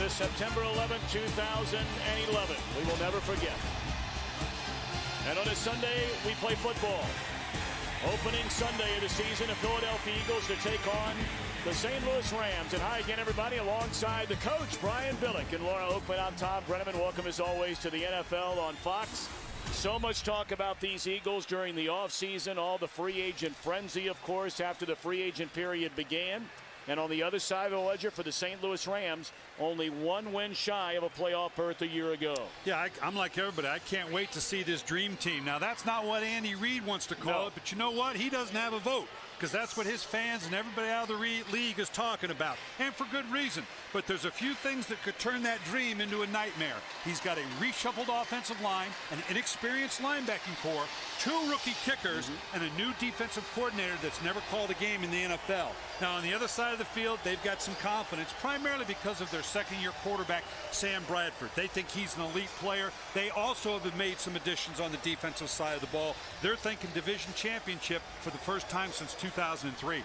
is September 11, 2011. We will never forget. And on a Sunday, we play football. Opening Sunday of the season, the Philadelphia Eagles to take on the St. Louis Rams. And hi again, everybody, alongside the coach, Brian Billick, and Laura Okmin. I'm Thom Brennaman. Welcome, as always, to the NFL on Fox. So much talk about these Eagles during the offseason, all the free agent frenzy, of course, after the free agent period began. And on the other side of the ledger for the St. Louis Rams, only one win shy of a playoff berth a year ago. Yeah, I'm like everybody. I can't wait to see this dream team. Now, that's not what Andy Reid wants to call it, but you know what? He doesn't have a vote, because that's what his fans and everybody out of the league is talking about, and for good reason. But there's a few things that could turn that dream into a nightmare. He's got a reshuffled offensive line, an inexperienced linebacking core, 2 rookie kickers, and a new defensive coordinator that's never called a game in the NFL. Now, on the other side of the field, they've got some confidence, primarily because of their second-year quarterback, Sam Bradford. They think he's an elite player. They also have made some additions on the defensive side of the ball. They're thinking division championship for the first time since 2003.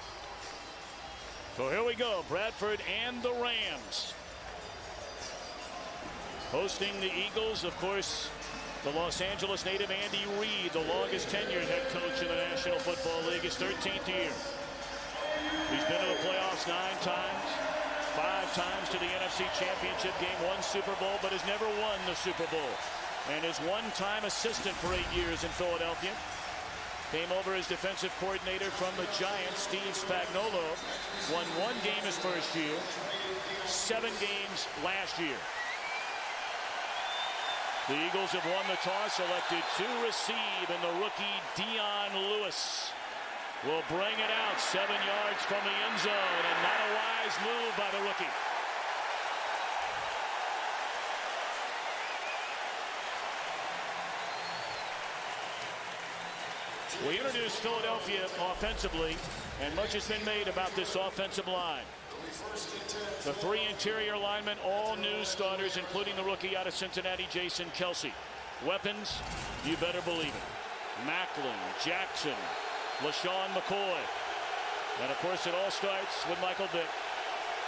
So here we go, Bradford and the Rams. Hosting the Eagles, of course, the Los Angeles native Andy Reid, the longest tenured head coach in the National Football League, his 13th year. He's been to the playoffs 9 times, 5 times to the NFC Championship game, 1 Super Bowl, but has never won the Super Bowl. And is one-time assistant for 8 years in Philadelphia. Came over as defensive coordinator from the Giants, Steve Spagnuolo. Won 1 game his first year, 7 games last year. The Eagles have won the toss, elected to receive, and the rookie Dion Lewis will bring it out 7 yards from the end zone, and not a wise move by the rookie. We introduced Philadelphia offensively, and much has been made about this offensive line. The 3 interior linemen, all new starters, including the rookie out of Cincinnati, Jason Kelce. Weapons, you better believe it. Macklin, Jackson, LaShawn McCoy. And of course, it all starts with Michael Vick,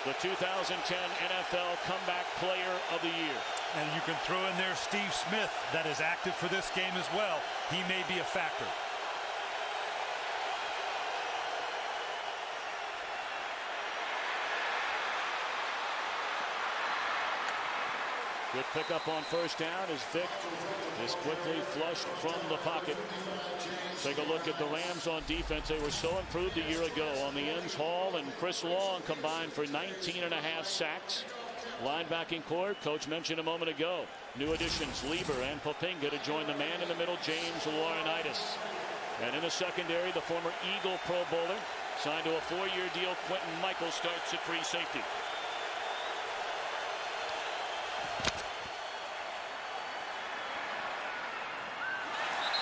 the 2010 NFL Comeback Player of the Year. And you can throw in there Steve Smith, that is active for this game as well. He may be a factor. Good pickup on first down as Vick is quickly flushed from the pocket. Take a look at the Rams on defense. They were so improved a year ago. On the ends, Hall and Chris Long combined for 19.5 sacks. Linebacking core, coach mentioned a moment ago. New additions, Lieber and Popinga to join the man in the middle, James Laurinaitis. And in the secondary, the former Eagle Pro Bowler signed to a 4-year deal. Quentin Michaels starts at free safety.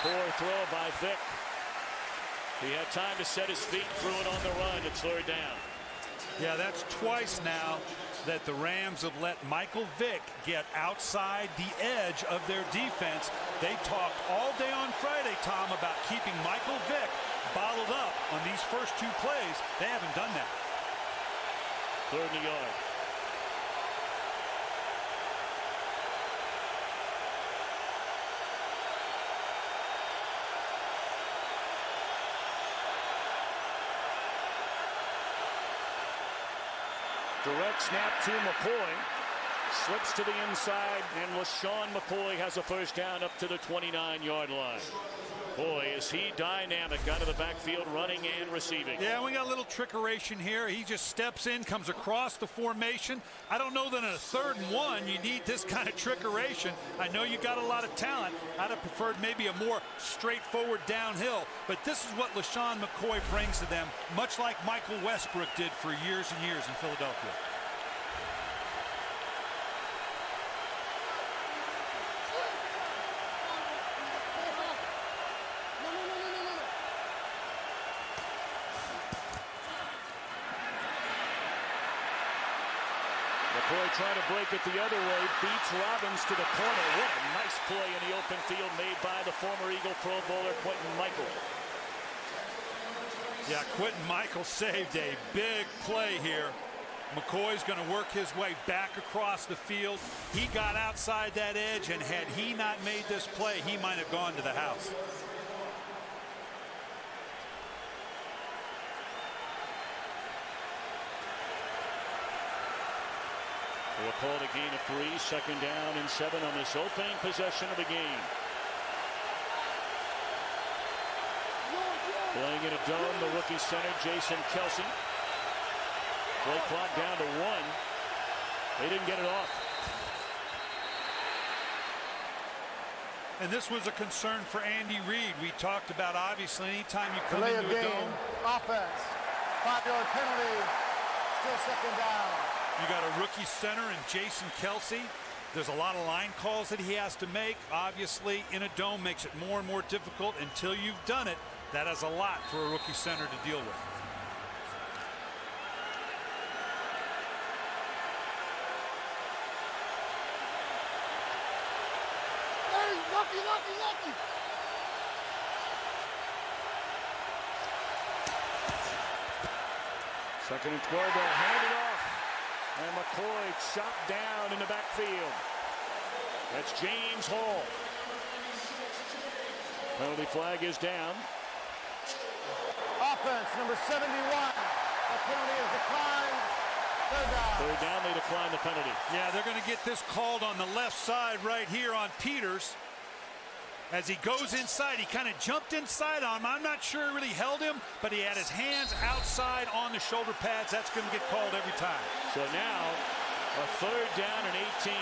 Poor throw by Vick. He had time to set his feet, threw it on the run. It's 3rd down. Yeah, that's twice now that the Rams have let Michael Vick get outside the edge of their defense. They talked all day on Friday, Thom, about keeping Michael Vick bottled up on these first 2 plays. They haven't done that. 3rd and a yard. Direct snap to McCoy. Slips to the inside, and LaShawn McCoy has a first down up to the 29-yard line. Boy, is he dynamic out of the backfield, running and receiving. Yeah, we got a little trickeration here. He just steps in, comes across the formation. I don't know that in a 3rd and 1 you need this kind of trickeration. I know you got a lot of talent. I'd have preferred maybe a more straightforward downhill, but this is what LaShawn McCoy brings to them, much like Michael Westbrook did for years and years in Philadelphia. McCoy trying to break it the other way, beats Robbins to the corner. What a nice play in the open field made by the former Eagle Pro Bowler, Quentin Michael. Yeah, Quentin Michael saved a big play here. McCoy's going to work his way back across the field. He got outside that edge, and had he not made this play, he might have gone to the house. We'll call it a gain of 3, 2nd down and 7 on this opening possession of the game. Playing in a dome, the rookie center, Jason Kelsey. Play clock down to 1. They didn't get it off. And this was a concern for Andy Reid. We talked about, obviously, anytime you come into a dome. Offense. 5-yard penalty. Still 2nd down. You got a rookie center in Jason Kelsey. There's a lot of line calls that he has to make. Obviously, in a dome makes it more and more difficult until you've done it. That is a lot for a rookie center to deal with. Hey, lucky. 2nd and 12, they'll hand it off. And McCoy chopped down in the backfield. That's James Hall. Penalty flag is down. Offense, number 71. The penalty is declined. 3rd down. 3rd down, they decline the penalty. Yeah, they're going to get this called on the left side right here on Peters. As he goes inside, he kind of jumped inside on him. I'm not sure he really held him, but he had his hands outside on the shoulder pads. That's going to get called every time. So now, a 3rd down and 18.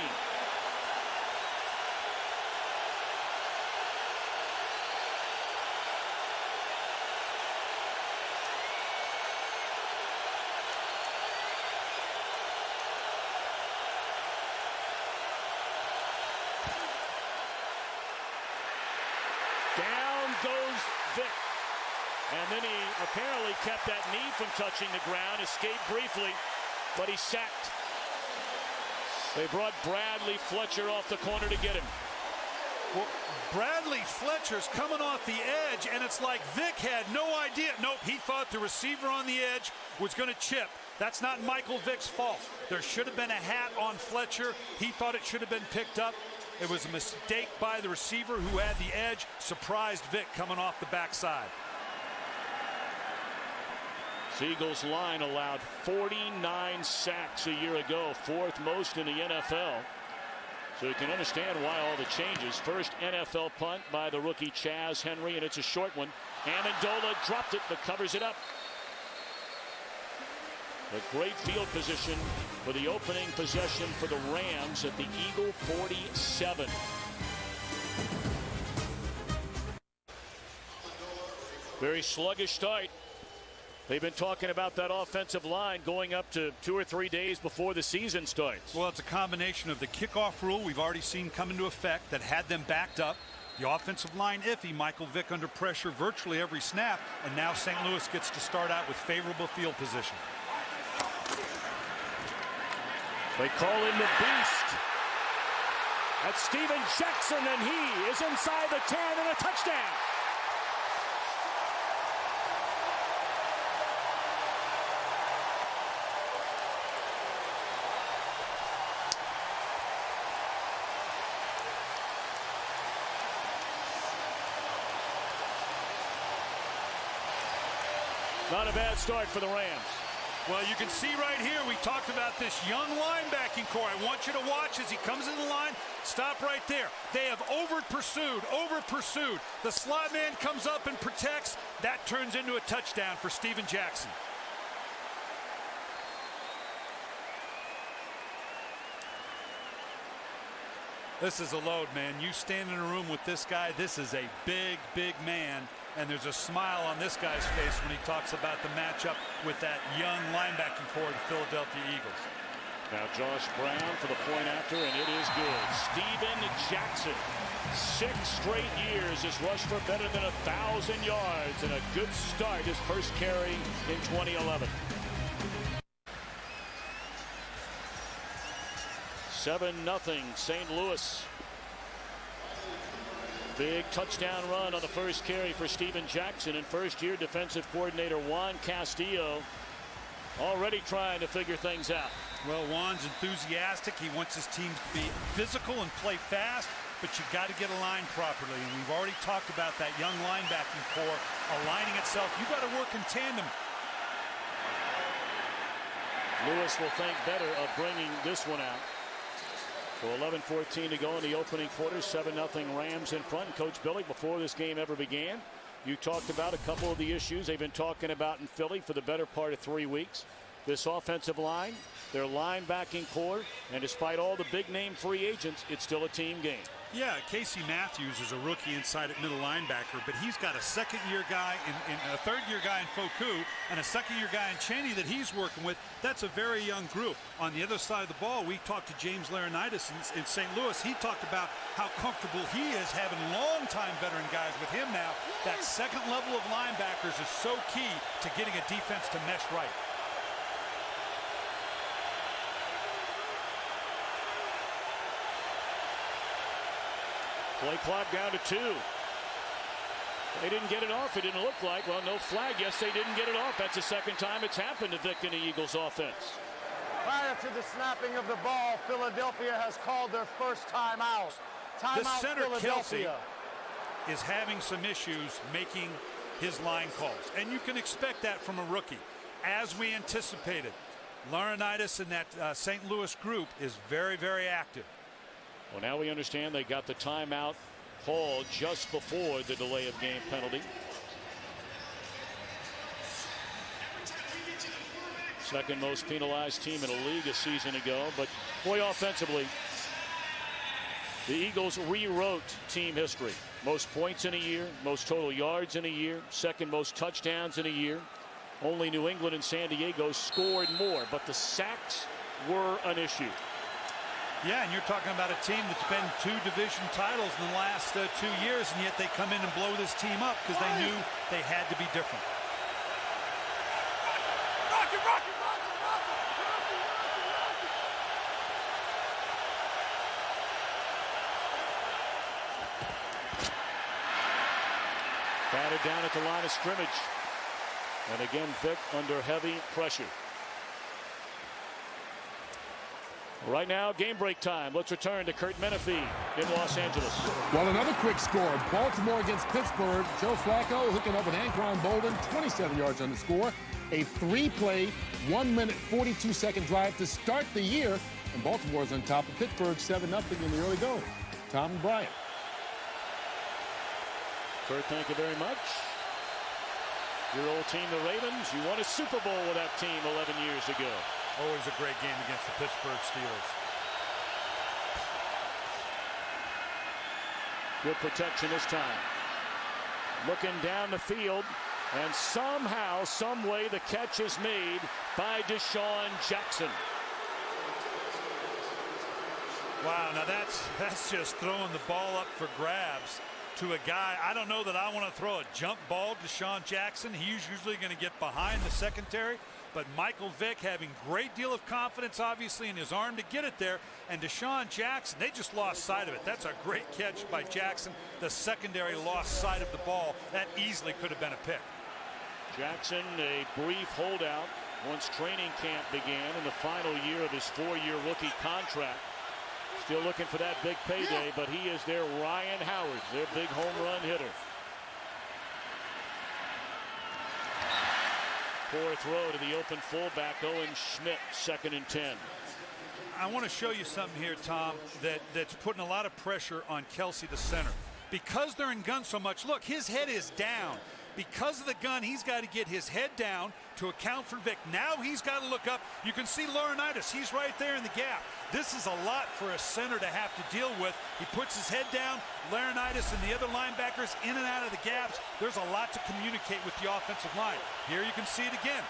Down goes Vick. And then he apparently kept that knee from touching the ground, escaped briefly, but he's sacked. They brought Bradley Fletcher off the corner to get him. Well, Bradley Fletcher's coming off the edge, and it's like Vick had no idea. Nope, he thought the receiver on the edge was going to chip. That's not Michael Vick's fault. There should have been a hat on Fletcher. He thought it should have been picked up. It was a mistake by the receiver who had the edge. Surprised Vick coming off the backside. Eagles line allowed 49 sacks a year ago, 4th most in the NFL. So you can understand why all the changes. First NFL punt by the rookie Chaz Henry, and it's a short one. Amendola dropped it, but covers it up. A great field position for the opening possession for the Rams at the Eagle 47. Very sluggish start. They've been talking about that offensive line going up to 2 or 3 days before the season starts. Well, it's a combination of the kickoff rule we've already seen come into effect that had them backed up. The offensive line iffy, Michael Vick under pressure virtually every snap, and now St. Louis gets to start out with favorable field position. They call him the Beast. That's Steven Jackson, and he is inside the 10 and a touchdown. Not a bad start for the Rams. Well, you can see right here, we talked about this young linebacking core. I want you to watch as he comes in the line. Stop right there. They have over-pursued. The slot man comes up and protects. That turns into a touchdown for Steven Jackson. This is a load, man. You stand in a room with this guy. This is a big, big man. And there's a smile on this guy's face when he talks about the matchup with that young linebacking core of the Philadelphia Eagles. Now Josh Brown for the point after, and it is good. Steven Jackson, 6 straight years has rushed for better than 1,000 yards, and a good start, his first carry in 2011. 7-0 St. Louis. Big touchdown run on the first carry for Steven Jackson, and first-year defensive coordinator Juan Castillo already trying to figure things out. Well, Juan's enthusiastic. He wants his team to be physical and play fast, but you got to get aligned properly. And we've already talked about that young linebacking core aligning itself. You got to work in tandem. Lewis will think better of bringing this one out. So 11-14 to go in the opening quarter. 7-0 Rams in front. Coach Billick, before this game ever began, you talked about a couple of the issues they've been talking about in Philly for the better part of 3 weeks. This offensive line, their linebacking core, and despite all the big-name free agents, it's still a team game. Yeah, Casey Matthews is a rookie inside at middle linebacker, but he's got a second-year guy and a third-year guy in Foku and a second-year guy in Cheney that he's working with. That's a very young group. On the other side of the ball, we talked to James Laurinaitis in St. Louis. He talked about how comfortable he is having long-time veteran guys with him now. That second level of linebackers is so key to getting a defense to mesh right. Play clock down to 2. They didn't get it off. It didn't look like. Well, no flag. Yes, they didn't get it off. That's the second time it's happened to Vic in the Eagles offense. Prior to the snapping of the ball, Philadelphia has called their first timeout. The center, Kelsey, is having some issues making his line calls. And you can expect that from a rookie. As we anticipated, Laurinaitis and that St. Louis group is very, very active. Well, now we understand they got the timeout called just before the delay of game penalty. Second most penalized team in the league a season ago. But boy, offensively, the Eagles rewrote team history. Most points in a year, most total yards in a year, second most touchdowns in a year. Only New England and San Diego scored more, but the sacks were an issue. Yeah, and you're talking about a team that's been 2 division titles in the last 2 years, and yet they come in and blow this team up because they knew they had to be different. Rocky, Rocky, Rocky, Rocky, Rocky, Rocky, Rocky. Batted down at the line of scrimmage. And again, Vic under heavy pressure. Right now, game break time. Let's return to Kurt Menefee in Los Angeles. Well, another quick score. Baltimore against Pittsburgh. Joe Flacco hooking up with Anquan Bolden, 27 yards on the score. A 3-play, 1-minute, 42-second drive to start the year. And Baltimore's on top of Pittsburgh, 7-0 in the early go. Thom and Bryant. Kurt, thank you very much. Your old team, the Ravens, you won a Super Bowl with that team 11 years ago. Always a great game against the Pittsburgh Steelers. Good protection this time. Looking down the field, and somehow, some way, the catch is made by Deshaun Jackson. Wow, now that's just throwing the ball up for grabs to a guy. I don't know that I want to throw a jump ball to Deshaun Jackson. He's usually going to get behind the secondary. But Michael Vick having great deal of confidence, obviously, in his arm to get it there. And Deshaun Jackson, they just lost sight of it. That's a great catch by Jackson. The secondary lost sight of the ball. That easily could have been a pick. Jackson, a brief holdout once training camp began in the final year of his 4-year rookie contract. Still looking for that big payday, but he is their Ryan Howard, their big home run hitter. Poor throw to the open fullback, Owen Schmidt, 2nd and 10. I want to show you something here, Tom, that's putting a lot of pressure on Kelsey, the center. Because they're in gun so much, look, his head is down. Because of the gun, he's got to get his head down to account for Vic. Now he's got to look up. You can see Laurinaitis. He's right there in the gap. This is a lot for a center to have to deal with. He puts his head down. Laurinaitis and the other linebackers in and out of the gaps. There's a lot to communicate with the offensive line. Here you can see it again.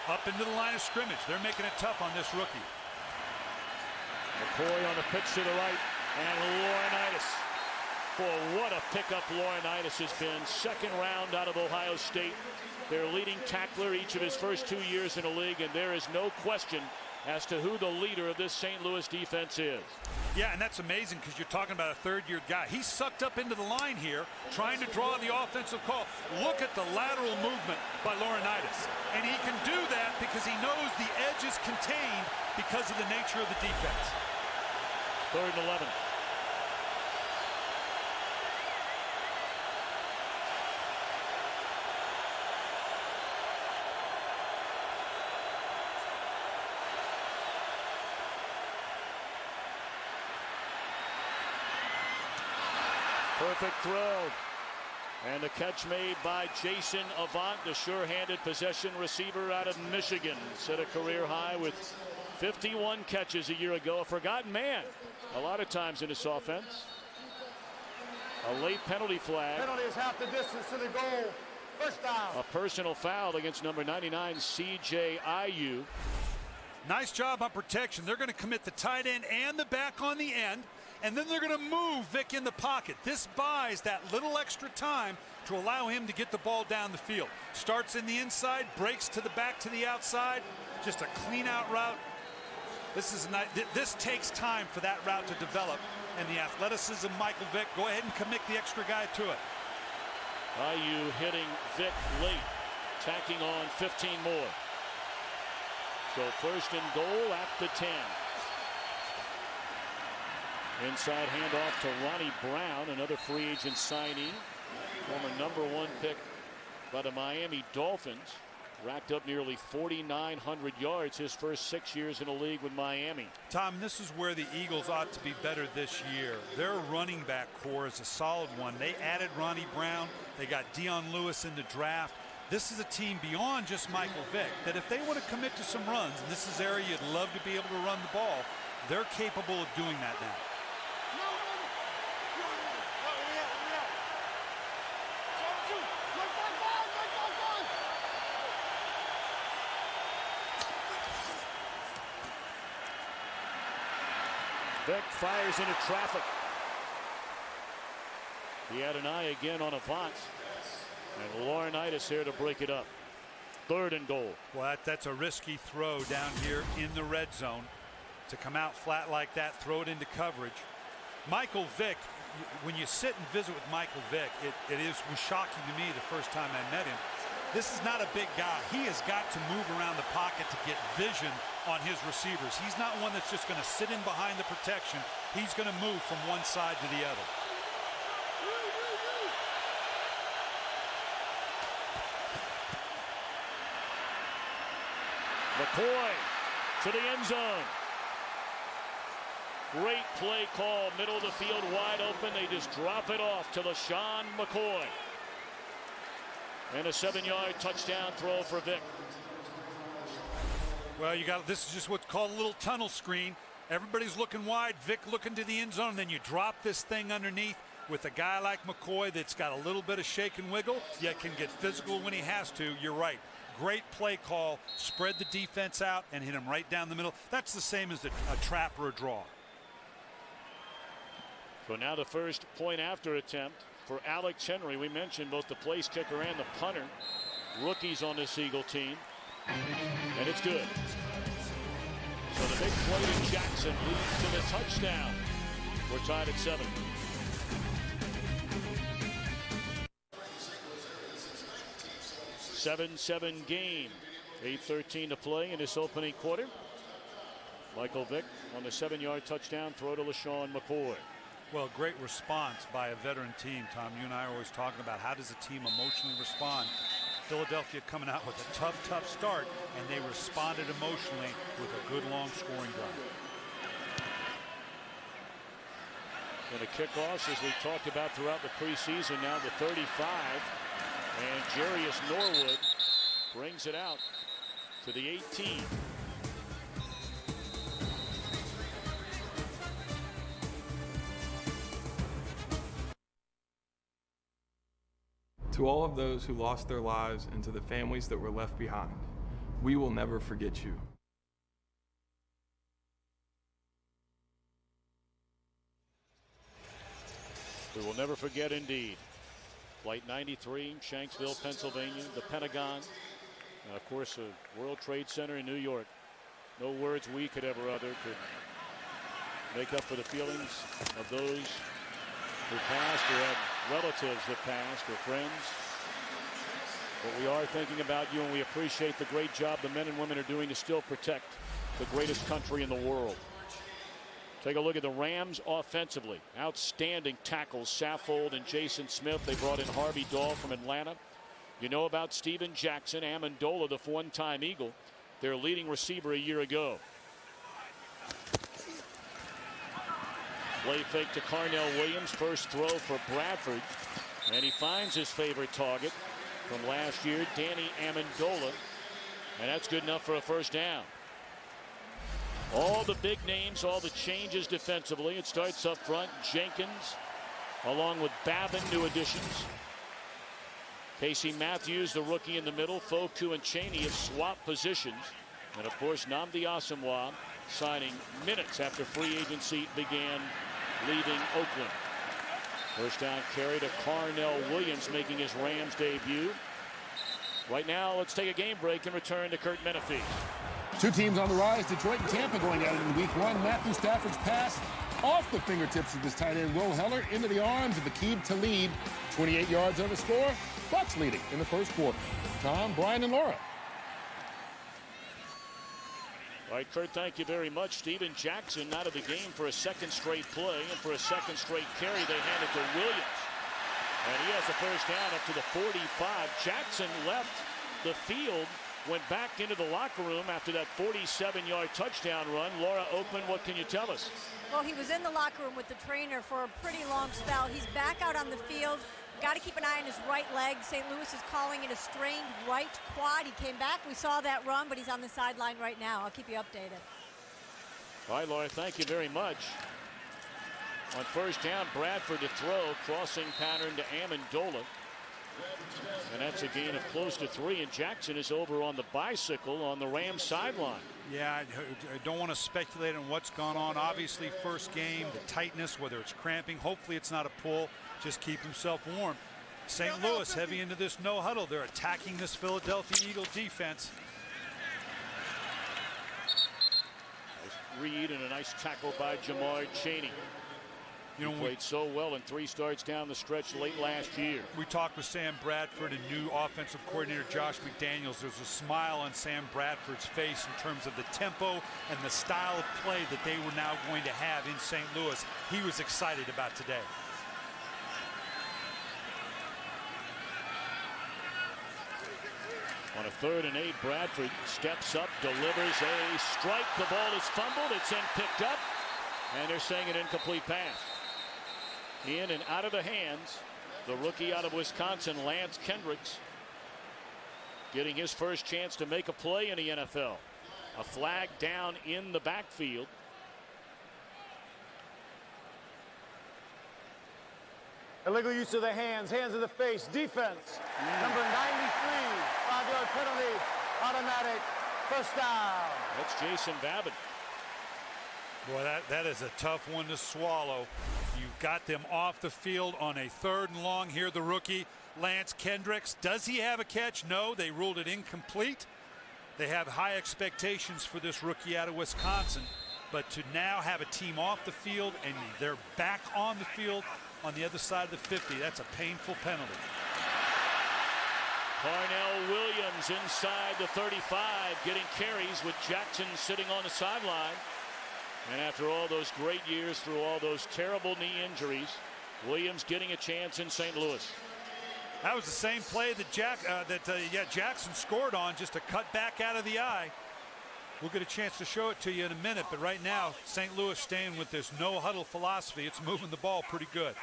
Up into the line of scrimmage. They're making it tough on this rookie. McCoy on the pitch to the right. And Laurinaitis. Boy, what a pickup Laurinaitis has been. 2nd round out of Ohio State. Their leading tackler each of his first 2 years in the league, and there is no question as to who the leader of this St. Louis defense is. Yeah, and that's amazing because you're talking about a third-year guy. He's sucked up into the line here, trying to draw the offensive call. Look at the lateral movement by Laurinaitis. And he can do that because he knows the edge is contained because of the nature of the defense. 3rd and 11. Perfect throw. And a catch made by Jason Avant, the sure-handed possession receiver out of Michigan. Set a career high with 51 catches a year ago. A forgotten man a lot of times in this offense. A late penalty flag. Penalty is half the distance to the goal. First down. A personal foul against number 99, C.J. Ayu. Nice job on protection. They're going to commit the tight end and the back on the end, and then they're going to move Vick in the pocket. This buys that little extra time to allow him to get the ball down the field. Starts in the inside, breaks to the back to the outside. Just a clean out route. This takes time for that route to develop, and the athleticism of Michael Vick. Go ahead and commit the extra guy to it. Ayu hitting Vick late, tacking on 15 more. So 1st and goal at the 10. Inside handoff to Ronnie Brown, another free agent signee, former #1 pick by the Miami Dolphins. Racked up nearly 4,900 yards his first 6 years in the league with Miami. Tom, this is where the Eagles ought to be better this year. Their running back core is a solid one. They added Ronnie Brown. They got Dion Lewis in the draft. This is a team beyond just Michael Vick that if they want to commit to some runs, and this is an area you'd love to be able to run the ball, they're capable of doing that now. Vick fires into traffic. He had an eye again on Avant. And Laurinaitis here to break it up. 3rd and goal. Well, that's a risky throw down here in the red zone. To come out flat like that, throw it into coverage. Michael Vick, when you sit and visit with Michael Vick, it was shocking to me the first time I met him. This is not a big guy. He has got to move around the pocket to get vision on his receivers. He's not one that's just going to sit in behind the protection. He's going to move from one side to the other. McCoy to the end zone. Great play call, middle of the field wide open. They just drop it off to LaShawn McCoy. And a 7-yard touchdown throw for Vick. Well, this is just what's called a little tunnel screen. Everybody's looking wide, Vick looking to the end zone, and then you drop this thing underneath with a guy like McCoy that's got a little bit of shake and wiggle, yet can get physical when he has to. You're right. Great play call. Spread the defense out and hit him right down the middle. That's the same as a trap or a draw. So now the first point after attempt for Alex Henry. We mentioned both the place kicker and the punter. Rookies on this Eagle team. And it's good. So the big play to Jackson leads to the touchdown. We're tied at 7. Seven game. 8:13 to play in this opening quarter. Michael Vick on the 7-yard touchdown throw to LaShawn McCoy. Well, great response by a veteran team, Tom. You and I are always talking about how does a team emotionally respond. Philadelphia coming out with a tough start, and they responded emotionally with a good long scoring drive. And the kickoffs, as we talked about throughout the preseason, now the 35. And Jarius Norwood brings it out to the 18. To all of those who lost their lives and to the families that were left behind, we will never forget you. We will never forget indeed. Flight 93, Shanksville, Pennsylvania, the Pentagon, and of course the World Trade Center in New York. No words we could ever utter could make up for the feelings of those who passed or had relatives that passed or friends. But we are thinking about you, and we appreciate the great job the men and women are doing to still protect the greatest country in the world. Take a look at the Rams offensively. Outstanding tackles, Saffold and Jason Smith. They brought in Harvey Dahl from Atlanta. You know about Steven Jackson, Amendola, the one-time Eagle, their leading receiver a year ago. Play fake to Carnell Williams. First throw for Bradford. And he finds his favorite target from last year, Danny Amendola. And that's good enough for a first down. All the big names, all the changes defensively. It starts up front. Jenkins along with Babin, new additions. Casey Matthews, the rookie in the middle. Foku and Chaney have swapped positions. And of course, Nnamdi Asomugha signing minutes after free agency began, leaving Oakland. First down carry to Carnell Williams, making his Rams debut. Right now, let's take a game break and return to Kurt Menefee. Two teams on the rise, Detroit and Tampa going at it in week one. Matthew Stafford's pass off the fingertips of his tight end Will Heller into the arms of Aqib Talib. 28 yards on the score. Bucs leading in the first quarter. Tom, Brian, and Laura. All right, Kurt, thank you very much. Steven Jackson out of the game for a second straight play, and for a second straight carry, they hand it to Williams. And he has the first down up to the 45. Jackson left the field, went back into the locker room after that 47-yard touchdown run. Laura Okmin, what can you tell us? Well, he was in the locker room with the trainer for a pretty long spell. He's back out on the field. Got to keep an eye on his right leg. St. Louis is calling it a strained right quad. He came back. We saw that run, but he's on the sideline right now. I'll keep you updated. All right, Laura, thank you very much. On first down, Bradford to throw, crossing pattern to Amendola. And that's a gain of close to 3, and Jackson is over on the bicycle on the Rams sideline. Yeah, I don't want to speculate on what's gone on. Obviously, first game, the tightness, whether it's cramping, hopefully it's not a pull. Just keep himself warm. St. Louis heavy into this no huddle. They're attacking this Philadelphia Eagle defense. Nice read and a nice tackle by Jamar Chaney. He played so well in 3 starts down the stretch late last year. We talked with Sam Bradford and new offensive coordinator Josh McDaniels. There's a smile on Sam Bradford's face in terms of the tempo and the style of play that they were now going to have in St. Louis. He was excited about today. On a 3rd and 8, Bradford steps up, delivers a strike. The ball is fumbled. It's then picked up, and they're saying an incomplete pass. In and out of the hands, the rookie out of Wisconsin, Lance Kendricks, getting his first chance to make a play in the NFL. A flag down in the backfield. Illegal use of the hands of the face, defense. Number 93, 5-yard penalty, automatic, first down. That's Jason Babin. Boy, that is a tough one to swallow. You've got them off the field on a 3rd and long. Here the rookie, Lance Kendricks. Does he have a catch? No, they ruled it incomplete. They have high expectations for this rookie out of Wisconsin. But to now have a team off the field and they're back on the field on the other side of the 50, that's a painful penalty. Carnell Williams inside the 35, getting carries with Jackson sitting on the sideline. And after all those great years, through all those terrible knee injuries, Williams getting a chance in St. Louis. That was the same play that Jackson scored on, just a cut back out of the eye. We'll get a chance to show it to you in a minute, but right now, St. Louis staying with this no-huddle philosophy. It's moving the ball pretty good.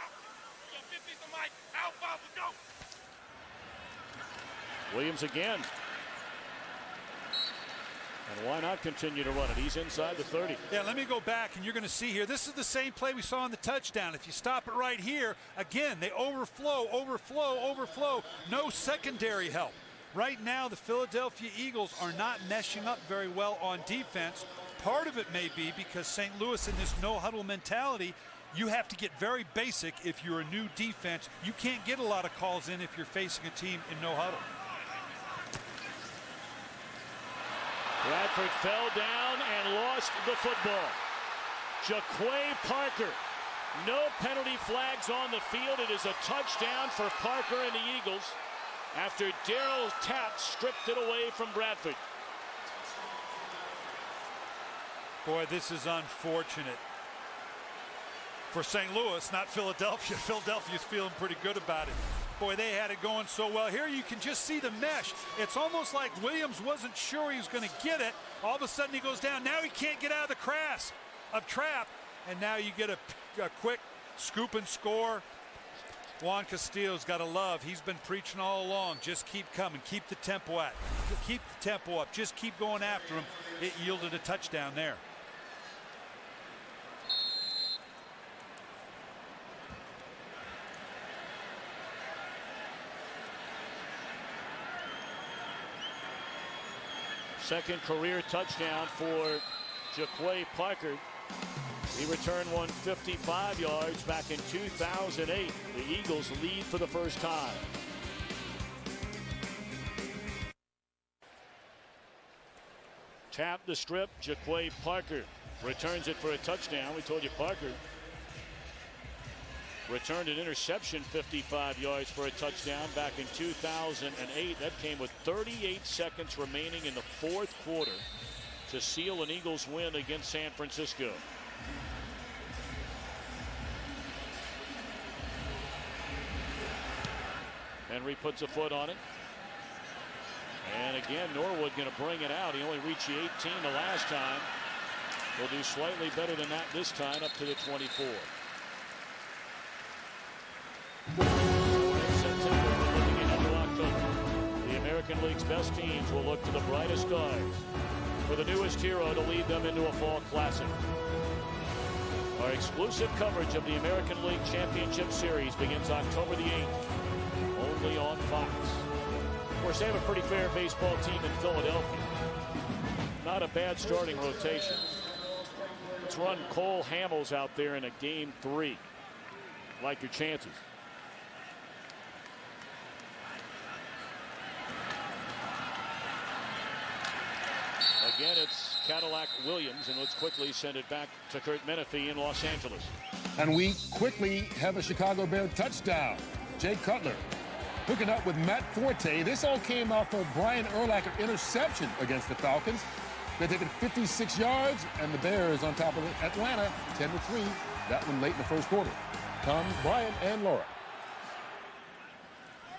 Williams again. And why not continue to run it? He's inside the 30. Yeah, let me go back, and you're going to see here. This is the same play we saw on the touchdown. If you stop it right here, again, they overflow. No secondary help. Right now, the Philadelphia Eagles are not meshing up very well on defense. Part of it may be because St. Louis in this no-huddle mentality, you have to get very basic if you're a new defense. You can't get a lot of calls in if you're facing a team in no-huddle. Bradford fell down and lost the football. Jaquay Parker. No penalty flags on the field. It is a touchdown for Parker and the Eagles after Darryl Tapp stripped it away from Bradford. Boy, this is unfortunate for St. Louis, not Philadelphia. Philadelphia's feeling pretty good about it. Boy, they had it going so well. Here you can just see the mesh. It's almost like Williams wasn't sure he was going to get it. All of a sudden he goes down. Now he can't get out of the trap. And now you get a quick scoop and score. Juan Castillo's got to love. He's been preaching all along. Just keep coming. Keep the tempo up. Keep the tempo up. Just keep going after him. It yielded a touchdown there. Second career touchdown for Jaquay Parker. He returned one 55 yards back in 2008. The Eagles lead for the first time. Tap the strip. Jaquay Parker returns it for a touchdown. We told you Parker returned an interception 55 yards for a touchdown back in 2008. That came with 38 seconds remaining in the fourth quarter to seal an Eagles win against San Francisco. Henry puts a foot on it. And again, Norwood going to bring it out. He only reached the 18 the last time. He'll do slightly better than that this time, up to the 24. In September, we're looking into October. The American League's best teams will look to the brightest stars for the newest hero to lead them into a fall classic. Our exclusive coverage of the American League Championship Series begins October the 8th, only on Fox. Of course, they have a pretty fair baseball team in Philadelphia. Not a bad starting rotation. Let's run Cole Hamels out there in a game 3. Like your chances. Again, it's Cadillac Williams, and let's quickly send it back to Curt Menefee in Los Angeles. And we quickly have a Chicago Bear touchdown. Jay Cutler hooking up with Matt Forte. This all came off of Brian Urlacher interception against the Falcons. They take it 56 yards, and the Bears on top of Atlanta, 10-3. That one late in the first quarter. Thom, Brian, and Laura.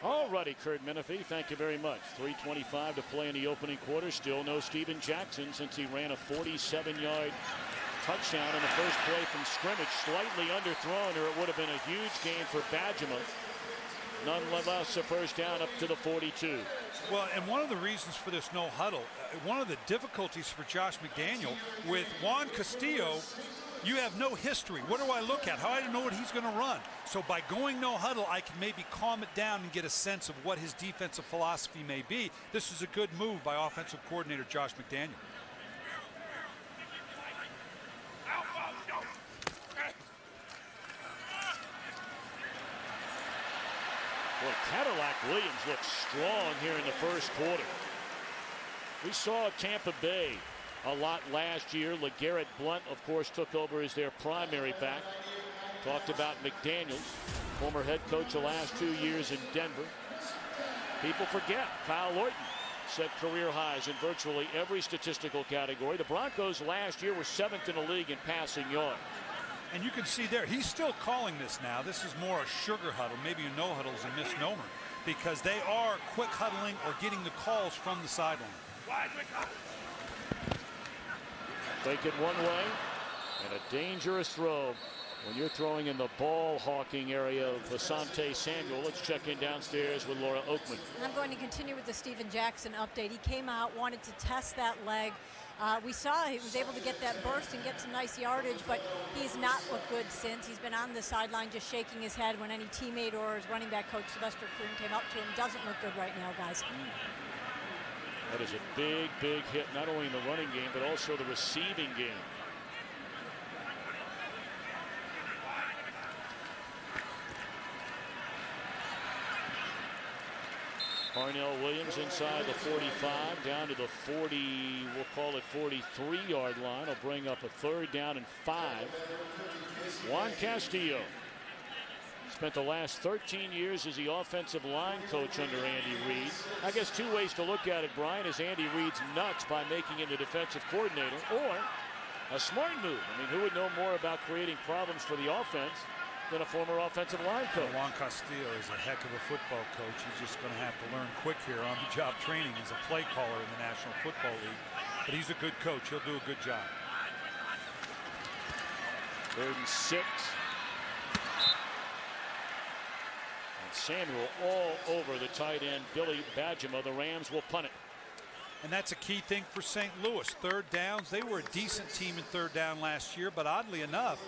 All righty, Curt Menefee, thank you very much. 3:25 to play in the opening quarter. Still no Steven Jackson since he ran a 47-yard touchdown in the first play from scrimmage. Slightly underthrown, or it would have been a huge gain for Badgema. Nonetheless, a first down up to the 42. Well, and one of the reasons for this no huddle, one of the difficulties for Josh McDaniel with Juan Castillo, you have no history. What do I look at? How do I know what he's going to run? So by going no huddle, I can maybe calm it down and get a sense of what his defensive philosophy may be. This is a good move by offensive coordinator Josh McDaniel. Boy, Cadillac Williams looks strong here in the first quarter. We saw Tampa Bay a lot last year. LeGarrette Blount, of course, took over as their primary back. Talked about McDaniels, former head coach the last 2 years in Denver. People forget Kyle Lorton set career highs in virtually every statistical category. The Broncos last year were 7th in the league in passing yards. And you can see there, he's still calling this now. This is more a sugar huddle. Maybe a no huddle is a misnomer, because they are quick huddling or getting the calls from the sideline. Take it one way, and a dangerous throw when you're throwing in the ball hawking area of Asante Samuel. Let's check in downstairs with Laura Okmin. I'm going to continue with the Steven Jackson update. He came out, wanted to test that leg. We saw he was able to get that burst and get some nice yardage, but he's not looked good since. He's been on the sideline just shaking his head when any teammate or his running back coach, Sylvester Croom, came up to him. Doesn't look good right now, guys. That is a big, big hit, not only in the running game, but also the receiving game. Darnell Williams inside the 45, down to the 40, we'll call it 43-yard line. Will bring up a 3rd down and 5. Juan Castillo spent the last 13 years as the offensive line coach under Andy Reid. I guess 2 ways to look at it, Brian, is Andy Reid's nuts by making him the defensive coordinator, or a smart move. I mean, who would know more about creating problems for the offense than a former offensive line coach? Juan Castillo is a heck of a football coach. He's just going to have to learn quick here on the job training as a play caller in the National Football League. But he's a good coach. He'll do a good job. 3rd and 6. And Samuel all over the tight end, Billy Badgema. The Rams will punt it. And that's a key thing for St. Louis. 3rd downs. They were a decent team in 3rd down last year, but oddly enough,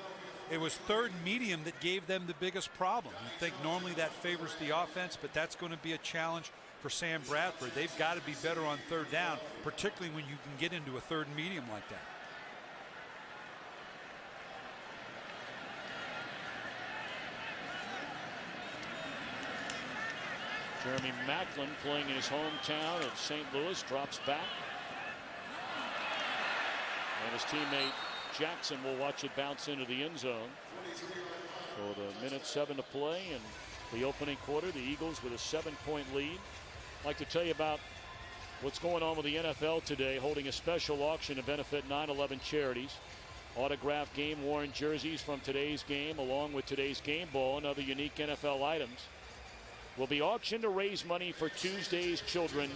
it was 3rd and medium that gave them the biggest problem. You think normally that favors the offense, but that's going to be a challenge for Sam Bradford. They've got to be better on 3rd down, particularly when you can get into a 3rd and medium like that. Jeremy Maclin, playing in his hometown of St. Louis, drops back. And his teammate Jackson will watch it bounce into the end zone. So the minute 7 to play in the opening quarter, the Eagles with a 7-point lead. I'd like to tell you about what's going on with the NFL today, holding a special auction to benefit 9/11 charities. Autographed game-worn jerseys from today's game, along with today's game ball and other unique NFL items, will be auctioned to raise money for Tuesday's Children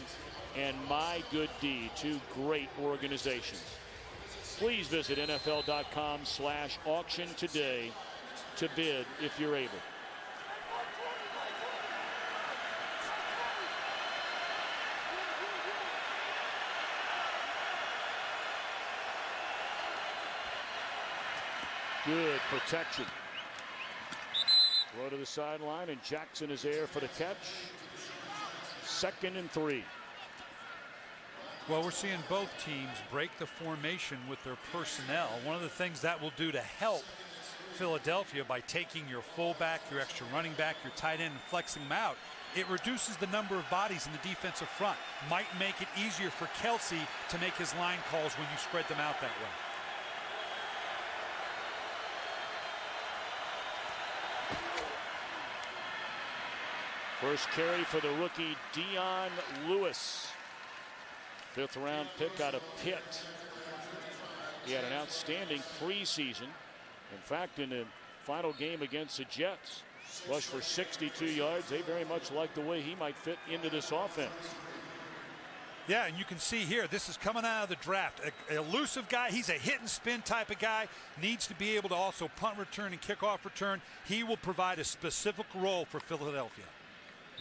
and My Good Deed, 2 great organizations. Please visit NFL.com/auction today to bid if you're able. Good protection. Throw to the sideline, and Jackson is there for the catch. 2nd and 3. Well, we're seeing both teams break the formation with their personnel. One of the things that will do to help Philadelphia by taking your fullback, your extra running back, your tight end, and flexing them out, it reduces the number of bodies in the defensive front. Might make it easier for Kelsey to make his line calls when you spread them out that way. First carry for the rookie Dion Lewis. 5th round pick out of Pitt. He had an outstanding preseason. In fact, in the final game against the Jets, rushed for 62 yards. They very much like the way he might fit into this offense. Yeah, and you can see here, this is coming out of the draft. A elusive guy. He's a hit and spin type of guy. Needs to be able to also punt return and kickoff return. He will provide a specific role for Philadelphia.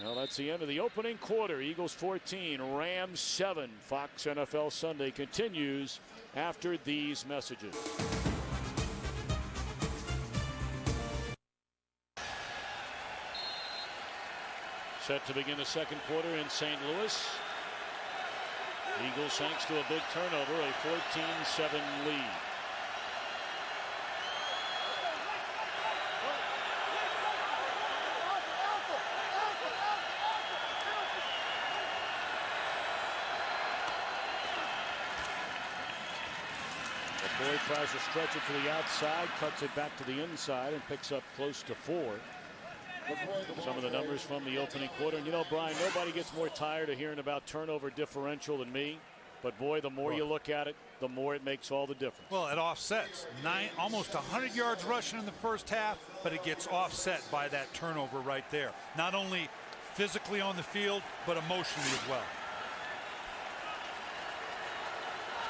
Well, that's the end of the opening quarter. Eagles 14, Rams 7. Fox NFL Sunday continues after these messages. Set to begin the 2nd quarter in St. Louis. Eagles, thanks to a big turnover, a 14-7 lead. Boyd tries to stretch it to the outside, cuts it back to the inside, and picks up close to 4. Some of the numbers from the opening quarter. And you know, Brian, nobody gets more tired of hearing about turnover differential than me. But boy, the more you look at it, the more it makes all the difference. Well, it offsets. Almost 100 yards rushing in the first half, but it gets offset by that turnover right there. Not only physically on the field, but emotionally as well.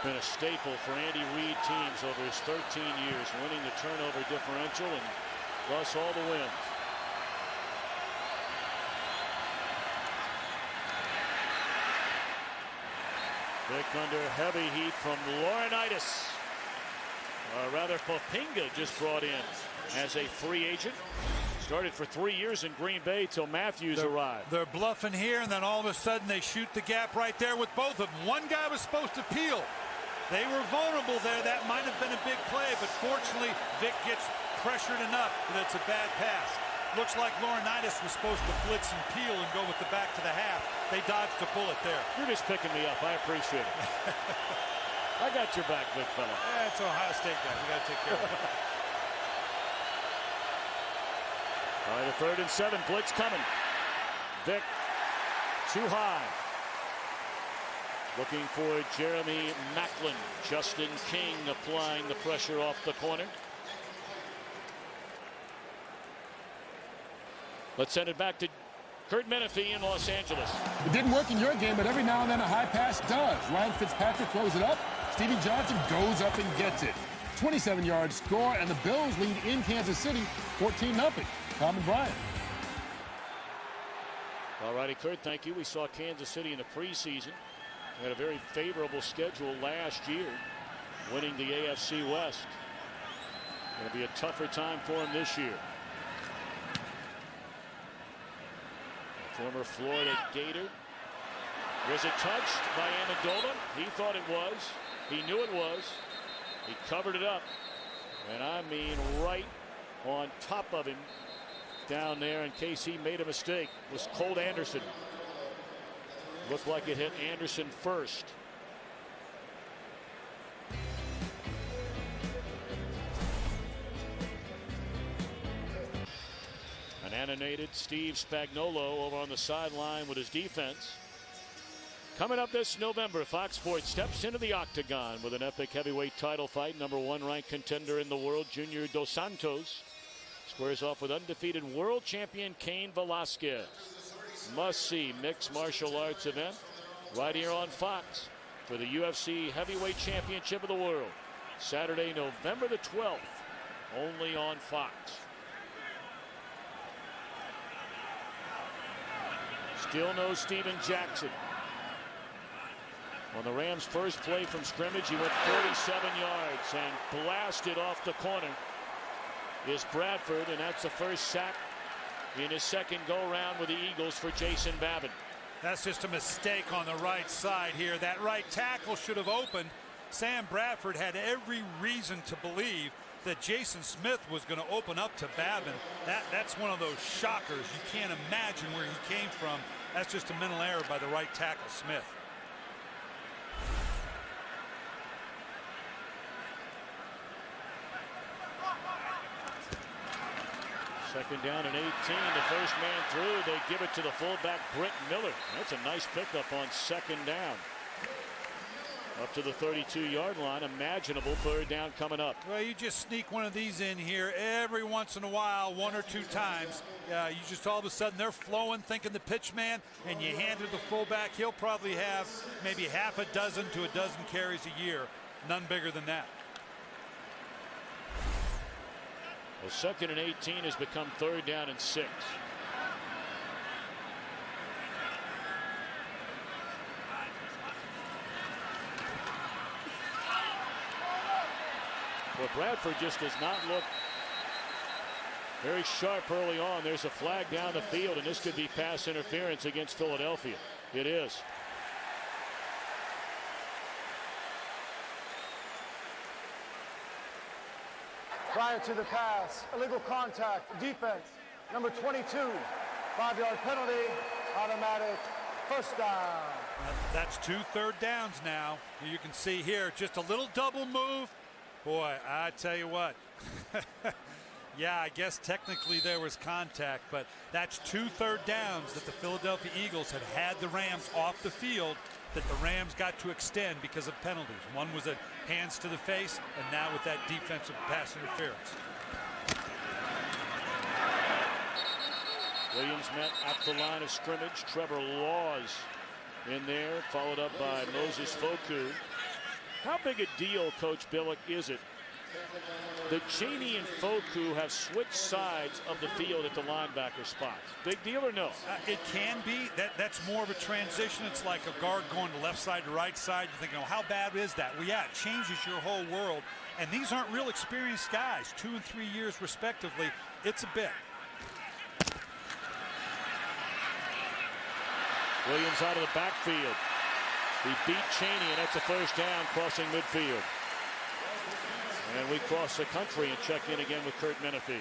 Been a staple for Andy Reid teams over his 13 years, winning the turnover differential and thus all the wins. Vic under heavy heat from Laurinaitis. Rather, Popinga just brought in as a free agent. Started for 3 years in Green Bay till Matthews arrived. They're bluffing here, and then all of a sudden they shoot the gap right there with both of them. One guy was supposed to peel. They were vulnerable there. That might have been a big play, but fortunately, Vic gets pressured enough that it's a bad pass. Looks like Laurinaitis was supposed to blitz and peel and go with the back to the half. They dodged a bullet there. You're just picking me up. I appreciate it. I got your back, big fella. Yeah, it's Ohio State guy. We got to take care of it. All right, a 3rd and 7. Blitz coming. Vick too high. Looking for Jeremy Maclin. Justin King applying the pressure off the corner. Let's send it back to Kurt Menefee in Los Angeles. It didn't work in your game, but every now and then a high pass does. Ryan Fitzpatrick throws it up. Stevie Johnson goes up and gets it. 27-yard score, and the Bills lead in Kansas City 14-0. Thom and Brian. All righty, Kurt, thank you. We saw Kansas City in the preseason. They had a very favorable schedule last year, winning the AFC West. Going to be a tougher time for them this year. Former Florida Gator. Was it touched by Amendola? He thought it was. He knew it was. He covered it up. And I mean right on top of him down there in case he made a mistake was Colt Anderson. Looked like it hit Anderson first. An animated Steve Spagnuolo over on the sideline with his defense. Coming up this November, Fox Sports steps into the octagon with an epic heavyweight title fight. Number 1 ranked contender in the world, Junior Dos Santos, squares off with undefeated world champion Cain Velasquez. Must-see mixed martial arts event right here on Fox for the UFC Heavyweight Championship of the World. Saturday, November the 12th, only on Fox. Still no Steven Jackson. On the Rams' first play from scrimmage, he went 47 yards and blasted off the corner is Bradford, and that's the first sack in his second go-round with the Eagles for Jason Babin. That's just a mistake on the right side here. That right tackle should have opened. Sam Bradford had every reason to believe that Jason Smith was going to open up to Babin. That's one of those shockers. You can't imagine where he came from. That's just a mental error by the right tackle, Smith. Second down and 18. The first man through. They give it to the fullback, Brent Miller. That's a nice pickup on second down. Up to the 32-yard line. Imaginable third down coming up. Well, you just sneak one of these in here every once in a while, 1 or 2 times. You just all of a sudden they're flowing, thinking the pitch man, and you hand it to the fullback. He'll probably have maybe half a dozen to a dozen carries a year. None bigger than that. Well, second and 18 has become third down and 6. Well, Bradford just does not look very sharp early on. There's a flag down the field, and this could be pass interference against Philadelphia. It is. Prior to the pass, illegal contact, defense, number 22, 5-yard penalty, automatic, first down. That's 2 third downs now. You can see here just a little double move. Boy, I tell you what. Yeah, I guess technically there was contact, but that's 2 third downs that the Philadelphia Eagles had the Rams off the field that the Rams got to extend because of penalties. One was a hands to the face, and now with that defensive pass interference. Williams met at the line of scrimmage. Trevor Laws in there, followed up by Moses Foku. How big a deal, Coach Billick, is it that Cheney and Foku have switched sides of the field at the linebacker spots? Big deal or no? It can be. That's more of a transition. It's like a guard going to left side to right side. You're thinking, oh, how bad is that? Well, yeah, it changes your whole world. And these aren't real experienced guys, 2 and 3 years respectively. It's a bit. Williams out of the backfield. He beat Cheney, and that's a first down crossing midfield. And we cross the country and check in again with Kurt Menefee.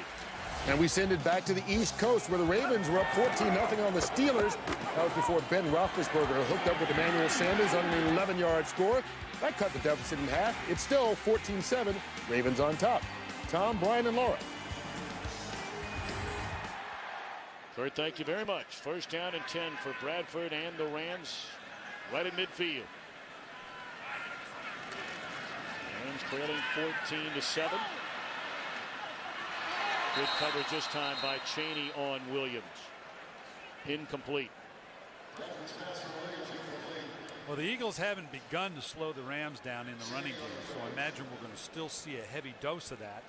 And we send it back to the East Coast, where the Ravens were up 14-0 on the Steelers. That was before Ben Roethlisberger hooked up with Emmanuel Sanders on an 11-yard score. That cut the deficit in half. It's still 14-7. Ravens on top. Tom, Brian, and Laura. Kurt, thank you very much. First down and 10 for Bradford and the Rams right at midfield. Rams trailing 14-7. Good coverage this time by Chaney on Williams. Incomplete. Well, the Eagles haven't begun to slow the Rams down in the running game, so I imagine we're going to still see a heavy dose of that.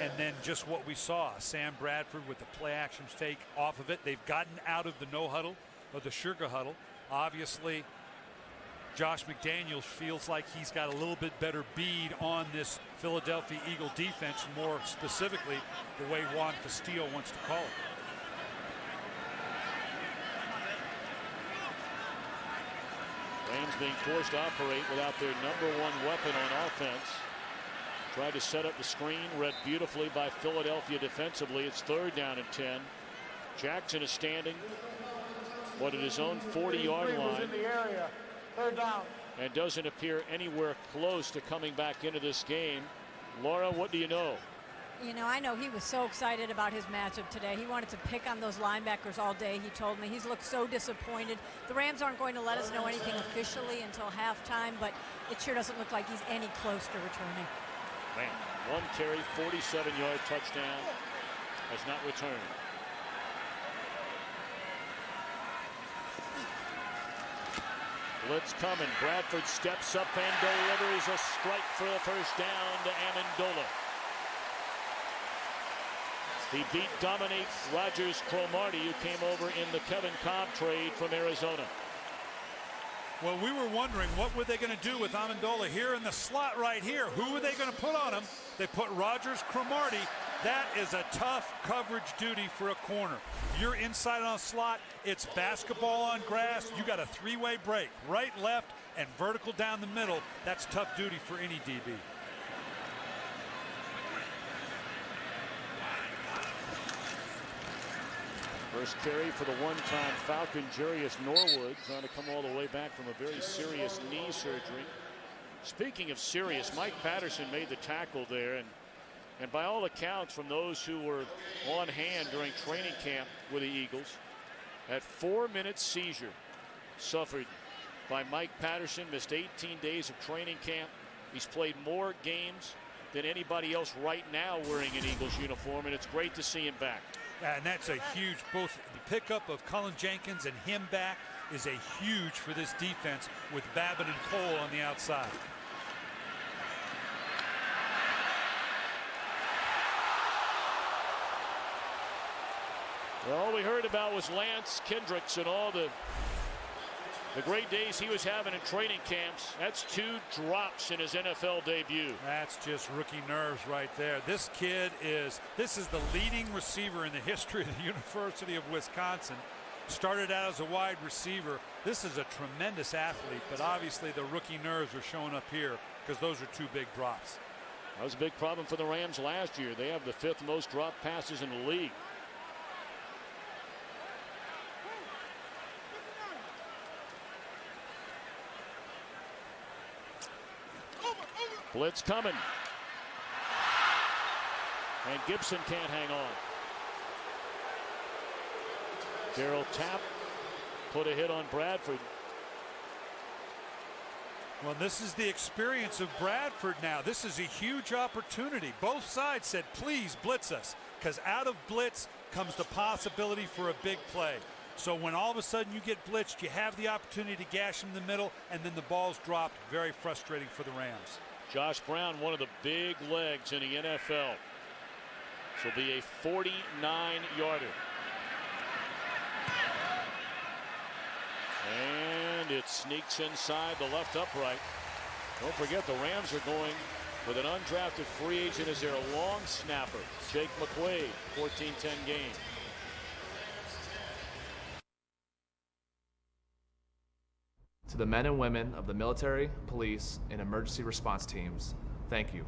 And then just what we saw, Sam Bradford with the play action fake off of it. They've gotten out of the no huddle or the sugar huddle. Obviously, Josh McDaniels feels like he's got a little bit better bead on this Philadelphia Eagle defense, more specifically the way Juan Castillo wants to call it. Rams being forced to operate without their #1 weapon on offense. Tried to set up the screen, read beautifully by Philadelphia defensively. It's 3rd down and 10. Jackson is standing at his own 40-yard line. In the area. 3rd down. And doesn't appear anywhere close to coming back into this game. Laura, what do you know? You know, I know he was so excited about his matchup today. He wanted to pick on those linebackers all day. He told me he's looked so disappointed. The Rams aren't going to let us know anything officially until halftime, but it sure doesn't look like he's any close to returning. Man, 1 carry, 47-yard touchdown, has not returned. Blitz coming. Bradford steps up and delivers a strike for the first down to Amendola. He beat Dominique Rodgers-Cromartie, who came over in the Kevin Cobb trade from Arizona. Well, we were wondering what were they going to do with Amendola here in the slot right here. Who were they going to put on him? They put Rodgers-Cromartie. That is a tough coverage duty for a corner. You're inside on a slot. It's basketball on grass. You got a 3-way break, right, left, and vertical down the middle. That's tough duty for any DB. First carry for the one-time Falcon, Jarius Norwood, trying to come all the way back from a very serious knee surgery. Speaking of serious, Mike Patterson made the tackle there, and by all accounts from those who were on hand during training camp with the Eagles, that 4-minute seizure suffered by Mike Patterson, missed 18 days of training camp. He's played more games than anybody else right now wearing an Eagles uniform, and it's great to see him back. And that's a huge, both the pickup of Cullen Jenkins and him back is a huge for this defense with Babin and Cole on the outside. Well, all we heard about was Lance Kendricks and all the great days he was having in training camps. That's 2 drops in his NFL debut. That's just rookie nerves right there. This is the leading receiver in the history of the University of Wisconsin. Started out as a wide receiver. This is a tremendous athlete, but obviously the rookie nerves are showing up here because those are 2 big drops. That was a big problem for the Rams last year. They have the 5th most drop passes in the league. Blitz coming. And Gibson can't hang on. Darryl Tapp put a hit on Bradford. Well, this is the experience of Bradford now. This is a huge opportunity. Both sides said, please blitz us, because out of blitz comes the possibility for a big play. So when all of a sudden you get blitzed, you have the opportunity to gash in the middle, and then the ball's dropped. Very frustrating for the Rams. Josh Brown, one of the big legs in the NFL. This will be a 49-yarder. And it sneaks inside the left upright. Don't forget the Rams are going with an undrafted free agent as their long snapper, Jake McQuaid, 14-10 game. To the men and women of the military, police, and emergency response teams, thank you.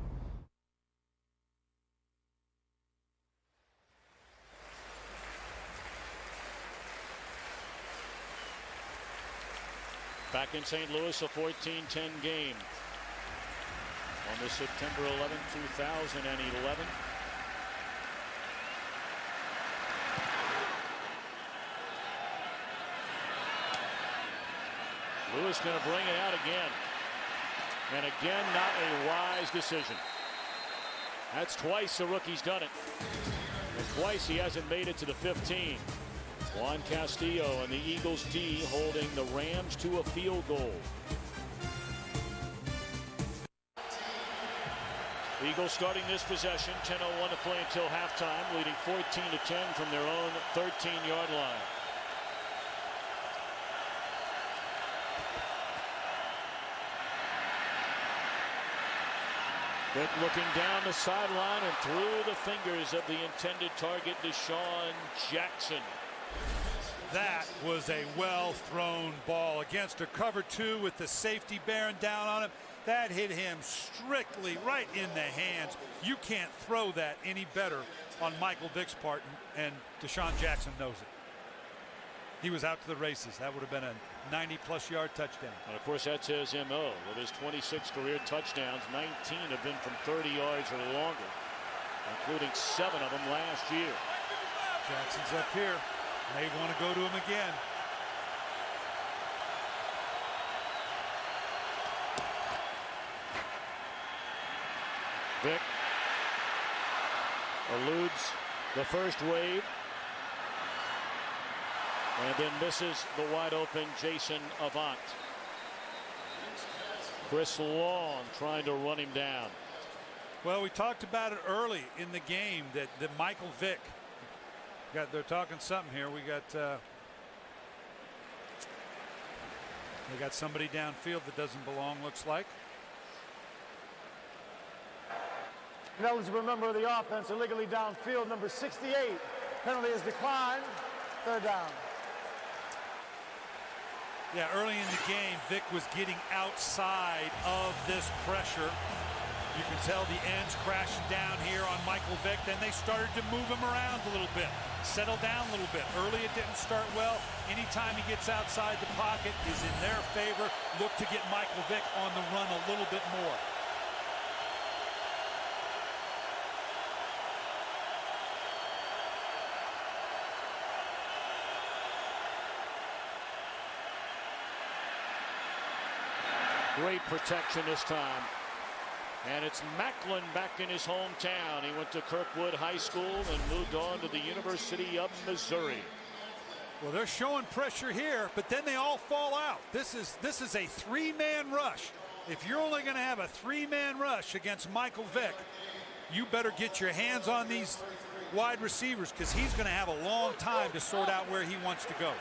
back in St. Louis, a 14-10 game on this September 11, 2011. Lewis going to bring it out again. And again, not a wise decision. That's twice the rookie's done it. And twice he hasn't made it to the 15. Juan Castillo and the Eagles D holding the Rams to a field goal. The Eagles starting this possession, 10:01 to play until halftime, leading 14-10 from their own 13-yard line. Vick looking down the sideline and through the fingers of the intended target, Deshaun Jackson. That was a well-thrown ball against a cover 2 with the safety bearing down on him. That hit him strictly right in the hands. You can't throw that any better on Michael Vick's part, and Deshaun Jackson knows it. He was out to the races. That would have been a 90-plus yard touchdown. And of course, that's his MO. With his 26 career touchdowns, 19 have been from 30 yards or longer, including 7 of them last year. Jackson's up here. May want to go to him again. Vick eludes the first wave and then misses the wide open Jason Avant. Chris Long trying to run him down. Well, we talked about it early in the game that Michael Vick they're talking something here. We got they got somebody downfield that doesn't belong, looks like. An eligible member of the offense illegally downfield, number 68. Penalty is declined. 3rd down. Yeah, early in the game, Vick was getting outside of this pressure. You can tell the ends crashing down here on Michael Vick. Then they started to move him around a little bit, settle down a little bit. Early it didn't start well. Anytime he gets outside the pocket is in their favor. Look to get Michael Vick on the run a little bit more. Great protection this time. And it's Macklin back in his hometown. He went to Kirkwood High School and moved on to the University of Missouri. Well, they're showing pressure here, but then they all fall out. This is a 3-man rush. If you're only going to have a 3-man rush against Michael Vick, you better get your hands on these wide receivers because he's going to have a long time to sort out where he wants to go.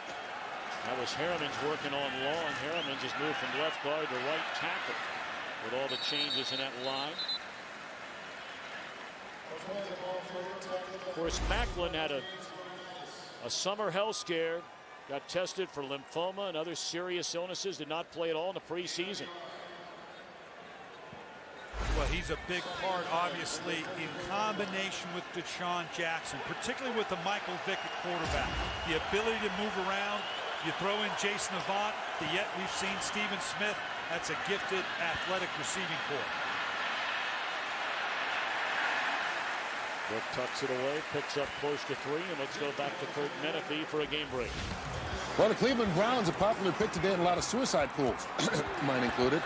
That was Harriman's working on Long. Harriman just moved from left guard to right tackle with all the changes in that line. Of course, Macklin had a summer health scare, got tested for lymphoma and other serious illnesses, did not play at all in the preseason. Well, he's a big part, obviously, in combination with Deshaun Jackson, particularly with the Michael Vick at quarterback. The ability to move around. You throw in Jason Avant, yet we've seen Stephen Smith. That's a gifted, athletic receiving corps. Vick tucks it away, picks up close to 3, and let's go back to Kurt Menefee for a game break. Well, the Cleveland Browns, a popular pick today in a lot of suicide pools, mine included.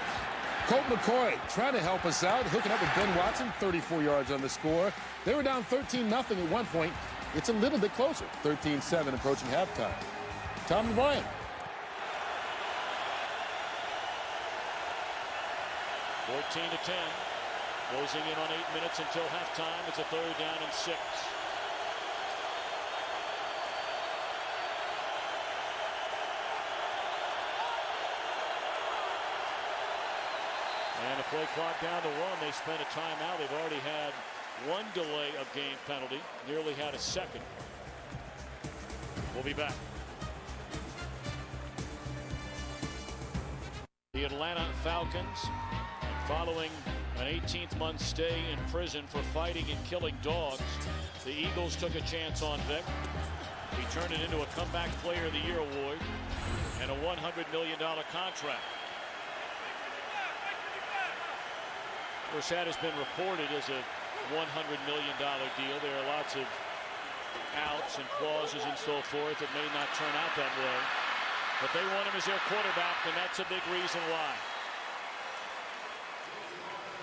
Colt McCoy trying to help us out, hooking up with Ben Watson, 34 yards on the score. They were down 13-0 at one point. It's a little bit closer, 13-7 approaching halftime. Thom and Bryant. $14-10. Closing in on 8 minutes until halftime. It's a 3rd down and 6. And the play clock down to 1. They spent a timeout. They've already had 1 delay of game penalty. Nearly had a second. We'll be back. The Atlanta Falcons, following an 18th-month stay in prison for fighting and killing dogs, the Eagles took a chance on Vick. He turned it into a Comeback Player of the Year award. and a $100 million contract. Of course, that has been reported as a $100 million deal. There are lots of outs and clauses and so forth that may not turn out that way. But they want him as their quarterback, and that's a big reason why.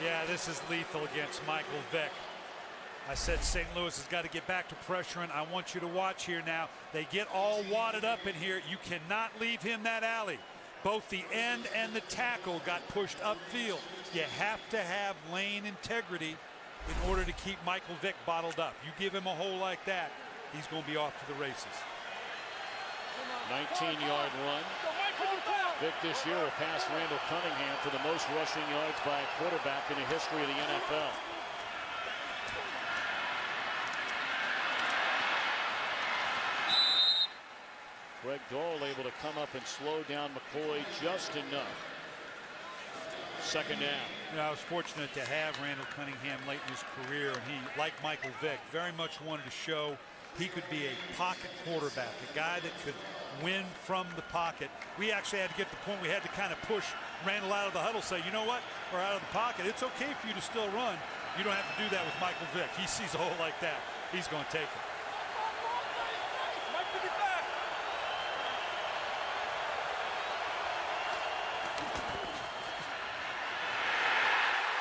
Yeah, this is lethal against Michael Vick. I said St. Louis has got to get back to pressuring. I want you to watch here now. They get all wadded up in here. You cannot leave him that alley. Both the end and the tackle got pushed upfield. You have to have lane integrity in order to keep Michael Vick bottled up. You give him a hole like that, he's going to be off to the races. 19-yard run. Vick this year will pass Randall Cunningham for the most rushing yards by a quarterback in the history of the NFL. Greg Dahl able to come up and slow down McCoy just enough. Second down. You know, I was fortunate to have Randall Cunningham late in his career, and he, like Michael Vick, very much wanted to show he could be a pocket quarterback, a guy that could win from the pocket. We actually had to get to the point we had to kind of push Randall out of the huddle, say, you know what, we're out of the pocket. It's okay for you to still run. You don't have to do that with Michael Vick. He sees a hole like that, he's going to take it.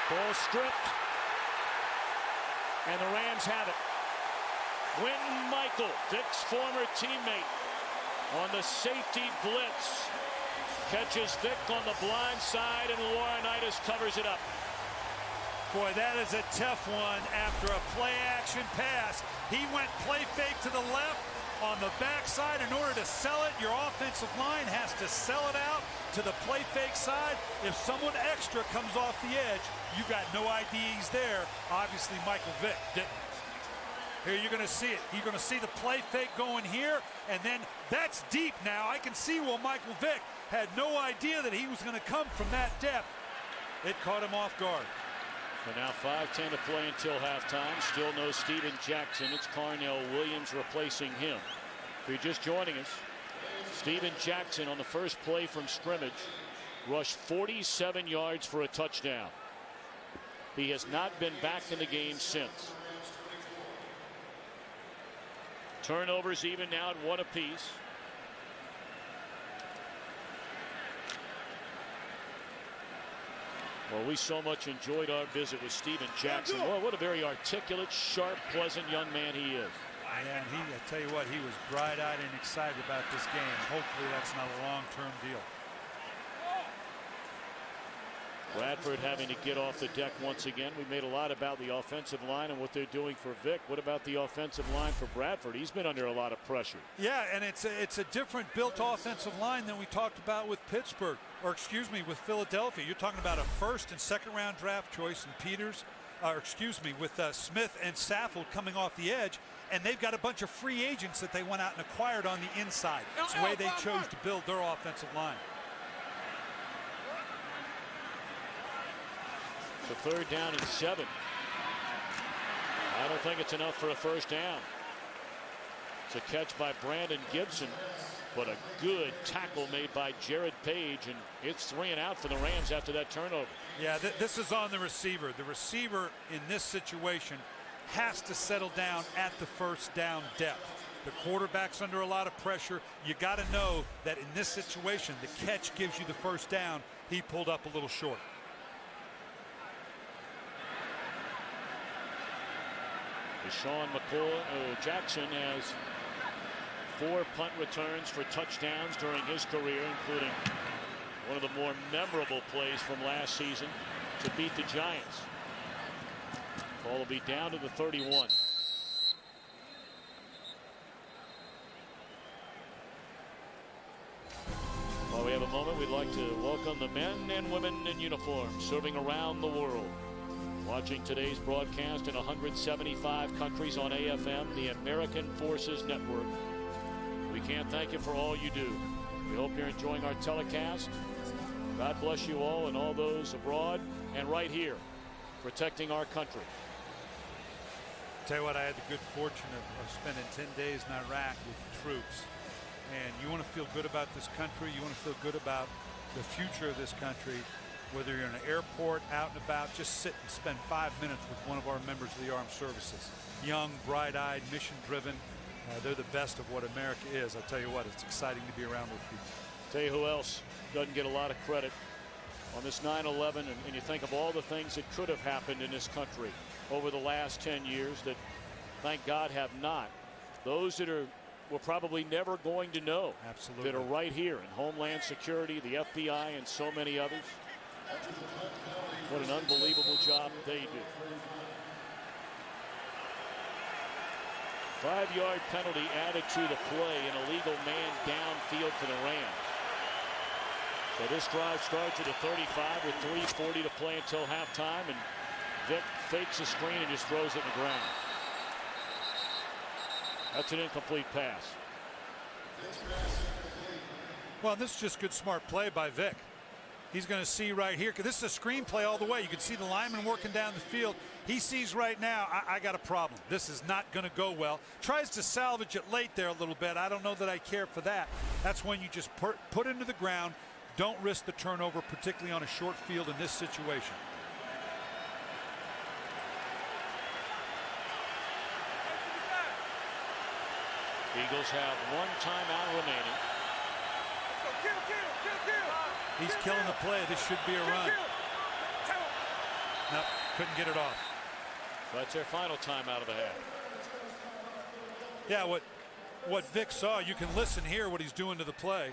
Ball stripped, and the Rams have it. Quentin Michael, Vick's former teammate, on the safety blitz, catches Vick on the blind side, and Laurinaitis covers it up. Boy, that is a tough one after a play-action pass. He went play fake to the left on the backside. In order to sell it, your offensive line has to sell it out to the play fake side. If someone extra comes off the edge, you got no IDs there. Obviously, Michael Vick didn't. Here you're going to see it. You're going to see the play fake going here, and then that's deep now. I can see well Michael Vick had no idea that he was going to come from that depth. It caught him off guard. So now 5:10 to play until halftime. Still no Steven Jackson. It's Carnell Williams replacing him. If you're just joining us, Steven Jackson on the first play from scrimmage rushed 47 yards for a touchdown. He has not been back in the game since. Turnovers even now at one apiece. Well, we so much enjoyed our visit with Steven Jackson. Boy, what a very articulate, sharp, pleasant young man he is. Yeah, and I tell you what, he was bright-eyed and excited about this game. Hopefully that's not a long-term deal. Bradford having to get off the deck once again. We made a lot about the offensive line and what they're doing for Vick. What about the offensive line for Bradford? He's been under a lot of pressure. Yeah, and it's a different built offensive line than we talked about with Pittsburgh, or excuse me, with Philadelphia. You're talking about a first and second round draft choice in Peters, with Smith and Saffold coming off the edge, and they've got a bunch of free agents that they went out and acquired on the inside. It's the way they chose to build their offensive line. So 3rd down and 7. I don't think it's enough for a first down. It's a catch by Brandon Gibson, but a good tackle made by Jared Page, and it's 3 and out for the Rams after that turnover. Yeah, this is on the receiver. The receiver in this situation has to settle down at the first down depth. The quarterback's under a lot of pressure. You got to know that in this situation, the catch gives you the first down. He pulled up a little short. Deshaun Jackson has 4 punt returns for touchdowns during his career, including one of the more memorable plays from last season to beat the Giants. Ball will be down to the 31. While we have a moment, we'd like to welcome the men and women in uniform serving around the world. Watching today's broadcast in 175 countries on AFM, the American Forces Network. We can't thank you for all you do. We hope you're enjoying our telecast. God bless you all and all those abroad and right here, protecting our country. Tell you what, I had the good fortune of spending 10 days in Iraq with the troops. And you want to feel good about this country. You want to feel good about the future of this country. Whether you're in an airport, out and about, just sit and spend 5 minutes with one of our members of the armed services. Young, bright-eyed, mission-driven. They're the best of what America is. I'll tell you what, it's exciting to be around those people. Tell you who else doesn't get a lot of credit on this 9/11, and you think of all the things that could have happened in this country over the last 10 years that, thank God, have not. Those that we're probably never going to know. Absolutely. That are right here in Homeland Security, the FBI, and so many others. What an unbelievable job they do. 5-yard penalty added to the play, an illegal man downfield for the Rams. So this drive starts at the 35 with 3:40 to play until halftime, and Vick fakes a screen and just throws it in the ground. That's an incomplete pass. Well, this is just good, smart play by Vick. He's going to see right here, because this is a screen play all the way. You can see the lineman working down the field. He sees right now, I got a problem. This is not going to go well. Tries to salvage it late there a little bit. I don't know that I care for that. That's when you just put into the ground. Don't risk the turnover, particularly on a short field in this situation. Eagles have 1 timeout remaining. He's killing the play. This should be a run. Nope, couldn't get it off. That's their final timeout of the half. Yeah, what Vick saw, you can listen here what he's doing to the play.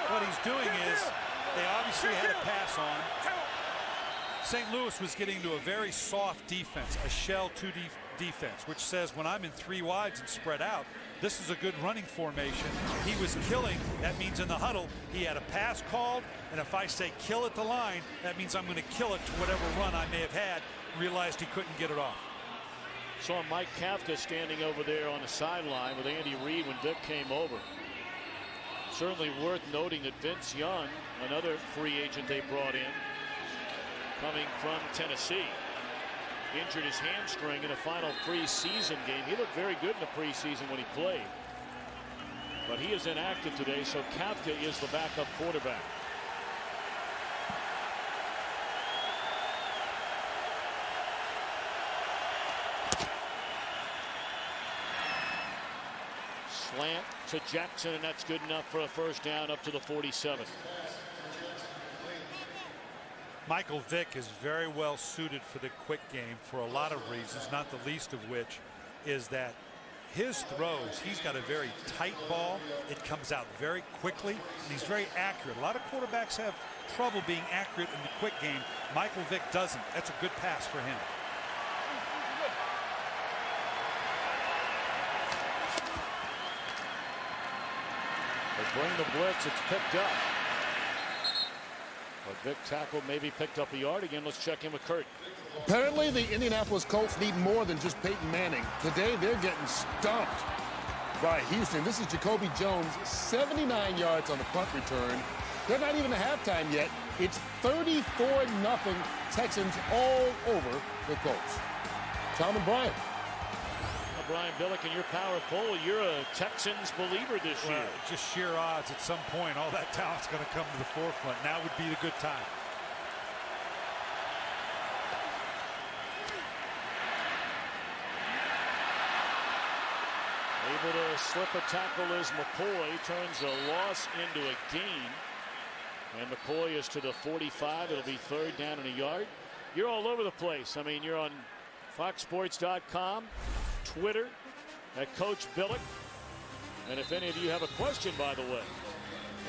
What he's doing is they obviously had a pass on. St. Louis was getting to a very soft defense, a shell 2 defense, which says when I'm in 3 wides and spread out, this is a good running formation. He was killing. That means in the huddle, he had a pass called, and if I say kill at the line, that means I'm going to kill it to whatever run I may have had. Realized he couldn't get it off. Saw Mike Kafka standing over there on the sideline with Andy Reid when Vick came over. Certainly worth noting that Vince Young, another free agent they brought in, coming from Tennessee, injured his hamstring in a final preseason game. He looked very good in the preseason when he played, but he is inactive today, so Kafka is the backup quarterback. Slant to Jackson, and that's good enough for a first down up to the 47. Michael Vick is very well suited for the quick game for a lot of reasons, not the least of which is that his throws, he's got a very tight ball. It comes out very quickly, and he's very accurate. A lot of quarterbacks have trouble being accurate in the quick game. Michael Vick doesn't. That's a good pass for him. They bring the blitz. It's picked up. But Vick tackled, maybe picked up a yard again. Let's check in with Kurt. Apparently, the Indianapolis Colts need more than just Peyton Manning. Today, they're getting stomped by Houston. This is Jacoby Jones, 79 yards on the punt return. They're not even at halftime yet. It's 34-0 Texans all over the Colts. Thom and Brian. Brian Billick, in your power poll, you're a Texans believer this year. Just sheer odds at some point. All that talent's going to come to the forefront. Now would be the good time. Able to slip a tackle as McCoy turns a loss into a gain. And McCoy is to the 45. It'll be 3rd down and a yard. You're all over the place. I mean, you're on FoxSports.com. Twitter at Coach Billick. And if any of you have a question, by the way,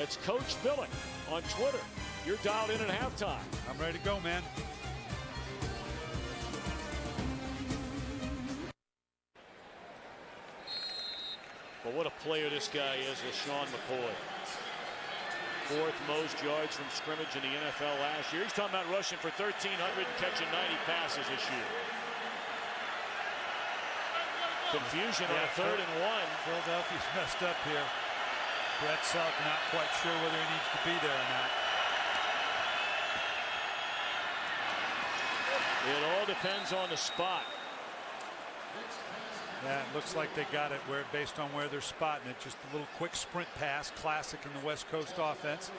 it's Coach Billick on Twitter. You're dialed in at halftime. I'm ready to go, man. But what a player this guy is, LaShawn McCoy. 4th most yards from scrimmage in the NFL last year. He's talking about rushing for 1,300 and catching 90 passes this year. Confusion on 3rd and 1. Philadelphia's messed up here. Brett Selk not quite sure whether he needs to be there or not. It all depends on the spot. Yeah, it looks like they got it based on where they're spotting it. Just a little quick sprint pass, classic in the West Coast offense.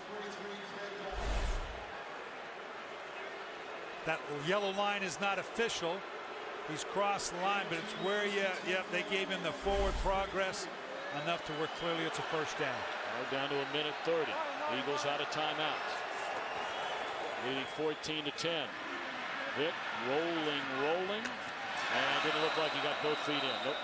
That yellow line is not official. He's crossed the line, but it's where they gave him the forward progress enough to where clearly it's a first down. Now down to a minute 30. Eagles out of timeouts. Leading 14-10. Vick rolling. And didn't look like he got both feet in. Nope.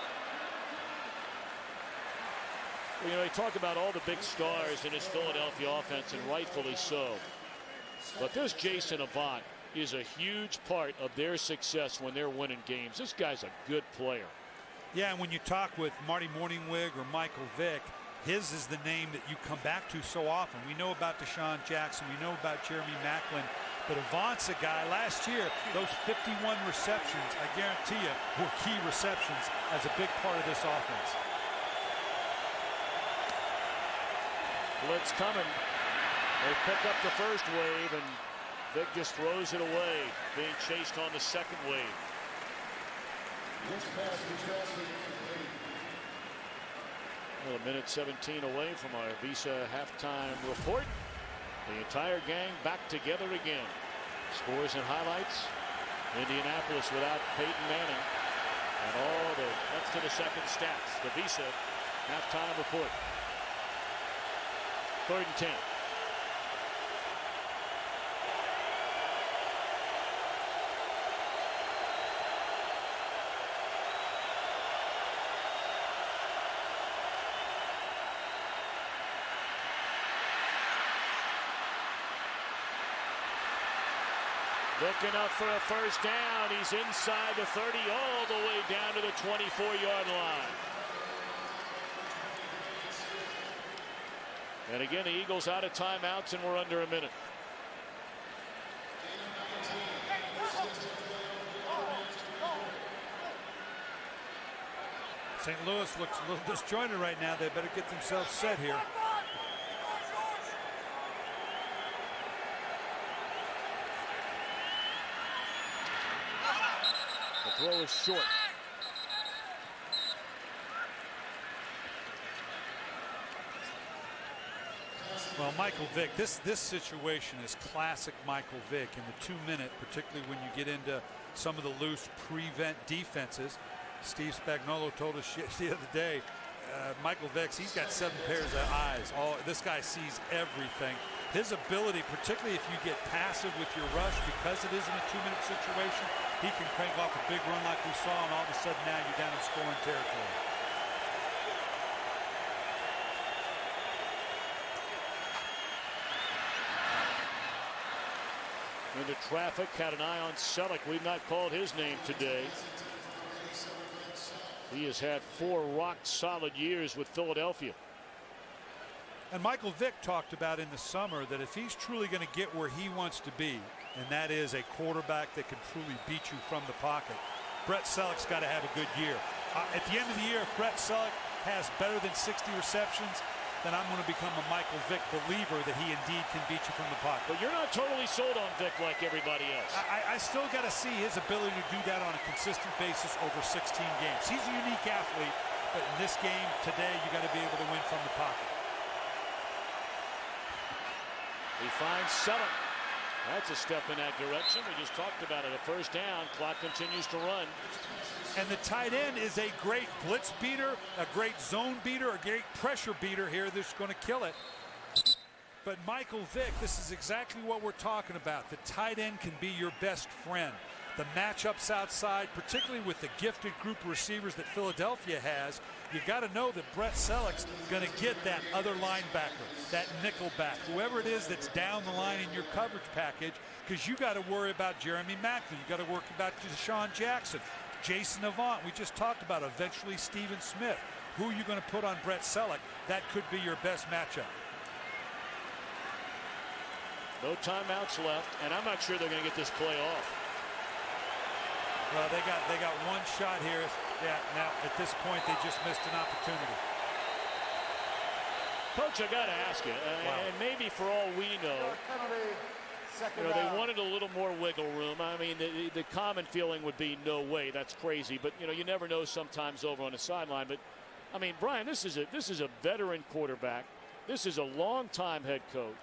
Well, you know, they talk about all the big stars in his Philadelphia offense, and rightfully so. But this Jason Avant is a huge part of their success when they're winning games. This guy's a good player. Yeah, and when you talk with Marty Morningwig or Michael Vick, his is the name that you come back to so often. We know about Deshaun Jackson. We know about Jeremy Maclin. But Avant's a guy, last year, those 51 receptions, I guarantee you, were key receptions as a big part of this offense. Blitz coming. They pick up the first wave, and Vick just throws it away, being chased on the second wave. Well, a minute 17 away from our Visa halftime report. The entire gang back together again. Scores and highlights. Indianapolis without Peyton Manning. And all the up to the second stats. The Visa halftime report. 3rd and 10. Looking up for a first down. He's inside the 30, all the way down to the 24-yard line. And again, the Eagles out of timeouts, and we're under a minute. St. Louis looks a little disjointed right now. They better get themselves set here. Throw is short. Well, Michael Vick, this situation is classic Michael Vick in the 2-minute, particularly when you get into some of the loose prevent defenses. Steve Spagnuolo told us the other day, Michael Vick, he's got 7 pairs of eyes. This guy sees everything. His ability, particularly if you get passive with your rush, because it isn't a 2-minute situation, he can crank off a big run like we saw, and all of a sudden now you're down in scoring territory. Into traffic, had an eye on Selleck. We've not called his name today. He has had 4 rock-solid years with Philadelphia. And Michael Vick talked about in the summer that if he's truly going to get where he wants to be, and that is a quarterback that can truly beat you from the pocket, Brett Selleck's got to have a good year. At the end of the year, if Brett Selleck has better than 60 receptions, then I'm going to become a Michael Vick believer that he indeed can beat you from the pocket. But you're not totally sold on Vick like everybody else. I still got to see his ability to do that on a consistent basis over 16 games. He's a unique athlete, but in this game today, you got to be able to win from the pocket. He finds Selleck. That's a step in that direction. We just talked about it. A first down. Clock continues to run. And the tight end is a great blitz beater, a great zone beater, a great pressure beater here that's going to kill it. But Michael Vick, this is exactly what we're talking about. The tight end can be your best friend. The matchups outside, particularly with the gifted group of receivers that Philadelphia has, you got to know that Brett Selleck's going to get that other linebacker, that nickel back, whoever it is that's down the line in your coverage package, because you got to worry about Jeremy Maclin. You got to worry about Deshaun Jackson, Jason Avant. We just talked about eventually Stephen Smith. Who are you going to put on Brett Selleck? That could be your best matchup. No timeouts left, and I'm not sure they're going to get this play off. Well, they got one shot here. Yeah, now at this point they just missed an opportunity. Coach, I got to ask you, and maybe for all we know, Second You know, down. they wanted a little more wiggle room. I mean, the common feeling would be, no way, that's crazy. But, you know, you never know sometimes over on the sideline. But, I mean, Brian, this is a veteran quarterback. This is a long-time head coach.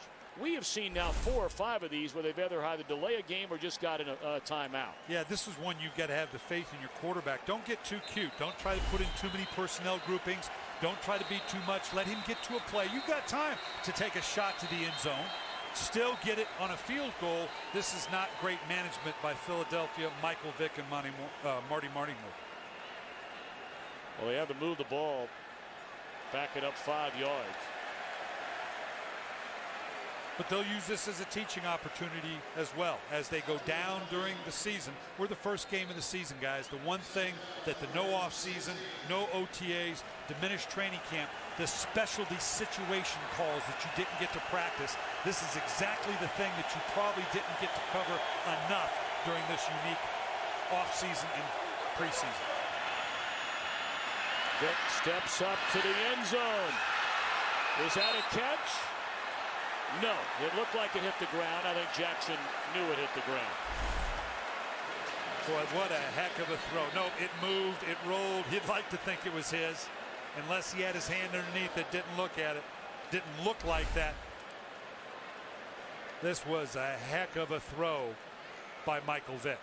We have seen now 4 or 5 of these where they've either had to delay a game or just got in a timeout. Yeah, this is one you've got to have the faith in your quarterback. Don't get too cute. Don't try to put in too many personnel groupings. Don't try to be too much. Let him get to a play. You've got time to take a shot to the end zone. Still get it on a field goal. This is not great management by Philadelphia, Michael Vick and Marty Moore. Well, they have to move the ball, back it up 5 yards. But they'll use this as a teaching opportunity as well as they go down during the season. We're the first game of the season, guys. The one thing that the no off season, no OTAs, diminished training camp, the specialty situation calls that you didn't get to practice, this is exactly the thing that you probably didn't get to cover enough during this unique off season and preseason. Vick steps up to the end zone. Is that a catch? No, it looked like it hit the ground. I think Jackson knew it hit the ground. Boy, what a heck of a throw. No, it moved, it rolled. He'd like to think it was his. Unless he had his hand underneath it, didn't look at it. Didn't look like that. This was a heck of a throw by Michael Vick.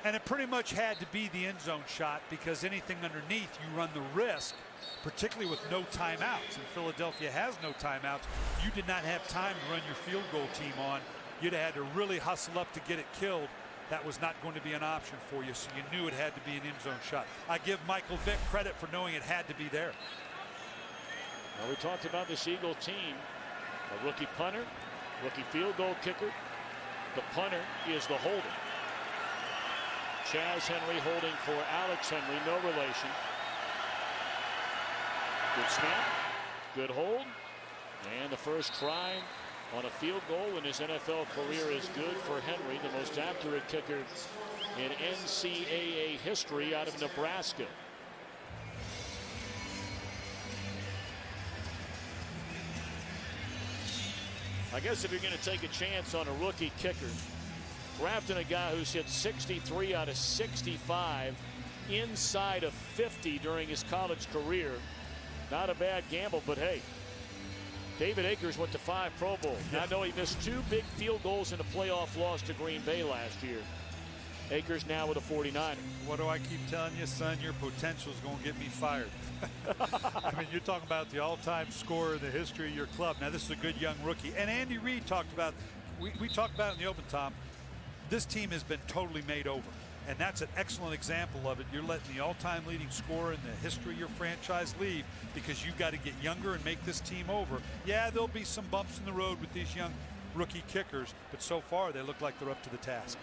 And it pretty much had to be the end zone shot because anything underneath, you run the risk, particularly with no timeouts. And Philadelphia has no timeouts. You did not have time to run your field goal team on. You'd have had to really hustle up to get it killed. That was not going to be an option for you, so you knew it had to be an end zone shot. I give Michael Vick credit for knowing it had to be there. Well, we talked about this Eagle team. A rookie punter, rookie field goal kicker. The punter is the holder. Chaz Henry holding for Alex Henry, no relation. Good snap, good hold, and the first try on a field goal in his NFL career is good for Henry, the most accurate kicker in NCAA history out of Nebraska. I guess if you're going to take a chance on a rookie kicker, drafting a guy who's hit 63 out of 65 inside of 50 during his college career, not a bad gamble. But hey, David Akers went to 5 Pro Bowls. I know he missed 2 big field goals in a playoff loss to Green Bay last year. Akers now with a 49er. What do I keep telling you, son? Your potential is going to get me fired. I mean, you're talking about the all-time scorer in the history of your club. Now, this is a good young rookie. And Andy Reid talked about, we talked about in the open, Tom, this team has been totally made over. And that's an excellent example of it. You're letting the all-time leading scorer in the history of your franchise leave because you've got to get younger and make this team over. Yeah, there'll be some bumps in the road with these young rookie kickers, but so far they look like they're up to the task.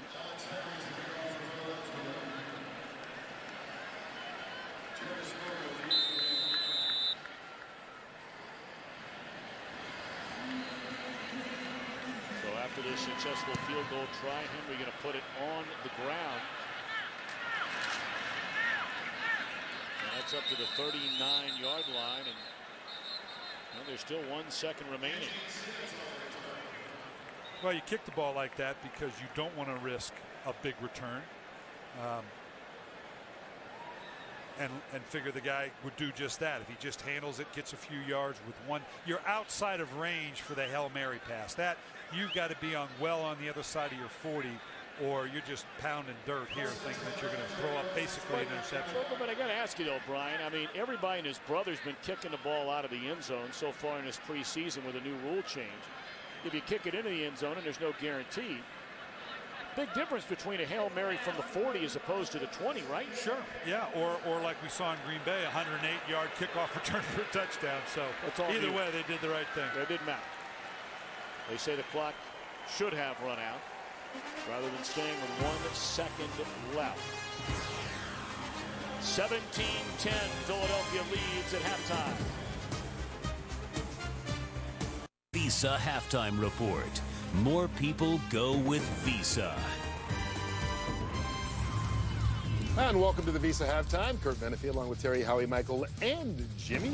So after this successful field goal try, Henry going to put it on the ground. And that's up to the 39-yard line, and well, there's still 1 second remaining. Well, you kick the ball like that because you don't want to risk a big return. And figure the guy would do just that. If he just handles it, gets a few yards with 1, you're outside of range for the Hail Mary pass. That you've got to be on the other side of your 40, or you're just pounding dirt here thinking that you're going to throw up basically an interception. But I got to ask you though, Brian, I mean, everybody and his brother's been kicking the ball out of the end zone so far in this preseason with a new rule change. If you kick it into the end zone and there's no guarantee, big difference between a Hail Mary from the 40 as opposed to the 20, right? Sure, yeah, or like we saw in Green Bay, 108-yard kickoff return for a touchdown. So either way, they did the right thing. It didn't matter. They say the clock should have run out rather than staying with 1 second left. 17-10, Philadelphia leads at halftime. Visa Halftime Report. More people go with Visa. And welcome to the Visa Halftime. Kurt Menefee along with Terry, Howie, Michael, and Jimmy.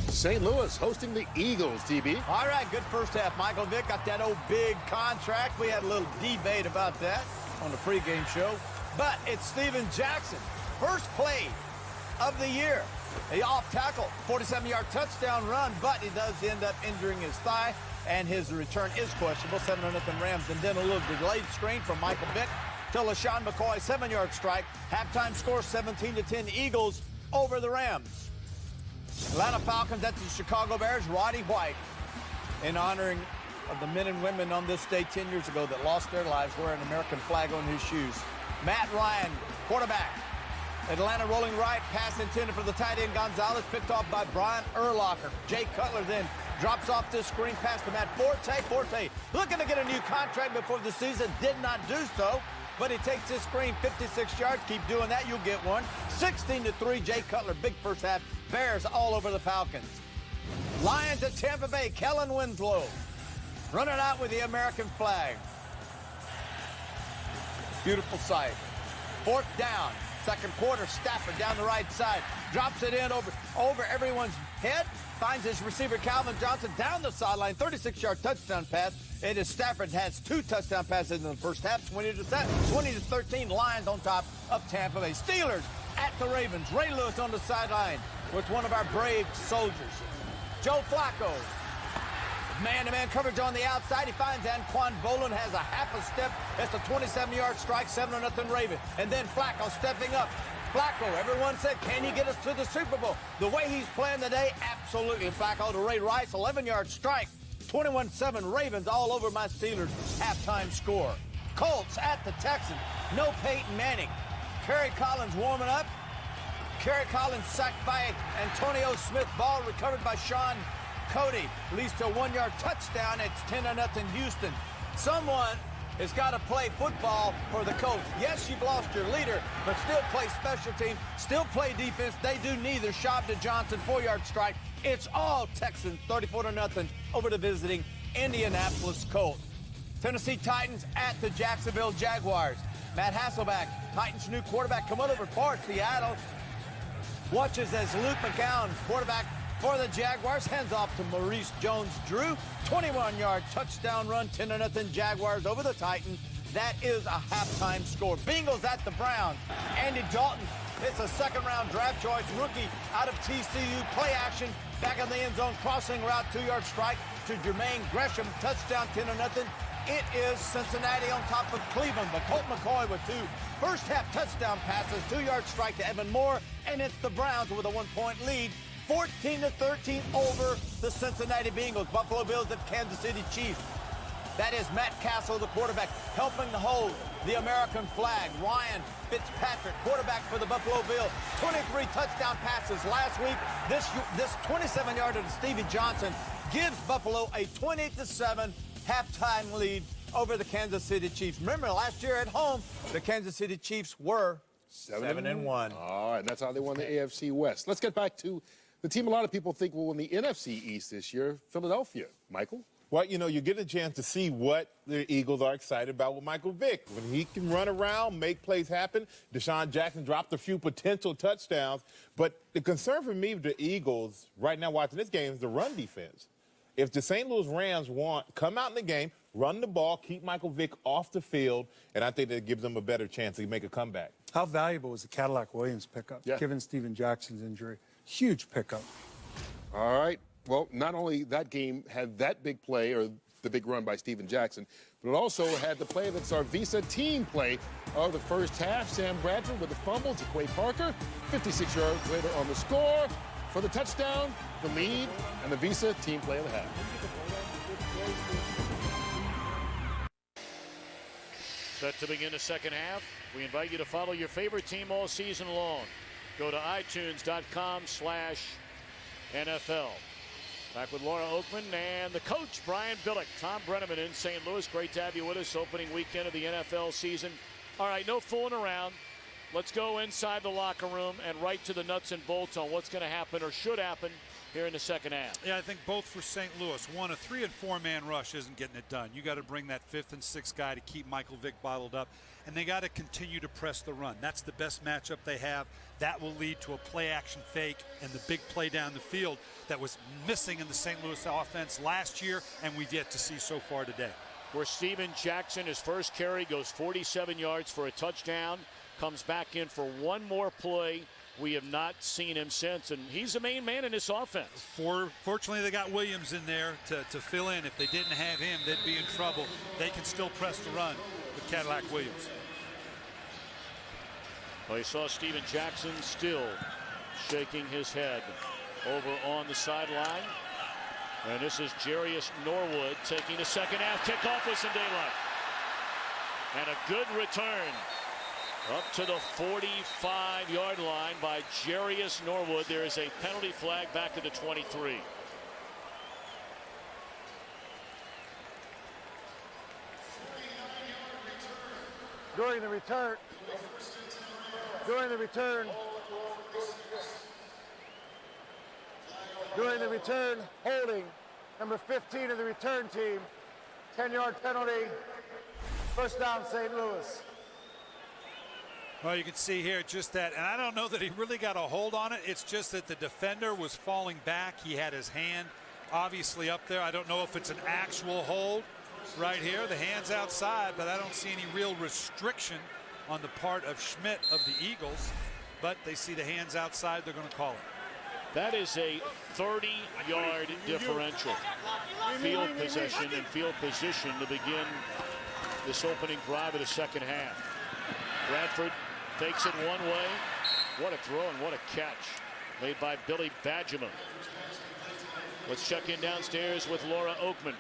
St. Louis hosting the Eagles, TB. All right, good first half. Michael Vick got that old big contract. We had a little debate about that on the pregame show. But it's Steven Jackson. First play of the year. A off tackle, 47-yard touchdown run, but he does end up injuring his thigh, and his return is questionable. 7-0 Rams. And then a little delayed screen from Michael Vick to LaShawn McCoy, 7-yard strike. Halftime score 17-10 Eagles over the Rams. Atlanta Falcons at the Chicago Bears. Roddy White, in honoring of the men and women on this day 10 years ago that lost their lives wearing an American flag on his shoes. Matt Ryan, quarterback. Atlanta rolling right, pass intended for the tight end Gonzalez, picked off by Brian Urlacher. Jay Cutler then drops off this screen pass to Matt Forte. Forte looking to get a new contract before the season, did not do so. But he takes this screen 56 yards. Keep doing that, you'll get one. 16-3, Jay Cutler, big first half. Bears all over the Falcons. Lions at Tampa Bay, Kellen Winslow running out with the American flag. Beautiful sight. Fourth down, second quarter, Stafford down the right side. Drops it in over everyone's head. Finds his receiver, Calvin Johnson, down the sideline. 36-yard touchdown pass. It is Stafford has 2 touchdown passes in the first half. 20-13, Lions on top of Tampa Bay. Steelers at the Ravens. Ray Lewis on the sideline with one of our brave soldiers. Joe Flacco. Man-to-man coverage on the outside. He finds Anquan Boland, has a half a step. It's a 27-yard strike, 7-0 Ravens. And then Flacco stepping up. Flacco, everyone said, can he get us to the Super Bowl? The way he's playing today, absolutely. Flacco to Ray Rice, 11-yard strike. 21-7 Ravens all over my Steelers halftime score. Colts at the Texans. No Peyton Manning. Kerry Collins warming up. Kerry Collins sacked by Antonio Smith. Ball recovered by Sean Cody. Leads to a 1-yard touchdown. It's 10-0 Houston. Someone has got to play football for the Colts. Yes, you've lost your leader, but still play special teams, still play defense. They do neither. Schaub to Johnson, 4-yard strike. It's all Texans, 34-0 over the visiting Indianapolis Colts. Tennessee Titans at the Jacksonville Jaguars. Matt Hasselbeck, Titans' new quarterback, coming over for Seattle. Watches as Luke McCown, quarterback for the Jaguars, hands off to Maurice Jones-Drew. 21-yard touchdown run, 10-0 Jaguars over the Titans. That is a halftime score. Bengals at the Browns. Andy Dalton, it's a second-round draft choice rookie out of TCU. Play action, back in the end zone, crossing route, 2-yard strike to Jermaine Gresham. Touchdown, 10-0. It is Cincinnati on top of Cleveland, but Colt McCoy with 2 first-half touchdown passes, 2-yard strike to Evan Moore, and it's the Browns with a 1-point lead. 14-13 over the Cincinnati Bengals. Buffalo Bills at Kansas City Chiefs. That is Matt Castle, the quarterback, helping to hold the American flag. Ryan Fitzpatrick, quarterback for the Buffalo Bills. 23 touchdown passes last week. This 27-yarder to Stevie Johnson gives Buffalo a 20-7 halftime lead over the Kansas City Chiefs. Remember, last year at home, the Kansas City Chiefs were 7-1. All right, that's how they won the AFC West. Let's get back to the team a lot of people think will win the NFC East this year, Philadelphia. Michael? Well, you know, you get a chance to see what the Eagles are excited about with Michael Vick. When he can run around, make plays happen. Deshaun Jackson dropped a few potential touchdowns. But the concern for me with the Eagles right now watching this game is the run defense. If the St. Louis Rams come out in the game, run the ball, keep Michael Vick off the field, and I think that gives them a better chance to make a comeback. How valuable was the Cadillac Williams pickup, given Steven Jackson's injury? Huge pickup. All right. Well, not only that game had that big play, or the big run by Steven Jackson, but it also had the play that's our Visa team play of the first half. Sam Bradford with the fumble to Quay Parker. 56 yards later on the score for the touchdown, the lead, and the Visa team play of the half. Set to begin the second half. We invite you to follow your favorite team all season long. Go to iTunes.com/NFL. Back with Laura Okmin and the coach, Brian Billick. Thom Brennaman in St. Louis. Great to have you with us opening weekend of the NFL season. All right, no fooling around. Let's go inside the locker room and right to the nuts and bolts on what's going to happen or should happen here in the second half. Yeah, I think both for St. Louis. One, a 3- and 4-man rush isn't getting it done. You got to bring that 5th and 6th guy to keep Michael Vick bottled up, and they got to continue to press the run. That's the best matchup they have. That will lead to a play-action fake and the big play down the field that was missing in the St. Louis offense last year, and we've yet to see so far today. Where Steven Jackson, his first carry, goes 47 yards for a touchdown, comes back in for one more play. We have not seen him since, and he's the main man in this offense. Fortunately, they got Williams in there to fill in. If they didn't have him, they'd be in trouble. They can still press the run with Cadillac Williams. Well, you saw Steven Jackson still shaking his head over on the sideline. And this is Jarius Norwood taking the second half kickoff with some daylight. And a good return up to the 45-yard line by Jarius Norwood. There is a penalty flag back to the 23. During the return, holding number 15 of the return team, 10-yard penalty, first down St. Louis. Well, you can see here just that, and I don't know that he really got a hold on it. It's just that the defender was falling back. He had his hand obviously up there. I don't know if it's an actual hold right here. The hand's outside, but I don't see any real restriction on the part of Schmidt of the Eagles. But they see the hands outside. They're going to call it. That is a 30-yard differential. Field possession and field position to begin this opening drive of the second half. Bradford fakes it one way. What a throw and what a catch made by Billy Badgerman. Let's check in downstairs with Laura Okmin.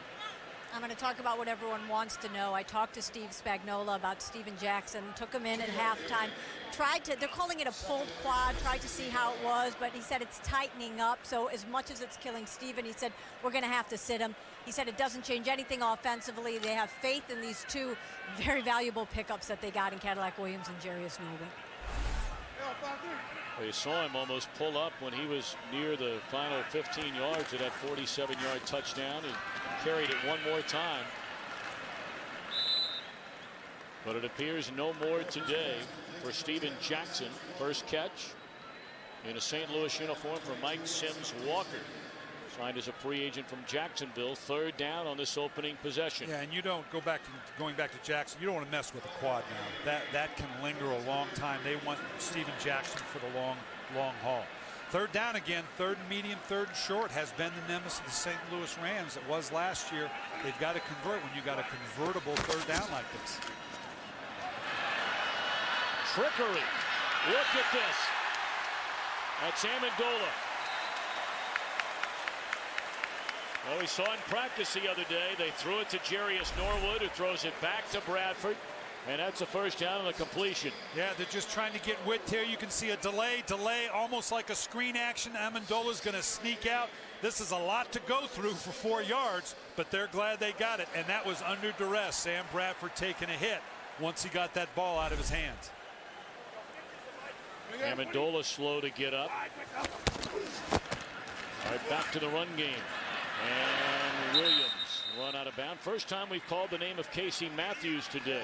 I'm going to talk about what everyone wants to know. I talked to Steve Spagnuolo about Steven Jackson, took him in at halftime, they're calling it a pulled quad, tried to see how it was, but he said it's tightening up, so as much as it's killing Steven, he said, we're going to have to sit him. He said it doesn't change anything offensively. They have faith in these two very valuable pickups that they got in Cadillac Williams and Jarius Norwood. Well, you saw him almost pull up when he was near the final 15 yards of that 47-yard touchdown. He carried it one more time. But it appears no more today for Steven Jackson. First catch in a St. Louis uniform for Mike Sims Walker. Signed as a free agent from Jacksonville. Third down on this opening possession. Yeah, and you don't going back to Jackson, you don't want to mess with a quad now. That can linger a long time. They want Steven Jackson for the long haul. Third down again, third and medium, third and short has been the nemesis of the St. Louis Rams. It was last year. They've got to convert when you got a convertible third down like this. Trickery. Look at this. That's Amendola. Well, we saw in practice the other day, they threw it to Jarius Norwood, who throws it back to Bradford. And that's a first down and a completion. Yeah, they're just trying to get width here. You can see a delay, almost like a screen action. Amendola's going to sneak out. This is a lot to go through for 4 yards, but they're glad they got it. And that was under duress. Sam Bradford taking a hit once he got that ball out of his hands. Amendola slow to get up. All right, back to the run game. And Williams run out of bounds. First time we've called the name of Casey Matthews today.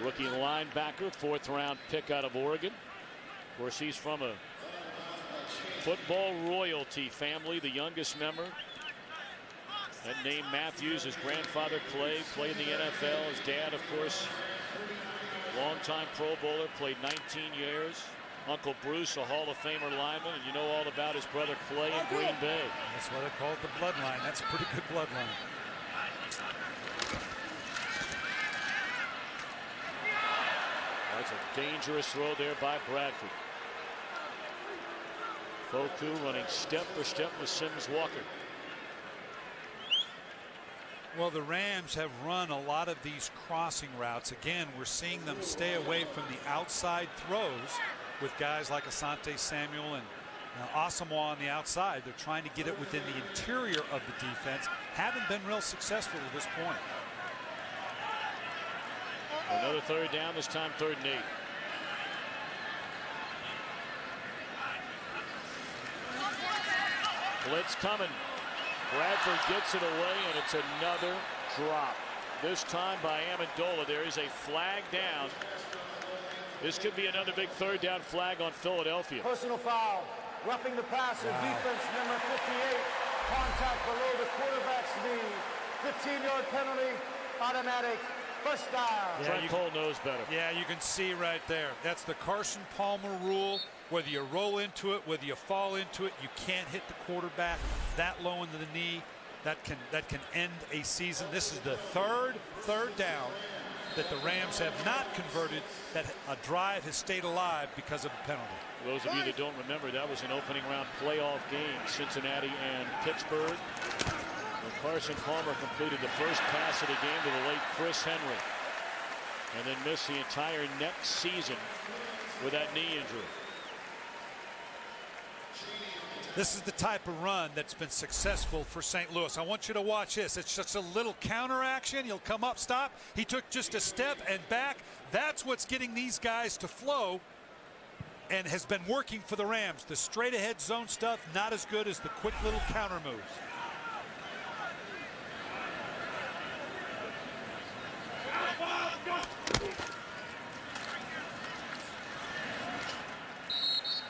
Rookie linebacker, 4th round pick out of Oregon. Of course, he's from a football royalty family, the youngest member. That name Matthews, his grandfather Clay played in the NFL. His dad, of course, longtime Pro Bowler, played 19 years. Uncle Bruce, a Hall of Famer lineman, and you know all about his brother Clay in Green Bay. That's why they call it the bloodline. That's a pretty good bloodline. That's a dangerous throw there by Bradford. Foku running step for step with Sims Walker. Well, the Rams have run a lot of these crossing routes. Again, we're seeing them stay away from the outside throws with guys like Asante Samuel and Asamoah on the outside. They're trying to get it within the interior of the defense. Haven't been real successful at this point. Another third down, this time 3rd and 8. Blitz coming. Bradford gets it away, and it's another drop. This time by Amendola. There is a flag down. This could be another big third down flag on Philadelphia. Personal foul. Roughing the passer. Defense number 58. Contact below the quarterback's knee. 15-yard penalty. Automatic. First down. Yeah, Trent Cole knows better. Yeah, you can see right there. That's the Carson Palmer rule. Whether you roll into it, whether you fall into it, you can't hit the quarterback that low into the knee. That can end a season. This is the third down that the Rams have not converted, that a drive has stayed alive because of a penalty. For those of you that don't remember, that was an opening round playoff game, Cincinnati and Pittsburgh. When Carson Palmer completed the first pass of the game to the late Chris Henry, and then missed the entire next season with that knee injury. This is the type of run that's been successful for St. Louis. I want you to watch this. It's just a little counter action. He'll come up, stop. He took just a step and back. That's what's getting these guys to flow and has been working for the Rams. The straight ahead zone stuff, not as good as the quick little counter moves.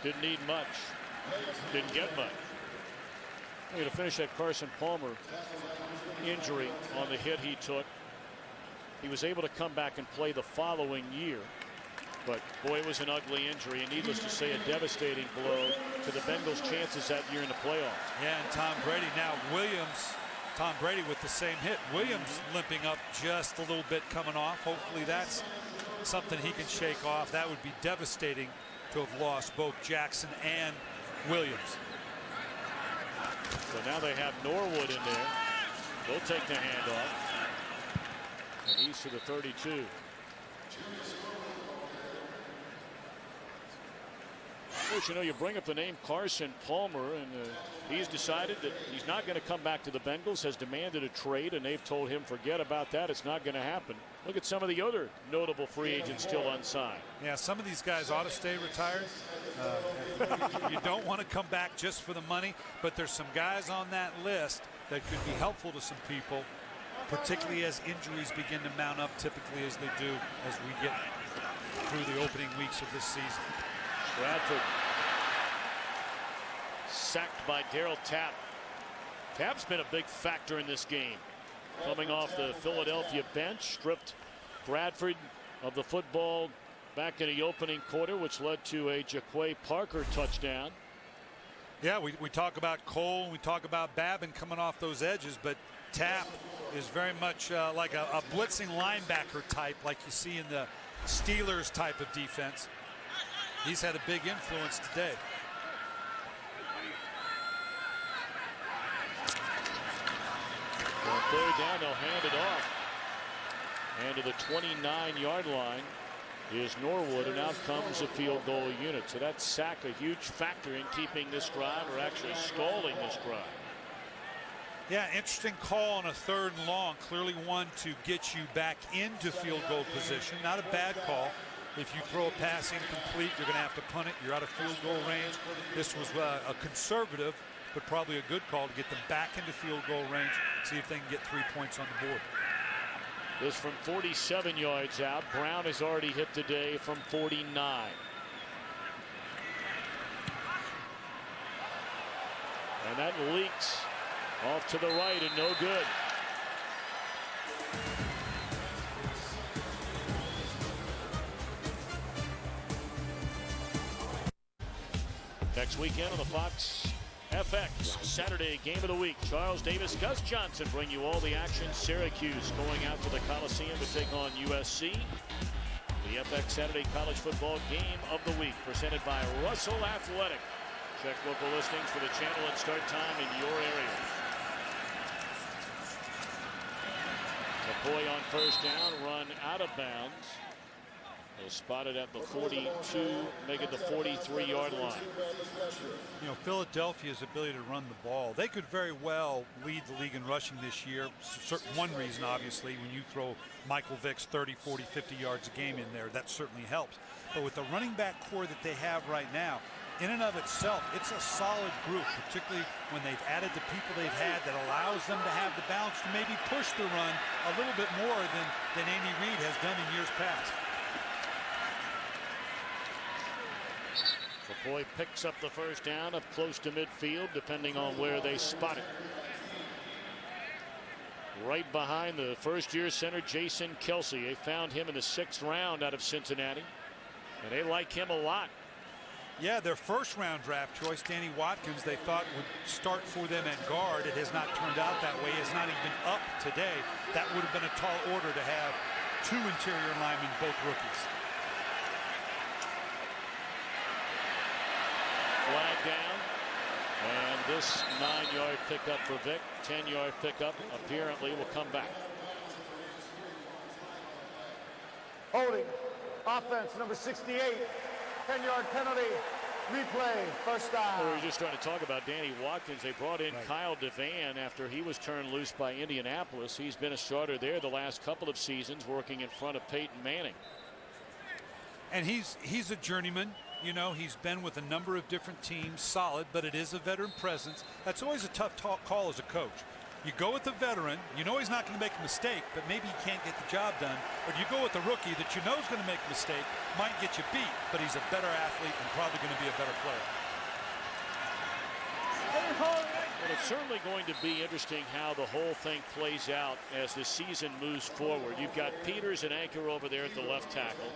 Didn't need much. Didn't get much. To finish that Carson Palmer injury on the hit he took. He was able to come back and play the following year. But boy, it was an ugly injury, and needless to say, a devastating blow to the Bengals' chances that year in the playoffs. Yeah, and Tom Brady now. Tom Brady with the same hit. Williams limping up just a little bit coming off. Hopefully that's something he can shake off. That would be devastating to have lost both Jackson and Williams. So now they have Norwood in there. They'll take the handoff. And he's to the 32. Of course, you know, you bring up the name Carson Palmer, and he's decided that he's not going to come back to the Bengals, has demanded a trade, and they've told him forget about that. It's not going to happen. Look at some of the other notable free agents still unsigned. Yeah, some of these guys ought to stay retired. You don't want to come back just for the money, but there's some guys on that list that could be helpful to some people, particularly as injuries begin to mount up, typically as they do as we get through the opening weeks of this season. Bradford sacked by Darryl Tapp. Tapp's been a big factor in this game. Coming off the Philadelphia bench, stripped Bradford of the football back in the opening quarter, which led to a Jaquay Parker touchdown. Yeah, we talk about Cole, we talk about Babin coming off those edges, but Tapp is very much like a blitzing linebacker type, like you see in the Steelers type of defense. He's had a big influence today. On third down, they'll hand it off. And to the 29-yard line is Norwood, and out comes a field goal unit. So that sack a huge factor in keeping this drive, or actually stalling this drive. Yeah, interesting call on a 3rd and long. Clearly one to get you back into field goal position. Not a bad call. If you throw a pass incomplete, you're going to have to punt it. You're out of field goal range. This was a conservative, but probably a good call to get them back into field goal range, see if they can get 3 points on the board. This from 47 yards out. Brown has already hit today from 49. And that leaks off to the right and no good. Next weekend on the Fox FX Saturday game of the week, Charles Davis, Gus Johnson bring you all the action. Syracuse going out to the Coliseum to take on USC. The FX Saturday college football game of the week presented by Russell Athletic. Check local listings for the channel and start time in your area. McCoy on first down, run out of bounds. They'll spot it at the 42, make it the 43-yard line. You know, Philadelphia's ability to run the ball, they could very well lead the league in rushing this year. One reason, obviously, when you throw Michael Vick's 30, 40, 50 yards a game in there, that certainly helps. But with the running back core that they have right now, in and of itself, it's a solid group, particularly when they've added the people they've had that allows them to have the balance to maybe push the run a little bit more than Andy Reid has done in years past. Chapoy picks up the first down up close to midfield, depending on where they spot it. Right behind the first-year center, Jason Kelsey. They found him in the 6th round out of Cincinnati, and they like him a lot. Yeah, their first-round draft choice, Danny Watkins, they thought would start for them at guard. It has not turned out that way. It's not even up today. That would have been a tall order to have 2 interior linemen, both rookies. Flag down, and this 9-yard pickup for Vick. 10-yard pickup apparently will come back. Holding. Offense, number 68. 10-yard penalty. Replay. First down. We were just trying to talk about Danny Watkins. They brought in Kyle DeVan after he was turned loose by Indianapolis. He's been a starter there the last couple of seasons, working in front of Peyton Manning. And he's a journeyman. You know, he's been with a number of different teams, solid, but it is a veteran presence. That's always a tough call as a coach. You go with the veteran, you know he's not going to make a mistake, but maybe he can't get the job done. Or you go with the rookie that you know is going to make a mistake, might get you beat, but he's a better athlete and probably going to be a better player. Well, it's certainly going to be interesting how the whole thing plays out as the season moves forward. You've got Peters and Anchor over there at the left tackle.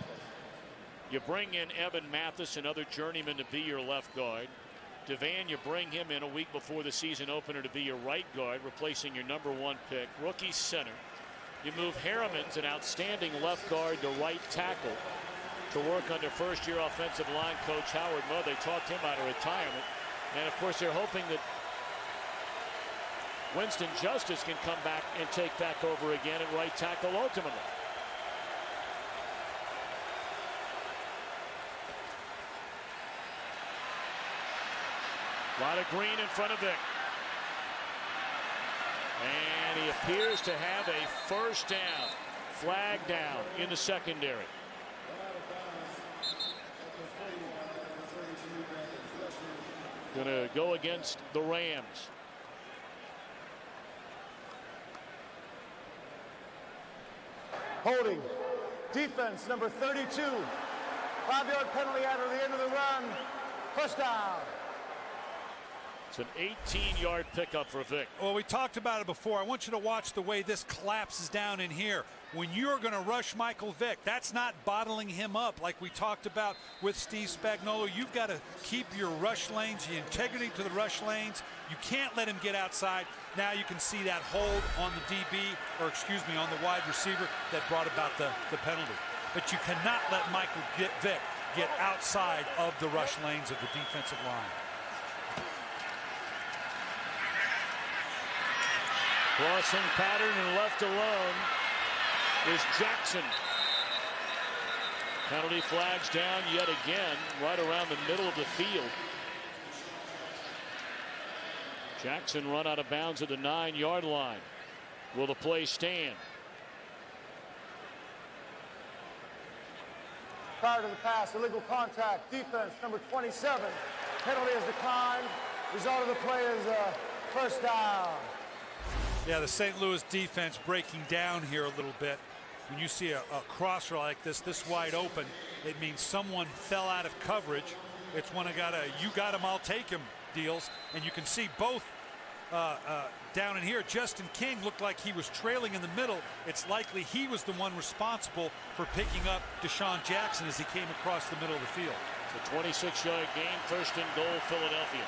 You bring in Evan Mathis, another journeyman, to be your left guard. DeVan, you bring him in a week before the season opener to be your right guard, replacing your #1 pick. Rookie center. You move Harriman's, an outstanding left guard, to right tackle to work under first-year offensive line coach Howard Mudd. They talked him out of retirement. And, of course, they're hoping that Winston Justice can come back and take back over again at right tackle ultimately. A lot of green in front of Vick. And he appears to have a first down. Flag down in the secondary. Going to go against the Rams. Holding. Defense, number 32. 5-yard penalty after the end of the run. First down. It's an 18-yard pickup for Vick. Well, we talked about it before. I want you to watch the way this collapses down in here. When you're going to rush Michael Vick, that's not bottling him up like we talked about with Steve Spagnuolo. You've got to keep your rush lanes, the integrity to the rush lanes. You can't let him get outside. Now you can see that hold on the DB, or excuse me, on the wide receiver that brought about the penalty. But you cannot let Michael Vick get outside of the rush lanes of the defensive line. Crossing pattern and left alone is Jackson. Penalty flags down yet again, right around the middle of the field. Jackson run out of bounds at the 9-yard line. Will the play stand? Prior to the pass, illegal contact. Defense, number 27. Penalty is declined. Result of the play is a first down. Yeah, the St. Louis defense breaking down here a little bit. When you see a crosser like this wide open, it means someone fell out of coverage. It's one of you got him, I'll take him deals. And you can see both down in here. Justin King looked like he was trailing in the middle. It's likely he was the one responsible for picking up Deshaun Jackson as he came across the middle of the field. It's a 26-yard gain, first and goal, Philadelphia.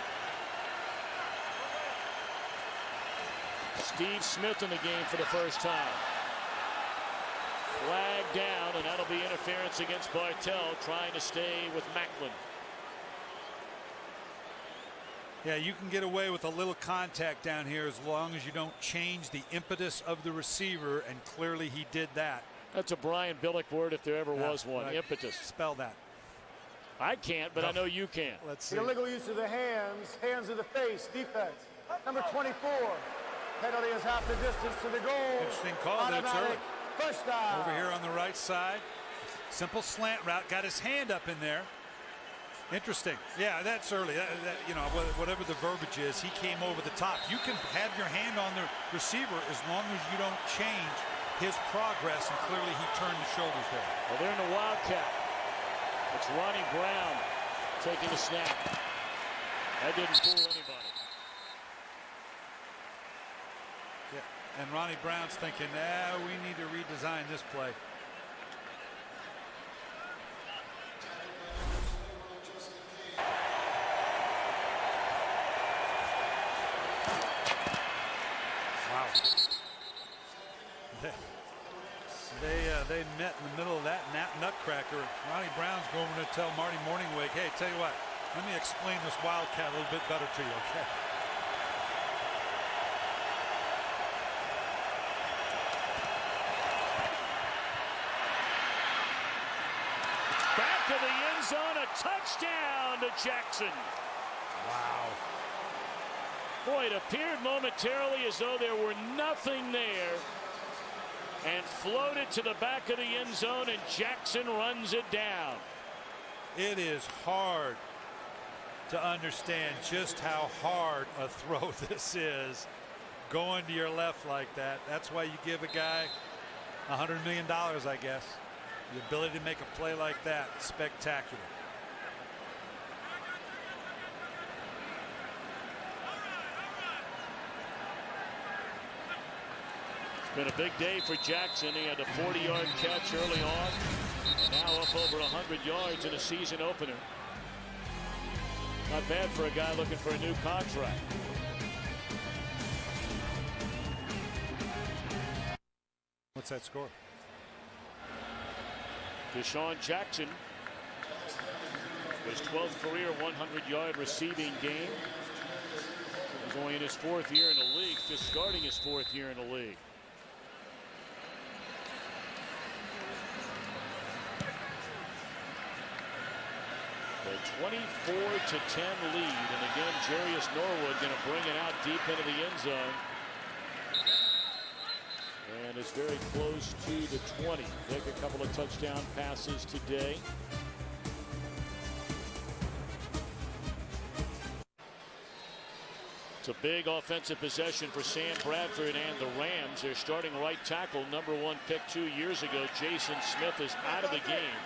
Steve Smith in the game for the first time. Flag down, and that'll be interference against Bartell, trying to stay with Macklin. Yeah, you can get away with a little contact down here as long as you don't change the impetus of the receiver, and clearly he did that. That's a Brian Billick word if there ever was one. Right. Impetus. Spell that. I can't, but I know you can. Let's see. The illegal use of the hands of the face. Defense, number 24. Penalty is half the distance to the goal. Interesting call. It's early. First down. Over here on the right side. Simple slant route. Got his hand up in there. Interesting. Yeah, that's early. You know, whatever the verbiage is, he came over the top. You can have your hand on the receiver as long as you don't change his progress, and clearly he turned the shoulders there. Well, they're in the Wildcat. It's Ronnie Brown taking the snap. That didn't fool anybody. Yeah, and Ronnie Brown's thinking, we need to redesign this play. They met in the middle of that nutcracker. Ronnie Brown's going to tell Marty Morningwig, hey, tell you what, let me explain this Wildcat a little bit better to you, okay? Back to the end zone, a touchdown to Jackson. Wow. Boy, it appeared momentarily as though there were nothing there, and floated to the back of the end zone, and Jackson runs it down. It is hard to understand just how hard a throw this is, going to your left like that. That's why you give a guy $100 million, I guess. The ability to make a play like that, spectacular. Been a big day for Jackson. He had a 40-yard catch early on, and now up over 100 yards in a season opener. Not bad for a guy looking for a new contract. What's that score? Deshaun Jackson, his 12th career 100-yard receiving game. He's only in his 4th year in the league, just starting his 4th year in the league. A 24-10 lead, and again Jarius Norwood going to bring it out deep into the end zone, and is very close to the 20. Vick a couple of touchdown passes today. It's a big offensive possession for Sam Bradford and the Rams. Their starting right tackle, #1 pick 2 years ago, Jason Smith, is out of the game,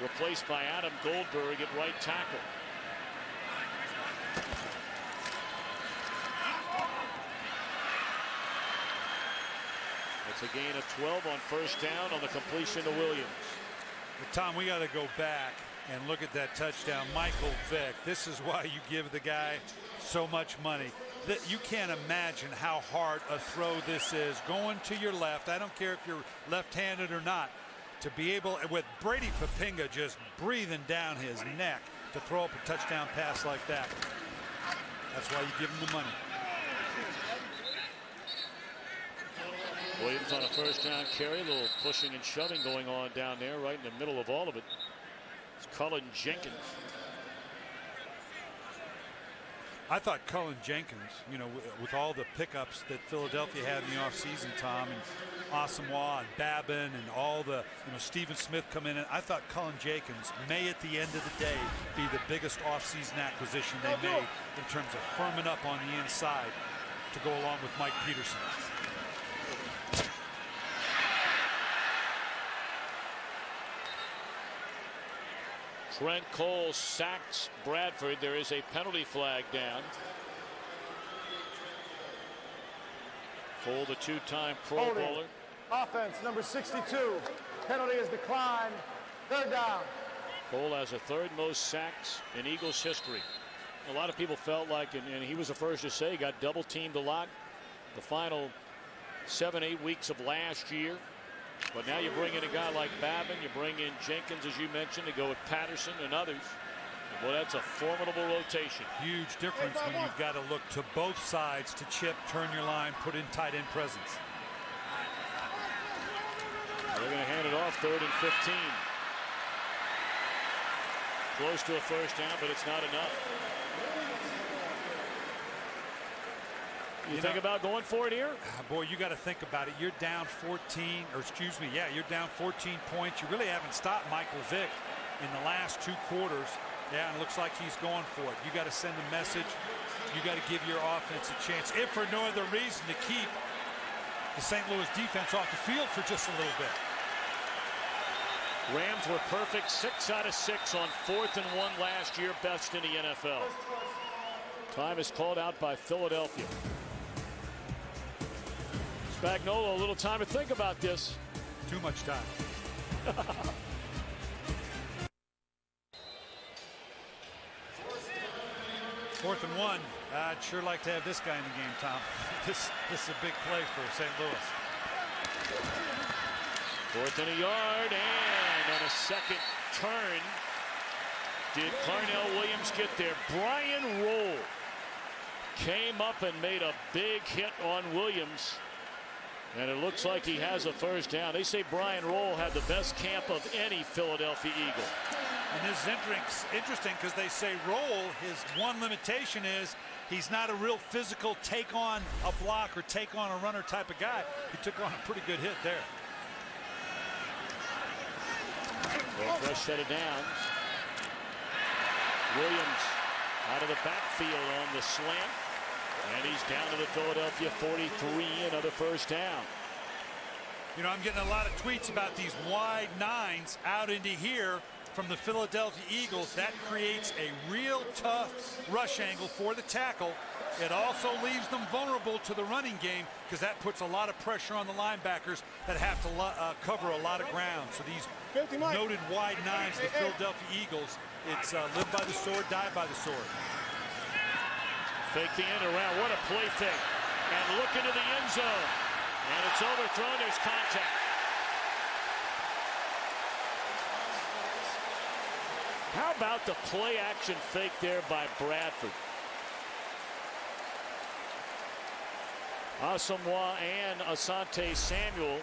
replaced by Adam Goldberg at right tackle. It's a gain of 12 on first down on the completion to Williams. Well, Tom, we got to go back and look at that touchdown. Michael Vick, this is why you give the guy so much money. That you can't imagine how hard a throw this is, going to your left. I don't care if you're left-handed or not. To be able, with Brady Papinga just breathing down his neck, to throw up a touchdown pass like that. That's why you give him the money. Williams on a first down carry, a little pushing and shoving going on down there, right in the middle of all of it. It's Cullen Jenkins. I thought Cullen Jenkins, you know, with all the pickups that Philadelphia had in the offseason, Tom, and Asamoah and Babin and all the, you know, Stephen Smith come in, and I thought Cullen Jenkins may at the end of the day be the biggest offseason acquisition they made in terms of firming up on the inside to go along with Mike Peterson. Trent Cole sacks Bradford. There is a penalty flag down. Cole, the two-time Pro Bowler. Offense, number 62. Penalty is declined. Third down. Cole has the third most sacks in Eagles history. A lot of people felt like, and he was the first to say, he got double-teamed a lot the final 7-8 weeks of last year. But now you bring in a guy like Babin, you bring in Jenkins, as you mentioned, to go with Patterson and others. Well, that's a formidable rotation. Huge difference when you've got to look to both sides to chip, turn your line, put in tight end presence. They're going to hand it off, 3rd and 15. Close to a first down, but it's not enough. You think about going for it here? Boy, you got to think about it. You're down 14, or excuse me, yeah, you're down 14 points. You really haven't stopped Michael Vick in the last 2 quarters. Yeah, and it looks like he's going for it. You got to send a message. You got to give your offense a chance, if for no other reason, to keep the St. Louis defense off the field for just a little bit. Rams were perfect 6 out of 6 on 4th and 1 last year, best in the NFL. Time is called out by Philadelphia. Spagnuolo, a little time to think about this. Too much time. 4th and 1. I'd sure like to have this guy in the game, Tom. This is a big play for St. Louis. 4th and a yard, and on a second turn, did Carnell Williams get there? Brian Roll came up and made a big hit on Williams, and it looks like he has a first down. They say Brian Roll had the best camp of any Philadelphia Eagle. And this is interesting because they say Roll, his one limitation is he's not a real physical take on a block or take on a runner type of guy. He took on a pretty good hit there. Fresh set of downs. Williams out of the backfield on the slant, and he's down to the Philadelphia 43. Another first down. You know, I'm getting a lot of tweets about these wide nines out into here from the Philadelphia Eagles. That creates a real tough rush angle for the tackle. It also leaves them vulnerable to the running game because that puts a lot of pressure on the linebackers that have to cover a lot of ground. So these noted wide nines, the Philadelphia Eagles, it's live by the sword, die by the sword. Fake the end around. What a play fake. And look into the end zone. And it's overthrown. There's contact. How about the play action fake there by Bradford? Asamoah and Asante Samuel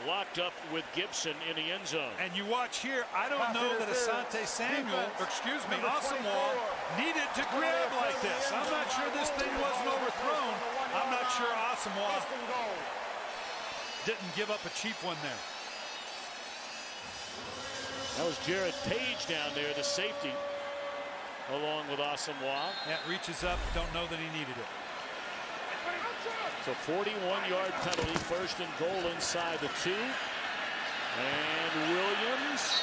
locked up with Gibson in the end zone. And you watch here, I don't know that Asante Samuel, or excuse me, Asamoah needed to grab like this. I'm not sure this thing wasn't overthrown. I'm not sure Asamoah didn't give up a cheap one there. That was Jared Page down there, the safety, along with Asamoah. That reaches up, don't know that he needed it. So 41-yard penalty, 1st and goal inside the 2. And Williams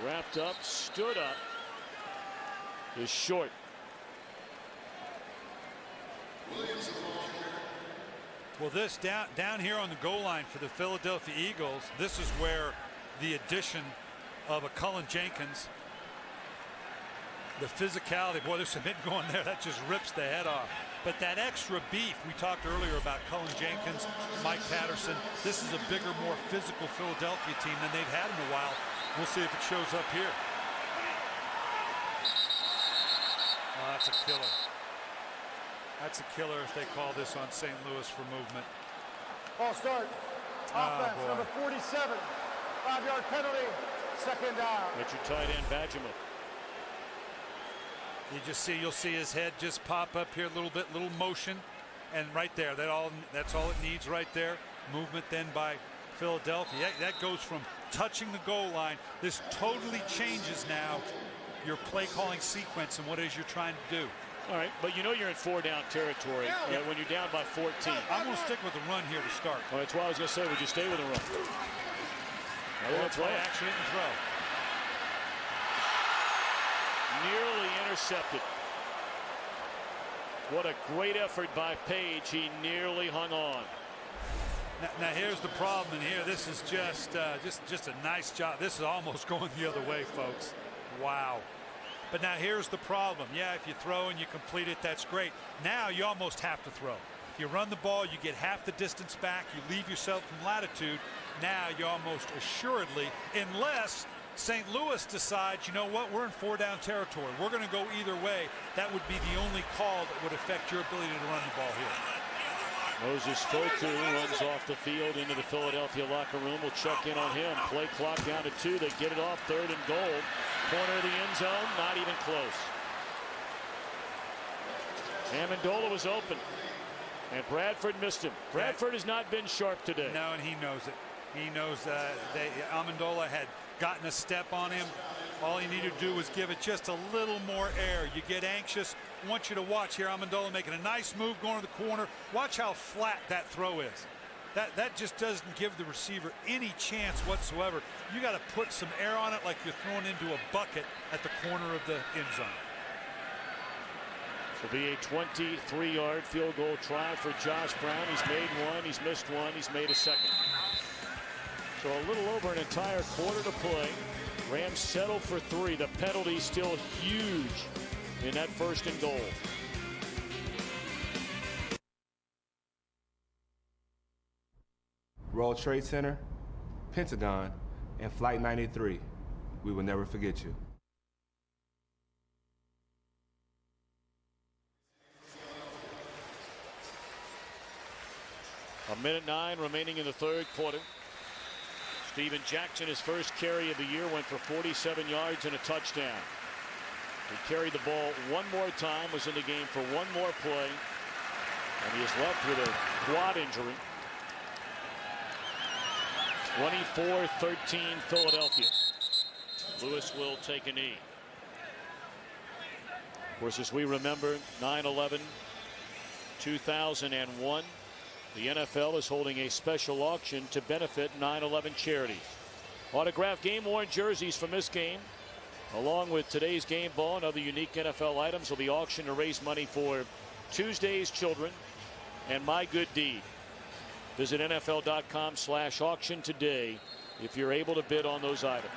wrapped up, stood up, is short. Well, this down here on the goal line for the Philadelphia Eagles, this is where the addition of a Cullen Jenkins, the physicality, boy, there's some hit going there, that just rips the head off. But that extra beef, we talked earlier about Cullen Jenkins, Mike Patterson. This is a bigger, more physical Philadelphia team than they've had in a while. We'll see if it shows up here. Oh, that's a killer. That's a killer if they call this on St. Louis for movement. Ball start. Offense, number 47. 5-yard penalty. 2nd down. That's your tight end, Benjamin. You just see, you'll see his head just pop up here a little bit, little motion, and right there, that's all it needs right there. Movement then by Philadelphia. That goes from touching the goal line. This totally changes now your play calling sequence and what it is you're trying to do. All right, but you know you're in 4-down territory when you're down by 14. I'm going to stick with the run here to start. Well, that's why I was going to say, would you stay with the run? Play action and throw. Nearly intercepted. What a great effort by Page. He nearly hung on. Now here's the problem, and here this is just a nice job. This is almost going the other way, folks. Wow. But now here's the problem. Yeah, if you throw and you complete it, that's great. Now you almost have to throw. If you run the ball, you get half the distance back. You leave yourself from latitude. Now you almost assuredly, unless St. Louis decides, you know what, we're in 4-down territory. We're going to go either way. That would be the only call that would affect your ability to run the ball here. Moses Fotu runs off the field into the Philadelphia locker room. We'll check in on him. Play clock down to 2. They get it off 3rd and goal. Corner of the end zone, not even close. Amendola was open, and Bradford missed him. Bradford has not been sharp today. No, and he knows it. He knows Amendola had gotten a step on him. All he needed to do was give it just a little more air. You get anxious. I want you to watch here. Amendola making a nice move going to the corner. Watch how flat that throw is. That just doesn't give the receiver any chance whatsoever. You got to put some air on it like you're throwing into a bucket at the corner of the end zone. This will be a 23-yard field goal try for Josh Brown. He's made one, he's missed one, he's made a second. So a little over an entire quarter to play. Rams settle for 3. The penalty still huge in that 1st and goal. World Trade Center, Pentagon, and Flight 93. We will never forget you. A minute 9 remaining in the 3rd quarter. Steven Jackson, his first carry of the year, went for 47 yards and a touchdown. He carried the ball one more time, was in the game for one more play, and he is left with a quad injury. 24-13 Philadelphia. Lewis will take a knee. Of course, as we remember, 9/11, 2001. The NFL is holding a special auction to benefit 9/11 charities. Autographed game-worn jerseys from this game, along with today's game ball and other unique NFL items, will be auctioned to raise money for Tuesday's Children and My Good Deed. Visit NFL.com/auction today if you're able to bid on those items.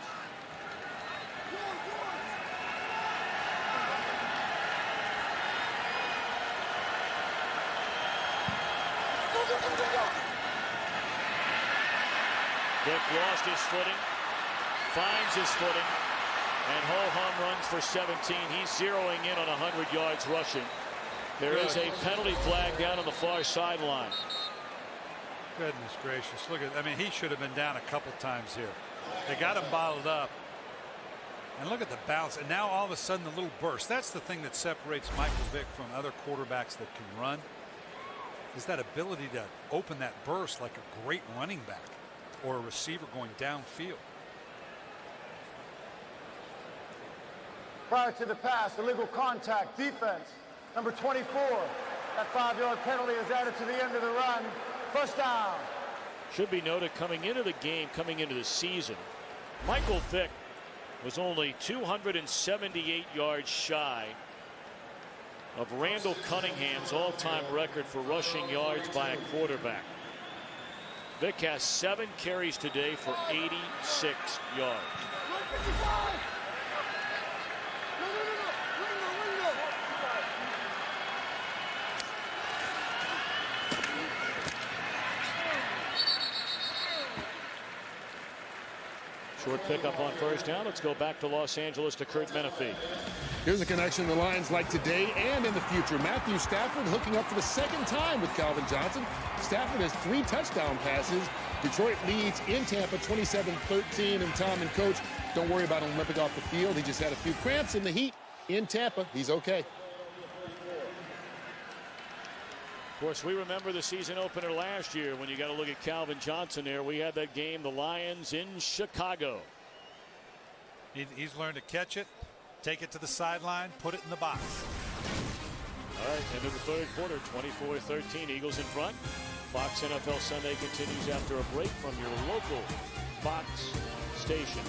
Vick lost his footing, finds his footing, and ho-hum runs for 17. He's zeroing in on 100 yards rushing. There is a penalty flag down on the far sideline. Goodness gracious. Look at, I mean, he should have been down a couple times here. They got him bottled up. And look at the bounce. And now all of a sudden the little burst. That's the thing that separates Michael Vick from other quarterbacks that can run, is that ability to open that burst like a great running back or a receiver going downfield. Prior to the pass, illegal contact, defense, number 24. That 5-yard penalty is added to the end of the run. First down. Should be noted, coming into the game, coming into the season, Michael Vick was only 278 yards shy of Randall Cunningham's all-time record for rushing yards by a quarterback. Vick has 7 carries today for 86 yards. Short pickup on first down. Let's go back to Los Angeles to Kurt Menefee. Here's a connection the Lions like today and in the future. Matthew Stafford hooking up for the 2nd time with Calvin Johnson. Stafford has 3 touchdown passes. Detroit leads in Tampa 27-13. And Thom and Coach, don't worry about him limping off the field. He just had a few cramps in the heat in Tampa. He's okay. Of course, we remember the season opener last year when you got to look at Calvin Johnson there. We had that game, the Lions in Chicago. He's learned to catch it, take it to the sideline, put it in the box. All right, end of the 3rd quarter, 24-13, Eagles in front. Fox NFL Sunday continues after a break from your local Fox station.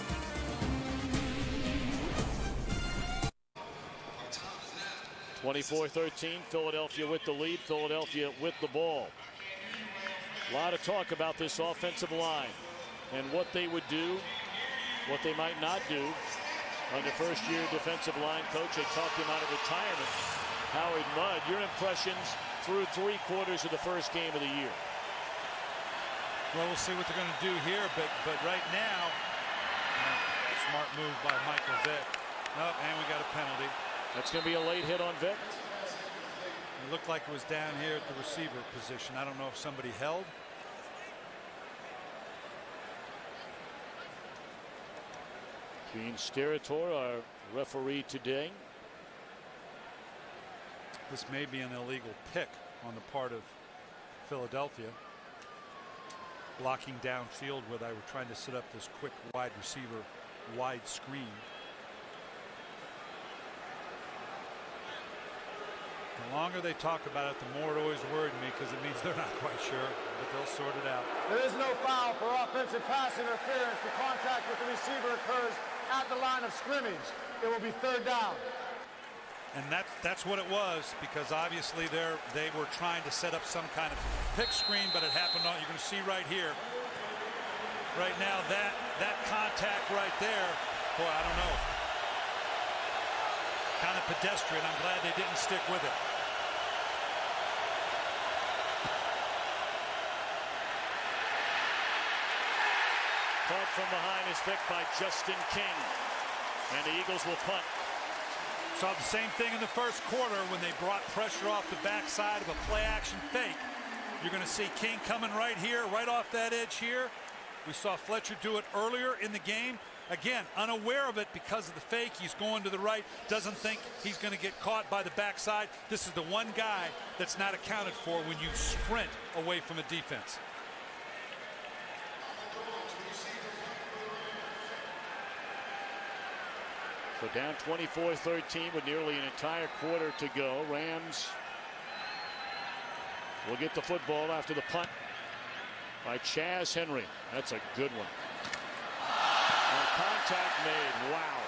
(24-13), Philadelphia with the lead, Philadelphia with the ball. A lot of talk about this offensive line and what they would do, what they might not do under first-year defensive line coach. They talked him out of retirement, Howard Mudd. Your impressions through 3 quarters of the first game of the year? Well, we'll see what they're going to do here, but right now, smart move by Michael Vick. Oh, and we got a penalty. That's going to be a late hit on Vick. It looked like it was down here at the receiver position. I don't know if somebody held. Gene Steratore, our referee today. This may be an illegal pick on the part of Philadelphia. Blocking downfield where they were trying to set up this quick wide receiver wide screen. The longer they talk about it, the more it always worried me because it means they're not quite sure, but they'll sort it out. There is no foul for offensive pass interference. The contact with the receiver occurs at the line of scrimmage. It will be third down. And that's what it was, because obviously they were trying to set up some kind of pick screen, but it happened on, you're going to see right here. Right now, that contact right there, boy, I don't know. Kind of pedestrian. I'm glad they didn't stick with it. Punt from behind is picked by Justin King. And the Eagles will punt. Saw the same thing in the first quarter when they brought pressure off the backside of a play-action fake. You're going to see King coming right here, right off that edge here. We saw Fletcher do it earlier in the game. Again, unaware of it because of the fake. He's going to the right, doesn't think he's going to get caught by the backside. This is the one guy that's not accounted for when you sprint away from a defense. So down 24-13 with nearly an entire quarter to go. Rams will get the football after the punt by Chaz Henry. That's a good one. And contact made. Wow.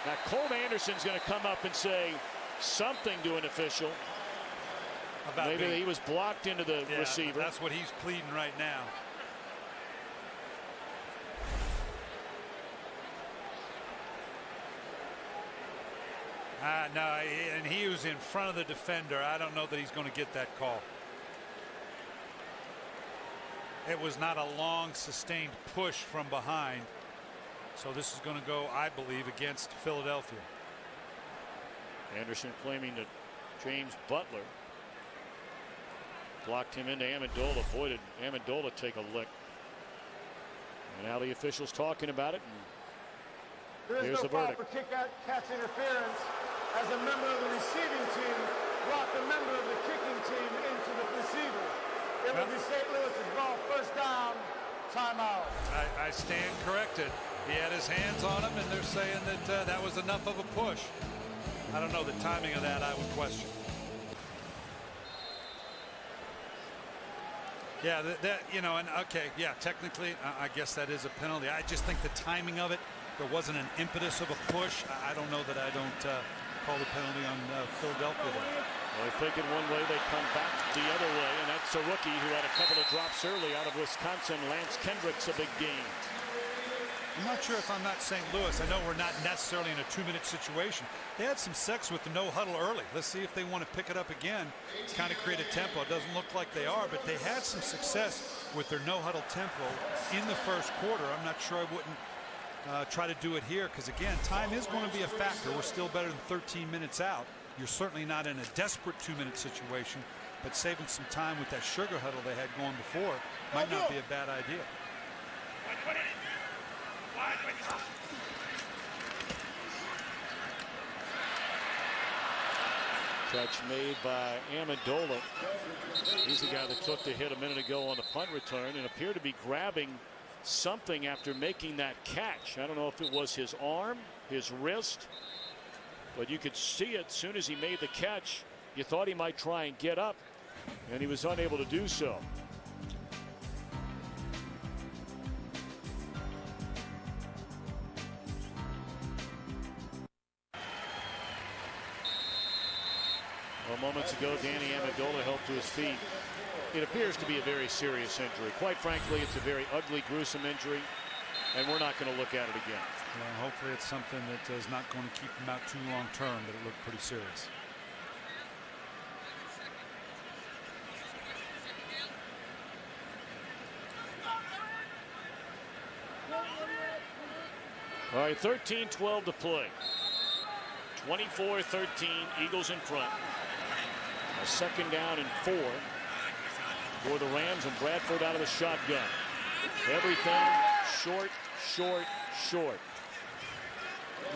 Now Colt Anderson's going to come up and say something to an official. About maybe he was blocked into the receiver. That's what he's pleading right now. No, and he was in front of the defender. I don't know that he's going to get that call. It was not a long, sustained push from behind. So this is going to go, I believe, against Philadelphia. Anderson claiming that James Butler blocked him into Amendola. Boy, did Amendola take a lick. And now the officials talking about it. And here's the verdict. There is no foul for kick-catch interference as a member of the receiving team brought the member of the kicking team into the receiver. It will be St. Louis's ball. First down, timeout. I stand corrected. He had his hands on him, and they're saying that that was enough of a push. I don't know the timing of that. I would question. Yeah, and okay, yeah, technically, I guess that is a penalty. I just think the timing of it, there wasn't an impetus of a push. I don't know that I don't call the penalty on Philadelphia there. Well, I think in one way they come back the other way, and that's a rookie who had a couple of drops early out of Wisconsin. Lance Kendrick's a big game. I'm not sure if I'm not St. Louis. I know we're not necessarily in a 2-minute situation. They had some sex with the no huddle early. Let's see if they want to pick it up again, kind of create a tempo. It doesn't look like they are, but they had some success with their no huddle tempo in the first quarter. I'm not sure I wouldn't try to do it here because, again, time is going to be a factor. We're still better than 13 minutes out. You're certainly not in a desperate 2-minute situation, but saving some time with that sugar huddle they had going before might not be a bad idea. Touch made by Amendola. He's the guy that took the hit a minute ago on the punt return and appeared to be grabbing something after making that catch. I don't know if it was his arm, his wrist, but you could see it as soon as he made the catch. You thought he might try and get up, and he was unable to do so. Well, moments ago, Danny Amendola helped to his feet. It appears to be a very serious injury. Quite frankly, it's a very ugly, gruesome injury, and we're not going to look at it again. Yeah, hopefully it's something that is not going to keep him out too long term, but it looked pretty serious. All right, 13-12 to play. 24-13, Eagles in front. A second down and 4 for the Rams, and Bradford out of the shotgun. Everything short, short, short.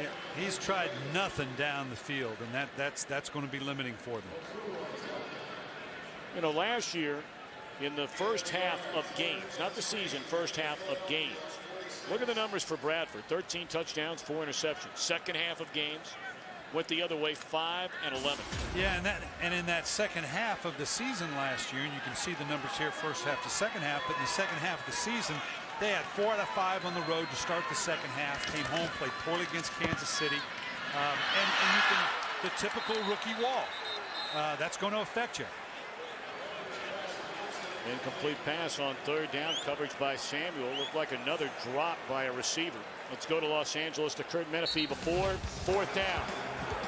Yeah, he's tried nothing down the field, and that's going to be limiting for them. You know, last year in the first half of games, not the season, first half of games, look at the numbers for Bradford. 13 touchdowns, 4 interceptions. Second half of games, went the other way, 5 and 11. Yeah, and in that second half of the season last year, and you can see the numbers here, first half to second half, but in the second half of the season, they had 4 out of 5 on the road to start the second half, came home, played poorly against Kansas City, and you can, the typical rookie wall, that's going to affect you. Incomplete pass on third down, coverage by Samuel. Looked like another drop by a receiver. Let's go to Los Angeles to Kurt Menefee before fourth down.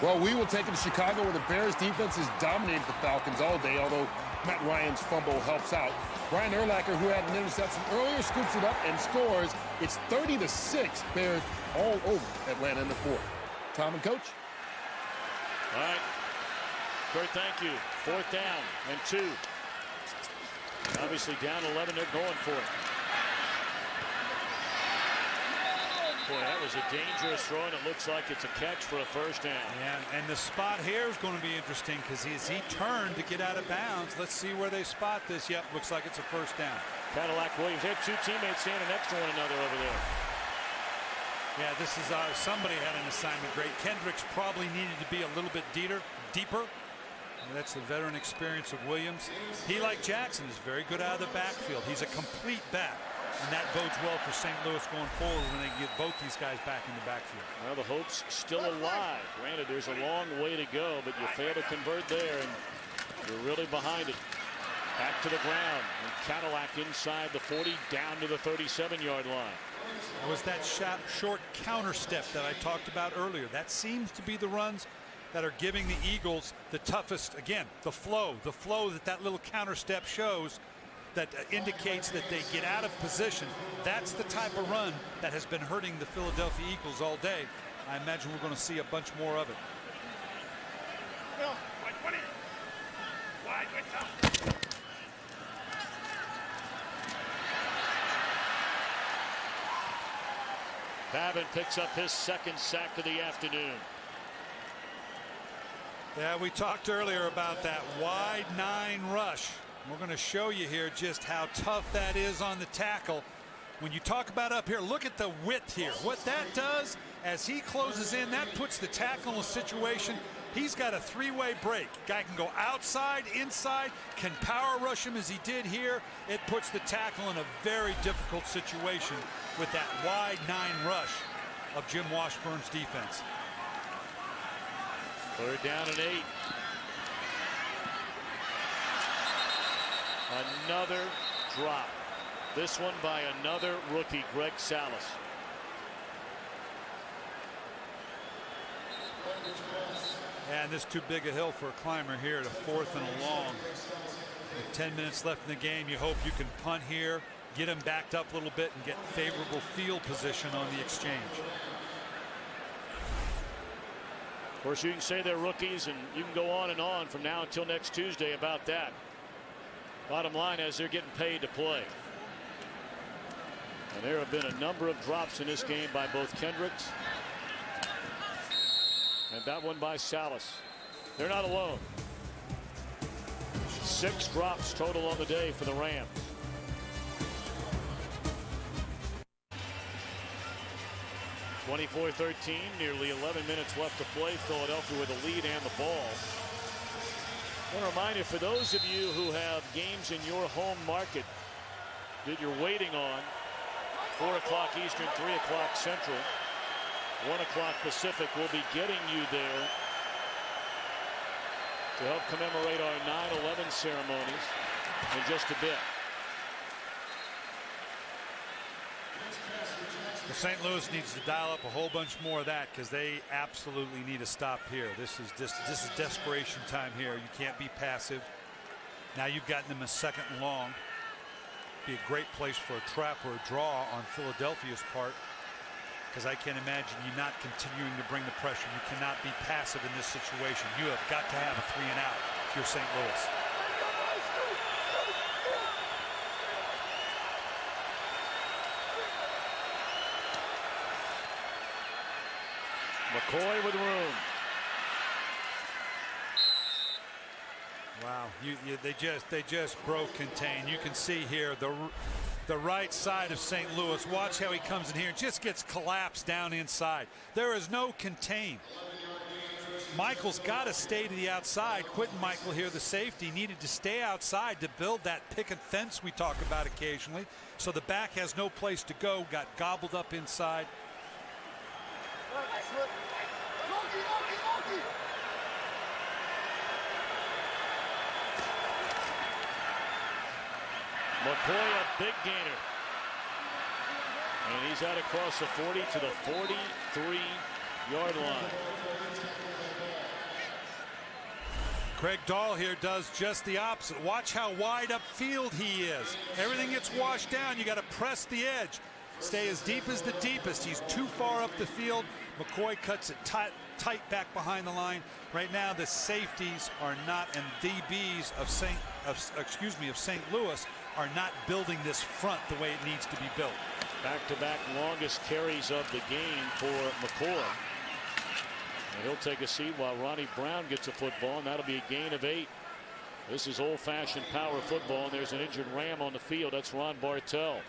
Well, we will take it to Chicago, where the Bears defense has dominated the Falcons all day, although Matt Ryan's fumble helps out. Brian Urlacher, who had an interception earlier, scoops it up and scores. It's 30-6. Bears all over Atlanta in the fourth. Thom and Coach. All right. Kurt, thank you. Fourth down and 2. Obviously down 11, they're going for it. Boy, that was a dangerous throw, and it looks like it's a catch for a first down. Yeah, and the spot here is going to be interesting because he turned to get out of bounds. Let's see where they spot this. Yep, looks like it's a first down. Cadillac Williams, they had 2 teammates standing next to one another over there. Yeah, this is somebody had an assignment great. Kendricks probably needed to be a little bit deeper. That's the veteran experience of Williams. He, like Jackson, is very good out of the backfield. He's a complete back, and that bodes well for St. Louis going forward when they get both these guys back in the backfield. Well, the hope's still alive. Granted, there's a long way to go, but you fail to convert there, and you're really behind it. Back to the ground, and Cadillac inside the 40, down to the 37-yard line. It was that short counter step that I talked about earlier. That seems to be the runs that are giving the Eagles the toughest. Again, the flow that little counter step shows, that indicates that they get out of position. That's the type of run that has been hurting the Philadelphia Eagles all day. I imagine we're going to see a bunch more of it. Pavin picks up his second sack of the afternoon. Yeah, we talked earlier about that wide 9 rush. We're going to show you here just how tough that is on the tackle. When you talk about up here, look at the width here. What that does as he closes in, that puts the tackle in a situation. He's got a 3-way break. Guy can go outside, inside, can power rush him as he did here. It puts the tackle in a very difficult situation with that wide 9 rush of Jim Washburn's defense. Third down and 8. Another drop. This one by another rookie, Greg Salas. And this too big a hill for a climber here at a 4th and a long. With 10 minutes left in the game, you hope you can punt here, get him backed up a little bit, and get favorable field position on the exchange. Of course, you can say they're rookies, and you can go on from now until next Tuesday about that. Bottom line is they're getting paid to play. And there have been a number of drops in this game by both Kendricks and that one by Salas. They're not alone. 6 drops total on the day for the Rams. (24-13), nearly 11 minutes left to play. Philadelphia with the lead and the ball. I want to remind you, for those of you who have games in your home market that you're waiting on, 4 o'clock Eastern, 3 o'clock Central, 1 o'clock Pacific, will be getting you there to help commemorate our 9/11 ceremonies in just a bit. Well, St. Louis needs to dial up a whole bunch more of that, because they absolutely need a stop here. This is desperation time here. You can't be passive. Now you've gotten them a 2nd and long. Be a great place for a trap or a draw on Philadelphia's part, because I can't imagine you not continuing to bring the pressure. You cannot be passive in this situation. You have got to have a 3 and out if you're St. Louis. McCoy with room. Wow, they just broke contain. You can see here the right side of St. Louis. Watch how he comes in here and just gets collapsed down inside. There is no contain. Michael's got to stay to the outside. Quentin Michael here, the safety, needed to stay outside to build that picket fence we talk about occasionally. So the back has no place to go, got gobbled up inside. McCoy, a big gainer. And he's out across the 40 to the 43-yard line. Craig Dahl here does just the opposite. Watch how wide upfield he is. Everything gets washed down. You got to press the edge. Stay as deep as the deepest. He's too far up the field. McCoy cuts it tight back behind the line. Right now, the safeties are not, and DBs of St. Louis are not building this front the way it needs to be built. Back-to-back longest carries of the game for McCoy. And he'll take a seat while Ronnie Brown gets a football, and that'll be a gain of 8. This is old-fashioned power football, and there's an injured Ram on the field. That's Ron Bartell.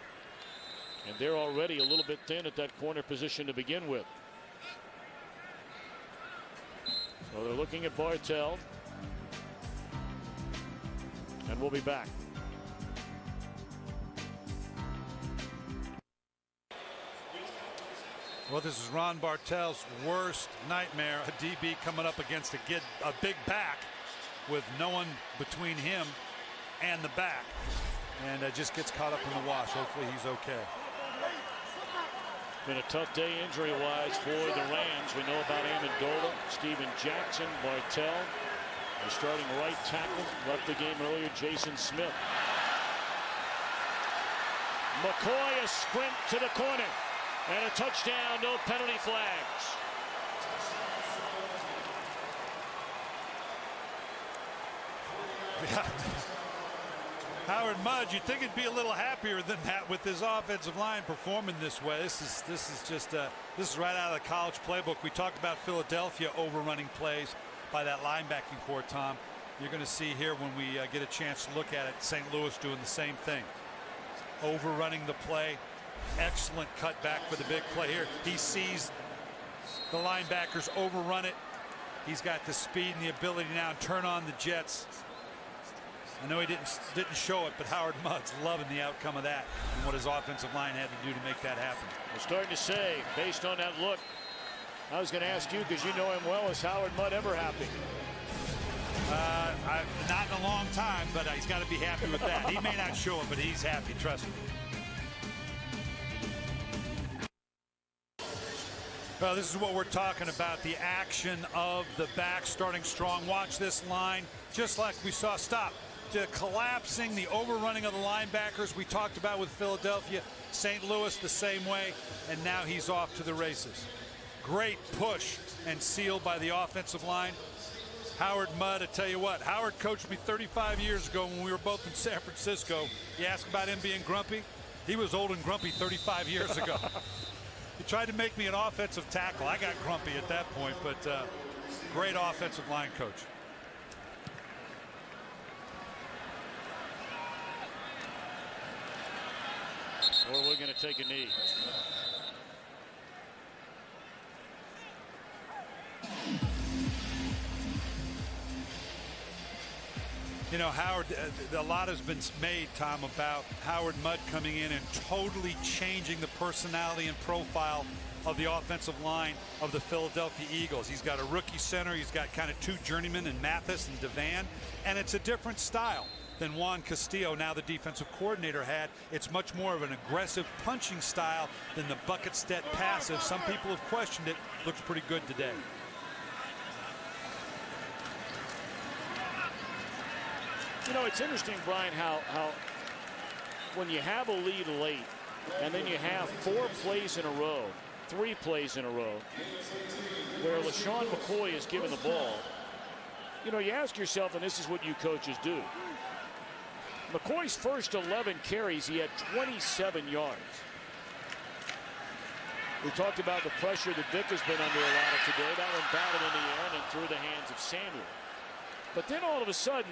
And they're already a little bit thin at that corner position to begin with. So they're looking at Bartell. And we'll be back. Well, this is Ron Bartell's worst nightmare. A DB coming up against a big back with no one between him and the back. And just gets caught up in the wash. Hopefully he's okay. Been a tough day injury-wise for the Rams. We know about Amendola, Steven Jackson, Bartell. The starting right tackle left the game earlier, Jason Smith. McCoy, a sprint to the corner. And a touchdown, no penalty flags. Yeah. Howard Mudd, you'd think he'd be a little happier than that with his offensive line performing this way. This is right out of the college playbook. We talked about Philadelphia overrunning plays by that linebacking core, Tom. You're going to see here when we get a chance to look at it, St. Louis doing the same thing. Overrunning the play. Excellent cutback for the big play here. He sees the linebackers overrun it. He's got the speed and the ability now to turn on the jets. I know he didn't show it, but Howard Mudd's loving the outcome of that and what his offensive line had to do to make that happen. We're starting to say, based on that look, I was going to ask you, because you know him well, is Howard Mudd ever happy? Not in a long time, but he's got to be happy with that. He may not show it, but he's happy, trust me. Well, this is what we're talking about, the action of the back starting strong. Watch this line, just like we saw. To collapsing, the overrunning of the linebackers we talked about with Philadelphia. St. Louis the same way, and now he's off to the races. Great push and seal by the offensive line. Howard Mudd, I tell you what, Howard coached me 35 years ago when we were both in San Francisco. You ask about him being grumpy? He was old and grumpy 35 years ago. He tried to make me an offensive tackle. I got grumpy at that point, but great offensive line coach. Or we're going to take a knee. You know, Howard, a lot has been made, Tom, about Howard Mudd coming in and totally changing the personality and profile of the offensive line of the Philadelphia Eagles. He's got a rookie center. He's got kind of two journeymen in Mathis and Devan, and it's a different style than Juan Castillo, now the defensive coordinator, had. It's much more of an aggressive punching style than the bucket step passive. Some people have questioned it. Looks pretty good today. You know, it's interesting, Brian, how when you have a lead late and then you have 4 plays in a row, 3 plays in a row, where LaShawn McCoy is given the ball, you know, you ask yourself, and this is what you coaches do. McCoy's first 11 carries, he had 27 yards. We talked about the pressure that Vick has been under a lot of today. That one batted in the air and through the hands of Samuel. But then all of a sudden,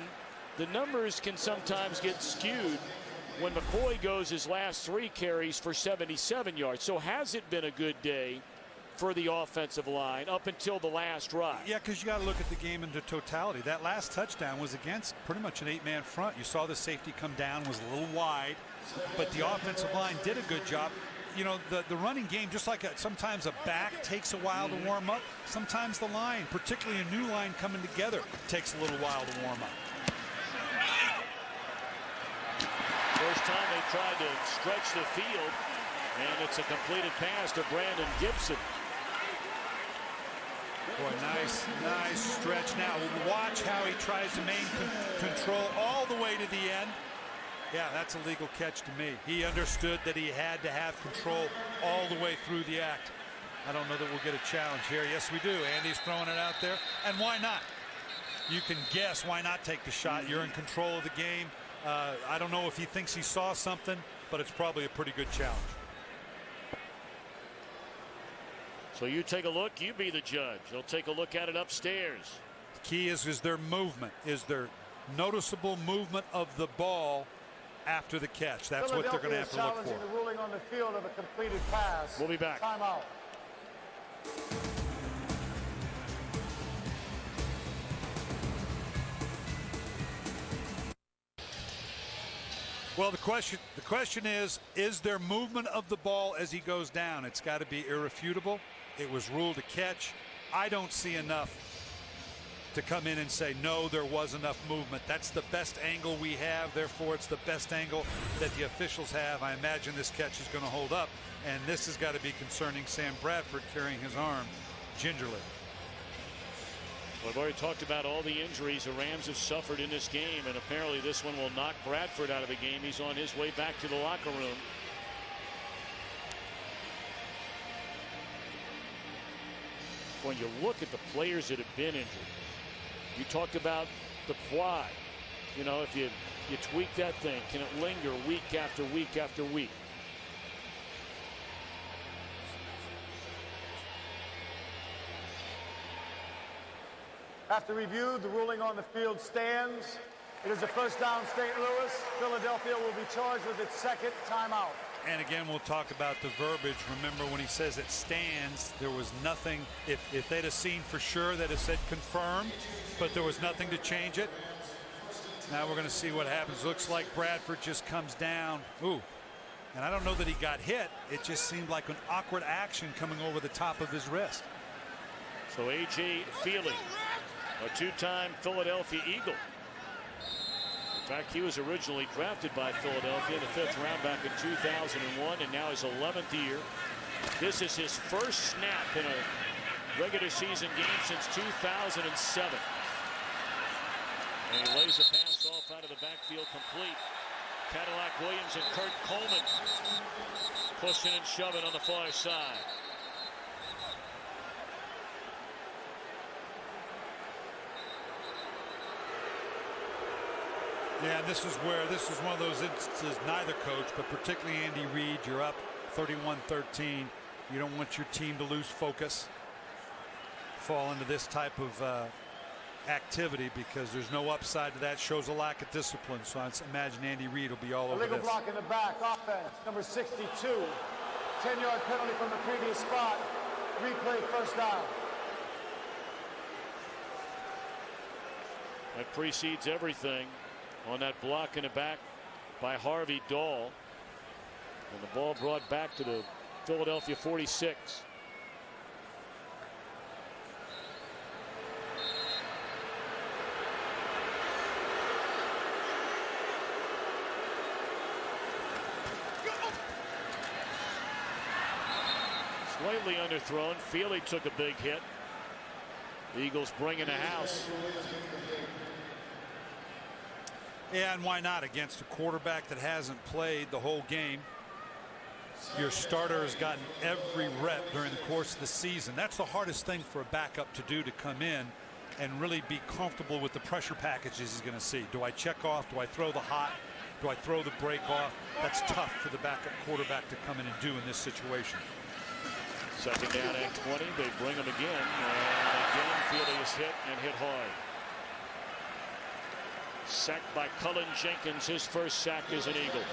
the numbers can sometimes get skewed when McCoy goes his last 3 carries for 77 yards. So has it been a good day for the offensive line up until the last drive. Yeah, because you got to look at the game in totality. That last touchdown was against pretty much an 8-man front. You saw the safety come down, was a little wide, but the offensive line did a good job. You know, the running game, just like sometimes a back takes a while to warm up, sometimes the line, particularly a new line coming together, takes a little while to warm up. First time they tried to stretch the field, and it's a completed pass to Brandon Gibson. Boy, nice stretch. Now, watch how he tries to maintain control all the way to the end. Yeah, that's a legal catch to me. He understood that he had to have control all the way through the act. I don't know that we'll get a challenge here. Yes, we do. Andy's throwing it out there. And why not? You can guess why not take the shot. You're in control of the game. I don't know if he thinks he saw something, but it's probably a pretty good challenge. So you take a look, you be the judge. They'll take a look at it upstairs. The key is their movement. Is there noticeable movement of the ball after the catch? That's what they're going to have to look for. The ruling on the field of a completed pass. We'll be back. Timeout. Well, the question is there movement of the ball as he goes down? It's got to be irrefutable. It was ruled a catch. I don't see enough to come in and say, no, there was enough movement. That's the best angle we have. Therefore, it's the best angle that the officials have. I imagine this catch is going to hold up. And this has got to be concerning Sam Bradford carrying his arm gingerly. Well, I've already talked about all the injuries the Rams have suffered in this game, and apparently this one will knock Bradford out of the game. He's on his way back to the locker room. When you look at the players that have been injured, you talked about the quad. You know, if you tweak that thing, can it linger week after week after week? After review, the ruling on the field stands. It is a first down, St. Louis. Philadelphia will be charged with its second timeout. And again, we'll talk about the verbiage. Remember, when he says it stands, there was nothing. If they'd have seen for sure, they'd have said confirmed, but there was nothing to change it. Now we're going to see what happens. Looks like Bradford just comes down. Ooh. And I don't know that he got hit. It just seemed like an awkward action coming over the top of his wrist. So A.J. Feely, a two-time Philadelphia Eagle. In fact, he was originally drafted by Philadelphia in the 5th round back in 2001, and now his 11th year. This is his first snap in a regular season game since 2007. And he lays a pass off out of the backfield complete. Cadillac Williams and Kurt Coleman pushing and shoving on the far side. Yeah, and this is one of those instances, neither coach, but particularly Andy Reid, you're up 31-13. You don't want your team to lose focus, fall into this type of activity, because there's no upside to that. Shows a lack of discipline. So I imagine Andy Reid will be all over Illegal this. block in the back, offense, number 62. 10-yard penalty from the previous spot. Replay, first down. That precedes everything on that block in the back by Harvey Dahl. And the ball brought back to the Philadelphia 46. Slightly underthrown. Feely took a big hit. The Eagles bring in the house. Yeah, and why not against a quarterback that hasn't played the whole game? Your starter has gotten every rep during the course of the season. That's the hardest thing for a backup to do, to come in and really be comfortable with the pressure packages he's going to see. Do I check off? Do I throw the hot? Do I throw the break off? That's tough for the backup quarterback to come in and do in this situation. Second down and 20. They bring him again. And again, Feely is hit and hit hard. Sacked by Cullen Jenkins. His first sack as an Eagle.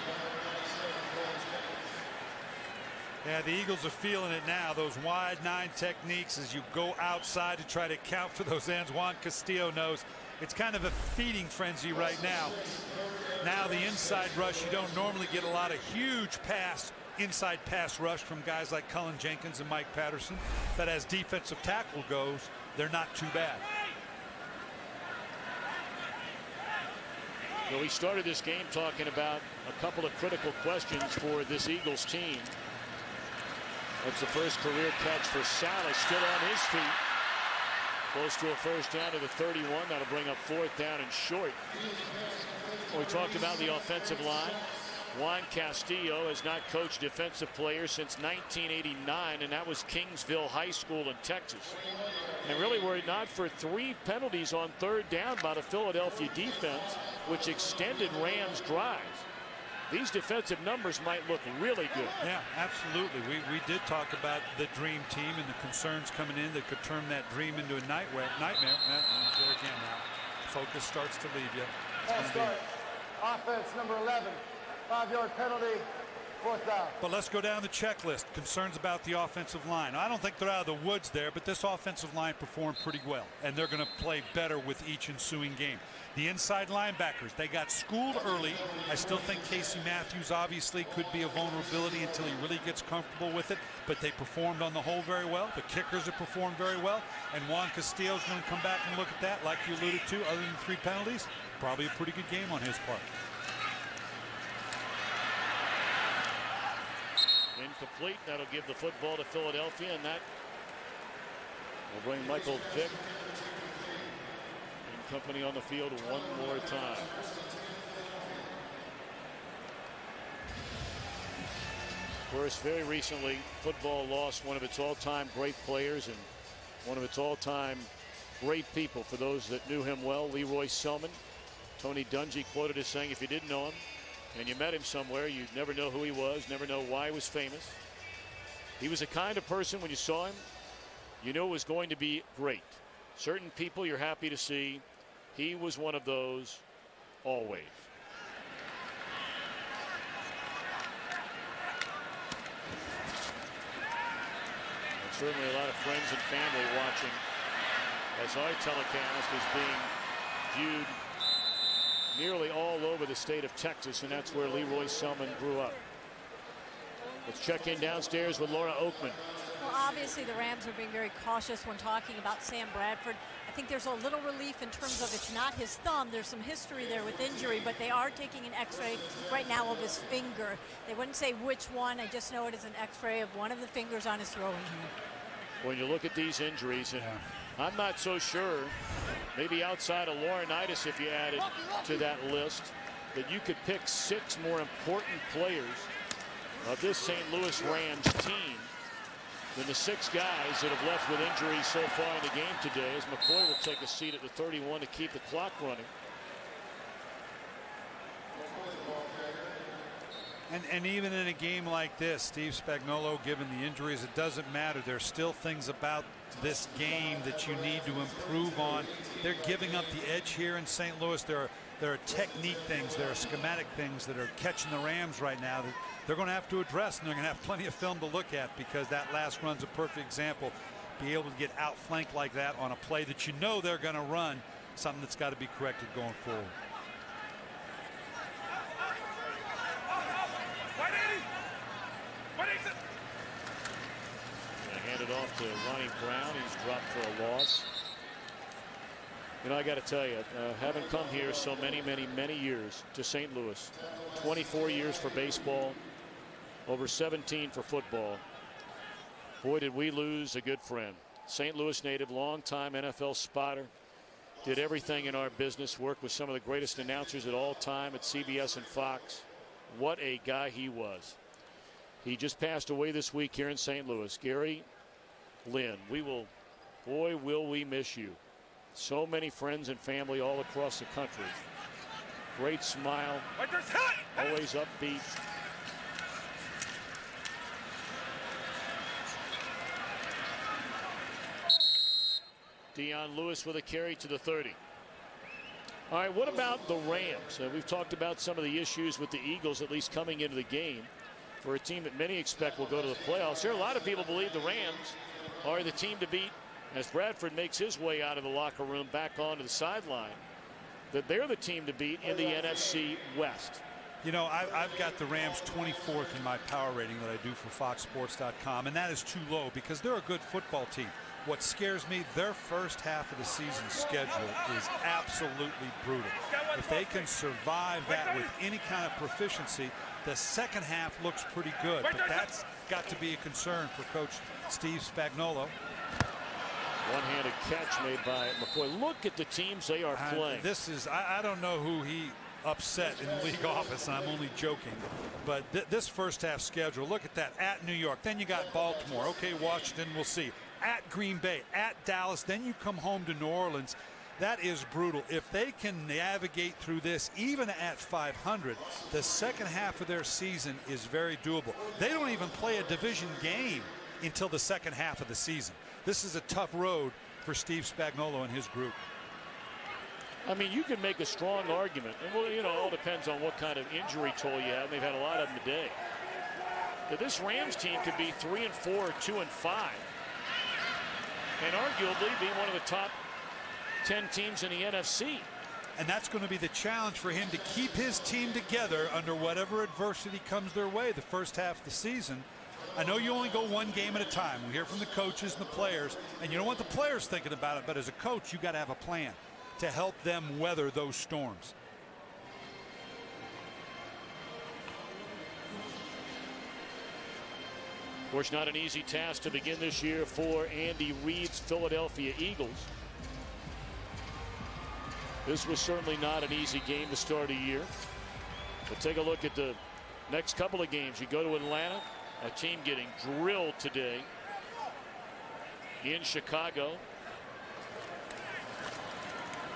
Yeah, the Eagles are feeling it now. Those wide 9 techniques as you go outside to try to count for those ends. Juan Castillo knows it's kind of a feeding frenzy right now. Now the inside rush, you don't normally get a lot of huge inside pass rush from guys like Cullen Jenkins and Mike Patterson. But as defensive tackle goes, they're not too bad. Well, we started this game talking about a couple of critical questions for this Eagles team. That's the first career catch for Salah, still on his feet. Close to a first down to the 31. That'll bring up 4th down and short. We talked about the offensive line. Juan Castillo has not coached defensive players since 1989, and that was Kingsville High School in Texas. And really, were it not for 3 penalties on 3rd down by the Philadelphia defense, which extended Rams' drives, these defensive numbers might look really good. Yeah, absolutely. We did talk about the dream team and the concerns coming in that could turn that dream into a nightmare. There again now. Focus starts to leave you. Offense number 11. 5-yard penalty. 4th down. But let's go down the checklist. Concerns about the offensive line. I don't think they're out of the woods there, but this offensive line performed pretty well, and they're going to play better with each ensuing game. The inside linebackers, they got schooled early. I still think Casey Matthews obviously could be a vulnerability until he really gets comfortable with it, but they performed on the whole very well. The kickers have performed very well, and Juan Castillo's going to come back and look at that, like you alluded to, other than 3 penalties. Probably a pretty good game on his part. Incomplete. That'll give the football to Philadelphia, and that will bring Michael Vick and company on the field one more time. Of course, very recently, football lost one of its all-time great players and one of its all-time great people. For those that knew him well, Leroy Selman. Tony Dungy quoted as saying, if you didn't know him and you met him somewhere, you'd never know who he was, never know why he was famous. He was the kind of person, when you saw him, you knew it was going to be great. Certain people you're happy to see. He was one of those always. And certainly a lot of friends and family watching as our telecast is being viewed nearly all over the state of Texas, and that's where Leroy Selman grew up. Let's check in downstairs with Laura Okmin. Well, obviously the Rams are being very cautious when talking about Sam Bradford. I think there's a little relief in terms of it's not his thumb. There's some history there with injury, but they are taking an x-ray right now of his finger. They wouldn't say which one. I just know it is an x-ray of one of the fingers on his throwing hand. When you look at these injuries, and I'm not so sure, maybe outside of Laurinaitis, if you added to that list, that you could pick 6 more important players of this St. Louis Rams team than the 6 guys that have left with injuries so far in the game today, as McCoy will take a seat at the 31 to keep the clock running. And even in a game like this, Steve Spagnuolo, given the injuries, it doesn't matter. There's still things about this game that you need to improve on. They're giving up the edge here in St. Louis. There are technique things, there are schematic things that are catching the Rams right now that they're going to have to address, and they're going to have plenty of film to look at, because that last run's a perfect example. Be able to get outflanked like that on a play that you know they're going to run, something that's got to be corrected going forward. Hand it off to Ronnie Brown. He's dropped for a loss. You know, I got to tell you, having come here so many years to St. Louis, 24 years for baseball, over 17 for football. Boy, did we lose a good friend. St. Louis native, longtime NFL spotter, did everything in our business, worked with some of the greatest announcers at all time at CBS and Fox. What a guy he was. He just passed away this week here in St. Louis. Gary Lynn, boy, will we miss you. So many friends and family all across the country. Great smile, always upbeat. Dion Lewis with a carry to the 30. All right, what about the Rams? We've talked about some of the issues with the Eagles, at least coming into the game. for a team that many expect will go to the playoffs. There are a lot of people believe the Rams are the team to beat as Bradford makes his way out of the locker room back onto the sideline, that they're the team to beat in the NFC West. You know, I've got the Rams 24th in my power rating that I do for FoxSports.com, and that is too low because they're a good football team. What scares me, their first half of the season schedule is absolutely brutal. If they can survive that with any kind of proficiency, the second half looks pretty good. But that's got to be a concern for Coach Steve Spagnuolo. One-handed catch made by McCoy. Look at the teams they are playing. This is, I don't know who he upset in the league office, and I'm only joking. But this first half schedule, look at that. At New York, then you got Baltimore. Okay, Washington, we'll see. At Green Bay, at Dallas, then you come home to New Orleans. That is brutal. If they can navigate through this, even at 500, the second half of their season is very doable. They don't even play a division game until the second half of the season. This is a tough road for Steve Spagnuolo and his group. I mean, you can make a strong argument, and well, you know, it all depends on what kind of injury toll you have. They've had a lot of them today. That this Rams team could be 3-4 or 2-5, and arguably be one of the top 10 teams in the NFC. And that's going to be the challenge for him, to keep his team together under whatever adversity comes their way the first half of the season. I know you only go one game at a time. We hear from the coaches and the players, and you don't want the players thinking about it, but as a coach, you got to have a plan to help them weather those storms. Of course, not an easy task to begin this year for Andy Reid's Philadelphia Eagles. This was certainly not an easy game to start a year. But take a look at the next couple of games. You go to Atlanta, a team getting drilled today in Chicago.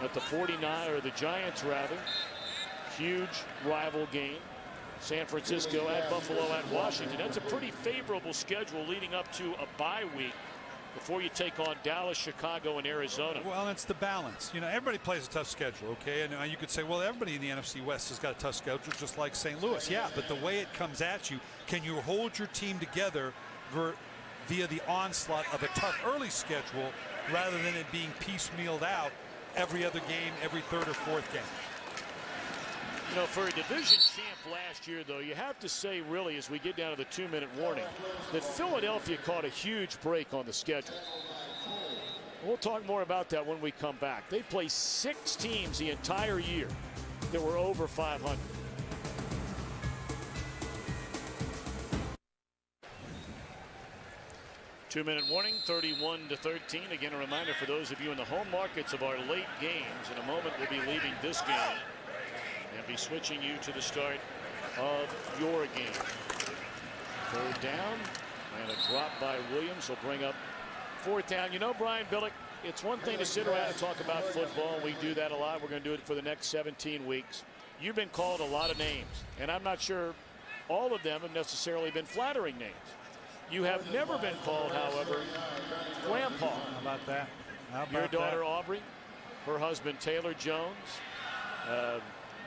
At the 49, or the Giants rather. Huge rival game. San Francisco at Buffalo at Washington. That's a pretty favorable schedule leading up to a bye week before you take on Dallas, Chicago, and Arizona. Well, it's the balance. You know, everybody plays a tough schedule, okay? And you could say, well, everybody in the NFC West has got a tough schedule, just like St. Louis. Yeah, but the way it comes at you, can you hold your team together via the onslaught of a tough early schedule rather than it being piecemealed out every other game, every third or fourth game? You know, for a division champ last year, though, you have to say, really, as we get down to the 2-minute warning, that Philadelphia caught a huge break on the schedule. We'll talk more about that when we come back. They play 6 teams the entire year that were over 500. Two-minute warning, 31-13. Again, a reminder for those of you in the home markets of our late games. In a moment, we'll be leaving this game and be switching you to the start of your game. Third down, and a drop by Williams will bring up fourth down. You know, Brian Billick, it's one thing to sit around and talk about football. We do that a lot. We're going to do it for the next 17 weeks. You've been called a lot of names, and I'm not sure all of them have necessarily been flattering names. You have never been called, however, Grandpa. How about that? How about your daughter, that? Aubrey, her husband, Taylor Jones.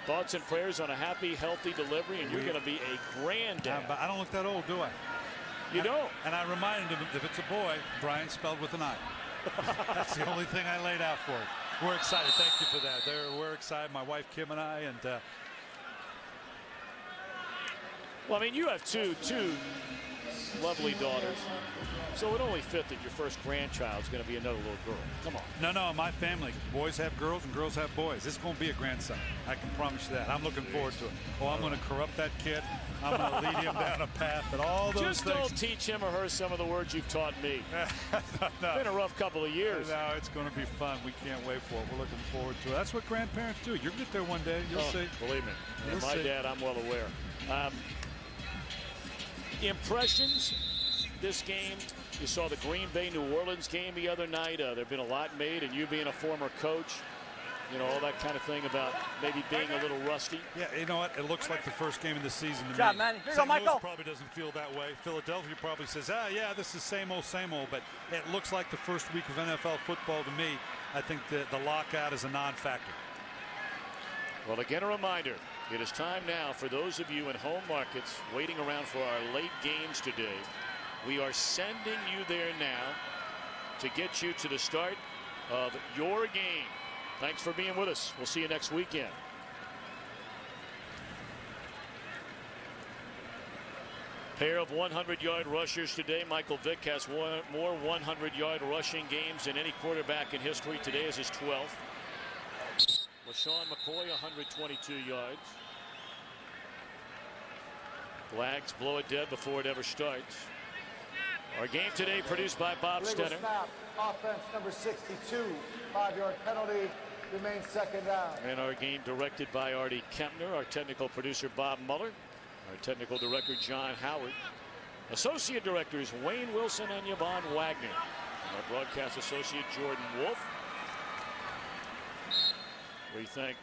Thoughts and prayers on a happy, healthy delivery, and you're going to be a granddad. I don't look that old, do I? You don't. And I reminded him, if it's a boy, Brian spelled with an I. That's the only thing I laid out for it. We're excited. Thank you for that. We're excited, my wife Kim and I. And well, I mean, you have two lovely daughters, so it only fit that your first grandchild is going to be another little girl. Come on. No, my family, boys have girls and girls have boys. It's going to be a grandson. I can promise you that. I'm looking forward to it. Oh, I'm going to corrupt that kid. I'm going to lead him down a path and all those Just things. don't teach him or her some of the words you've taught me. No. It's been a rough couple of years. No, it's going to be fun. We can't wait for it. We're looking forward to it. That's what grandparents do. You'll get there one day. You'll see. Believe me. And my dad, I'm well aware. Impressions this game. You saw the Green Bay New Orleans game the other night. There have been a lot made, and you being a former coach, you know, all that kind of thing about maybe being a little rusty. Yeah, you know what? It looks like the first game of the season to me. Good job, man. Here you go, St. Michael. Louis probably doesn't feel that way. Philadelphia probably says, yeah, this is same old, but it looks like the first week of NFL football to me. I think the lockout is a non-factor. Well, again, a reminder, It is time now for those of you in home markets waiting around for our late games today. We are sending you there now to get you to the start of your game. Thanks for being with us. We'll see you next weekend. Pair of 100-yard rushers today. Michael Vick has more 100-yard rushing games than any quarterback in history. Today is his 12th. LaShawn McCoy, 122 yards. Flags blow it dead before it ever starts. Our game today produced by Bob Stenner. Snap, offense number 62, 5-yard penalty, remains second down. And our game directed by Artie Kempner. Our technical producer Bob Muller. Our technical director John Howard. Associate directors Wayne Wilson and Yvonne Wagner. And our broadcast associate Jordan Wolf. We thank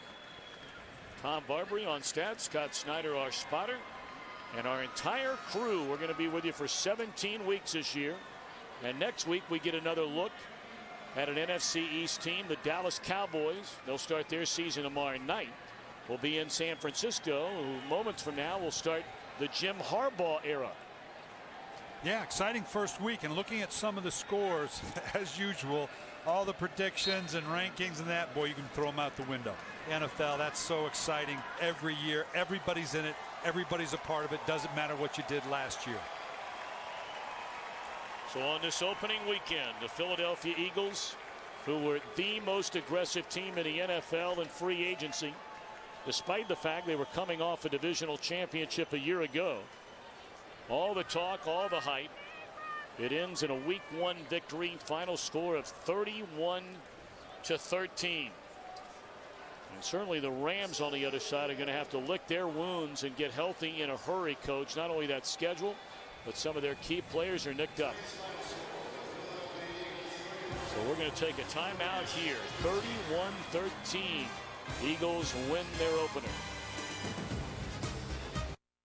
Tom Barbary on stats, Scott Snyder, our spotter, and our entire crew. We're going to be with you for 17 weeks this year. And next week we get another look at an NFC East team, the Dallas Cowboys. They'll start their season tomorrow night. We'll be in San Francisco, who moments from now will start the Jim Harbaugh era. Yeah, exciting first week, and looking at some of the scores, as usual, all the predictions and rankings and that, boy, you can throw them out the window. NFL, that's so exciting every year. Everybody's in it. Everybody's a part of it. Doesn't matter what you did last year. So on this opening weekend, the Philadelphia Eagles, who were the most aggressive team in the NFL in free agency, despite the fact they were coming off a divisional championship a year ago. All the talk, all the hype. It ends in a week 1 victory, final score of 31-13. And certainly the Rams on the other side are going to have to lick their wounds and get healthy in a hurry, coach. Not only that schedule, but some of their key players are nicked up. So we're going to take a timeout here. 31-13. Eagles win their opener.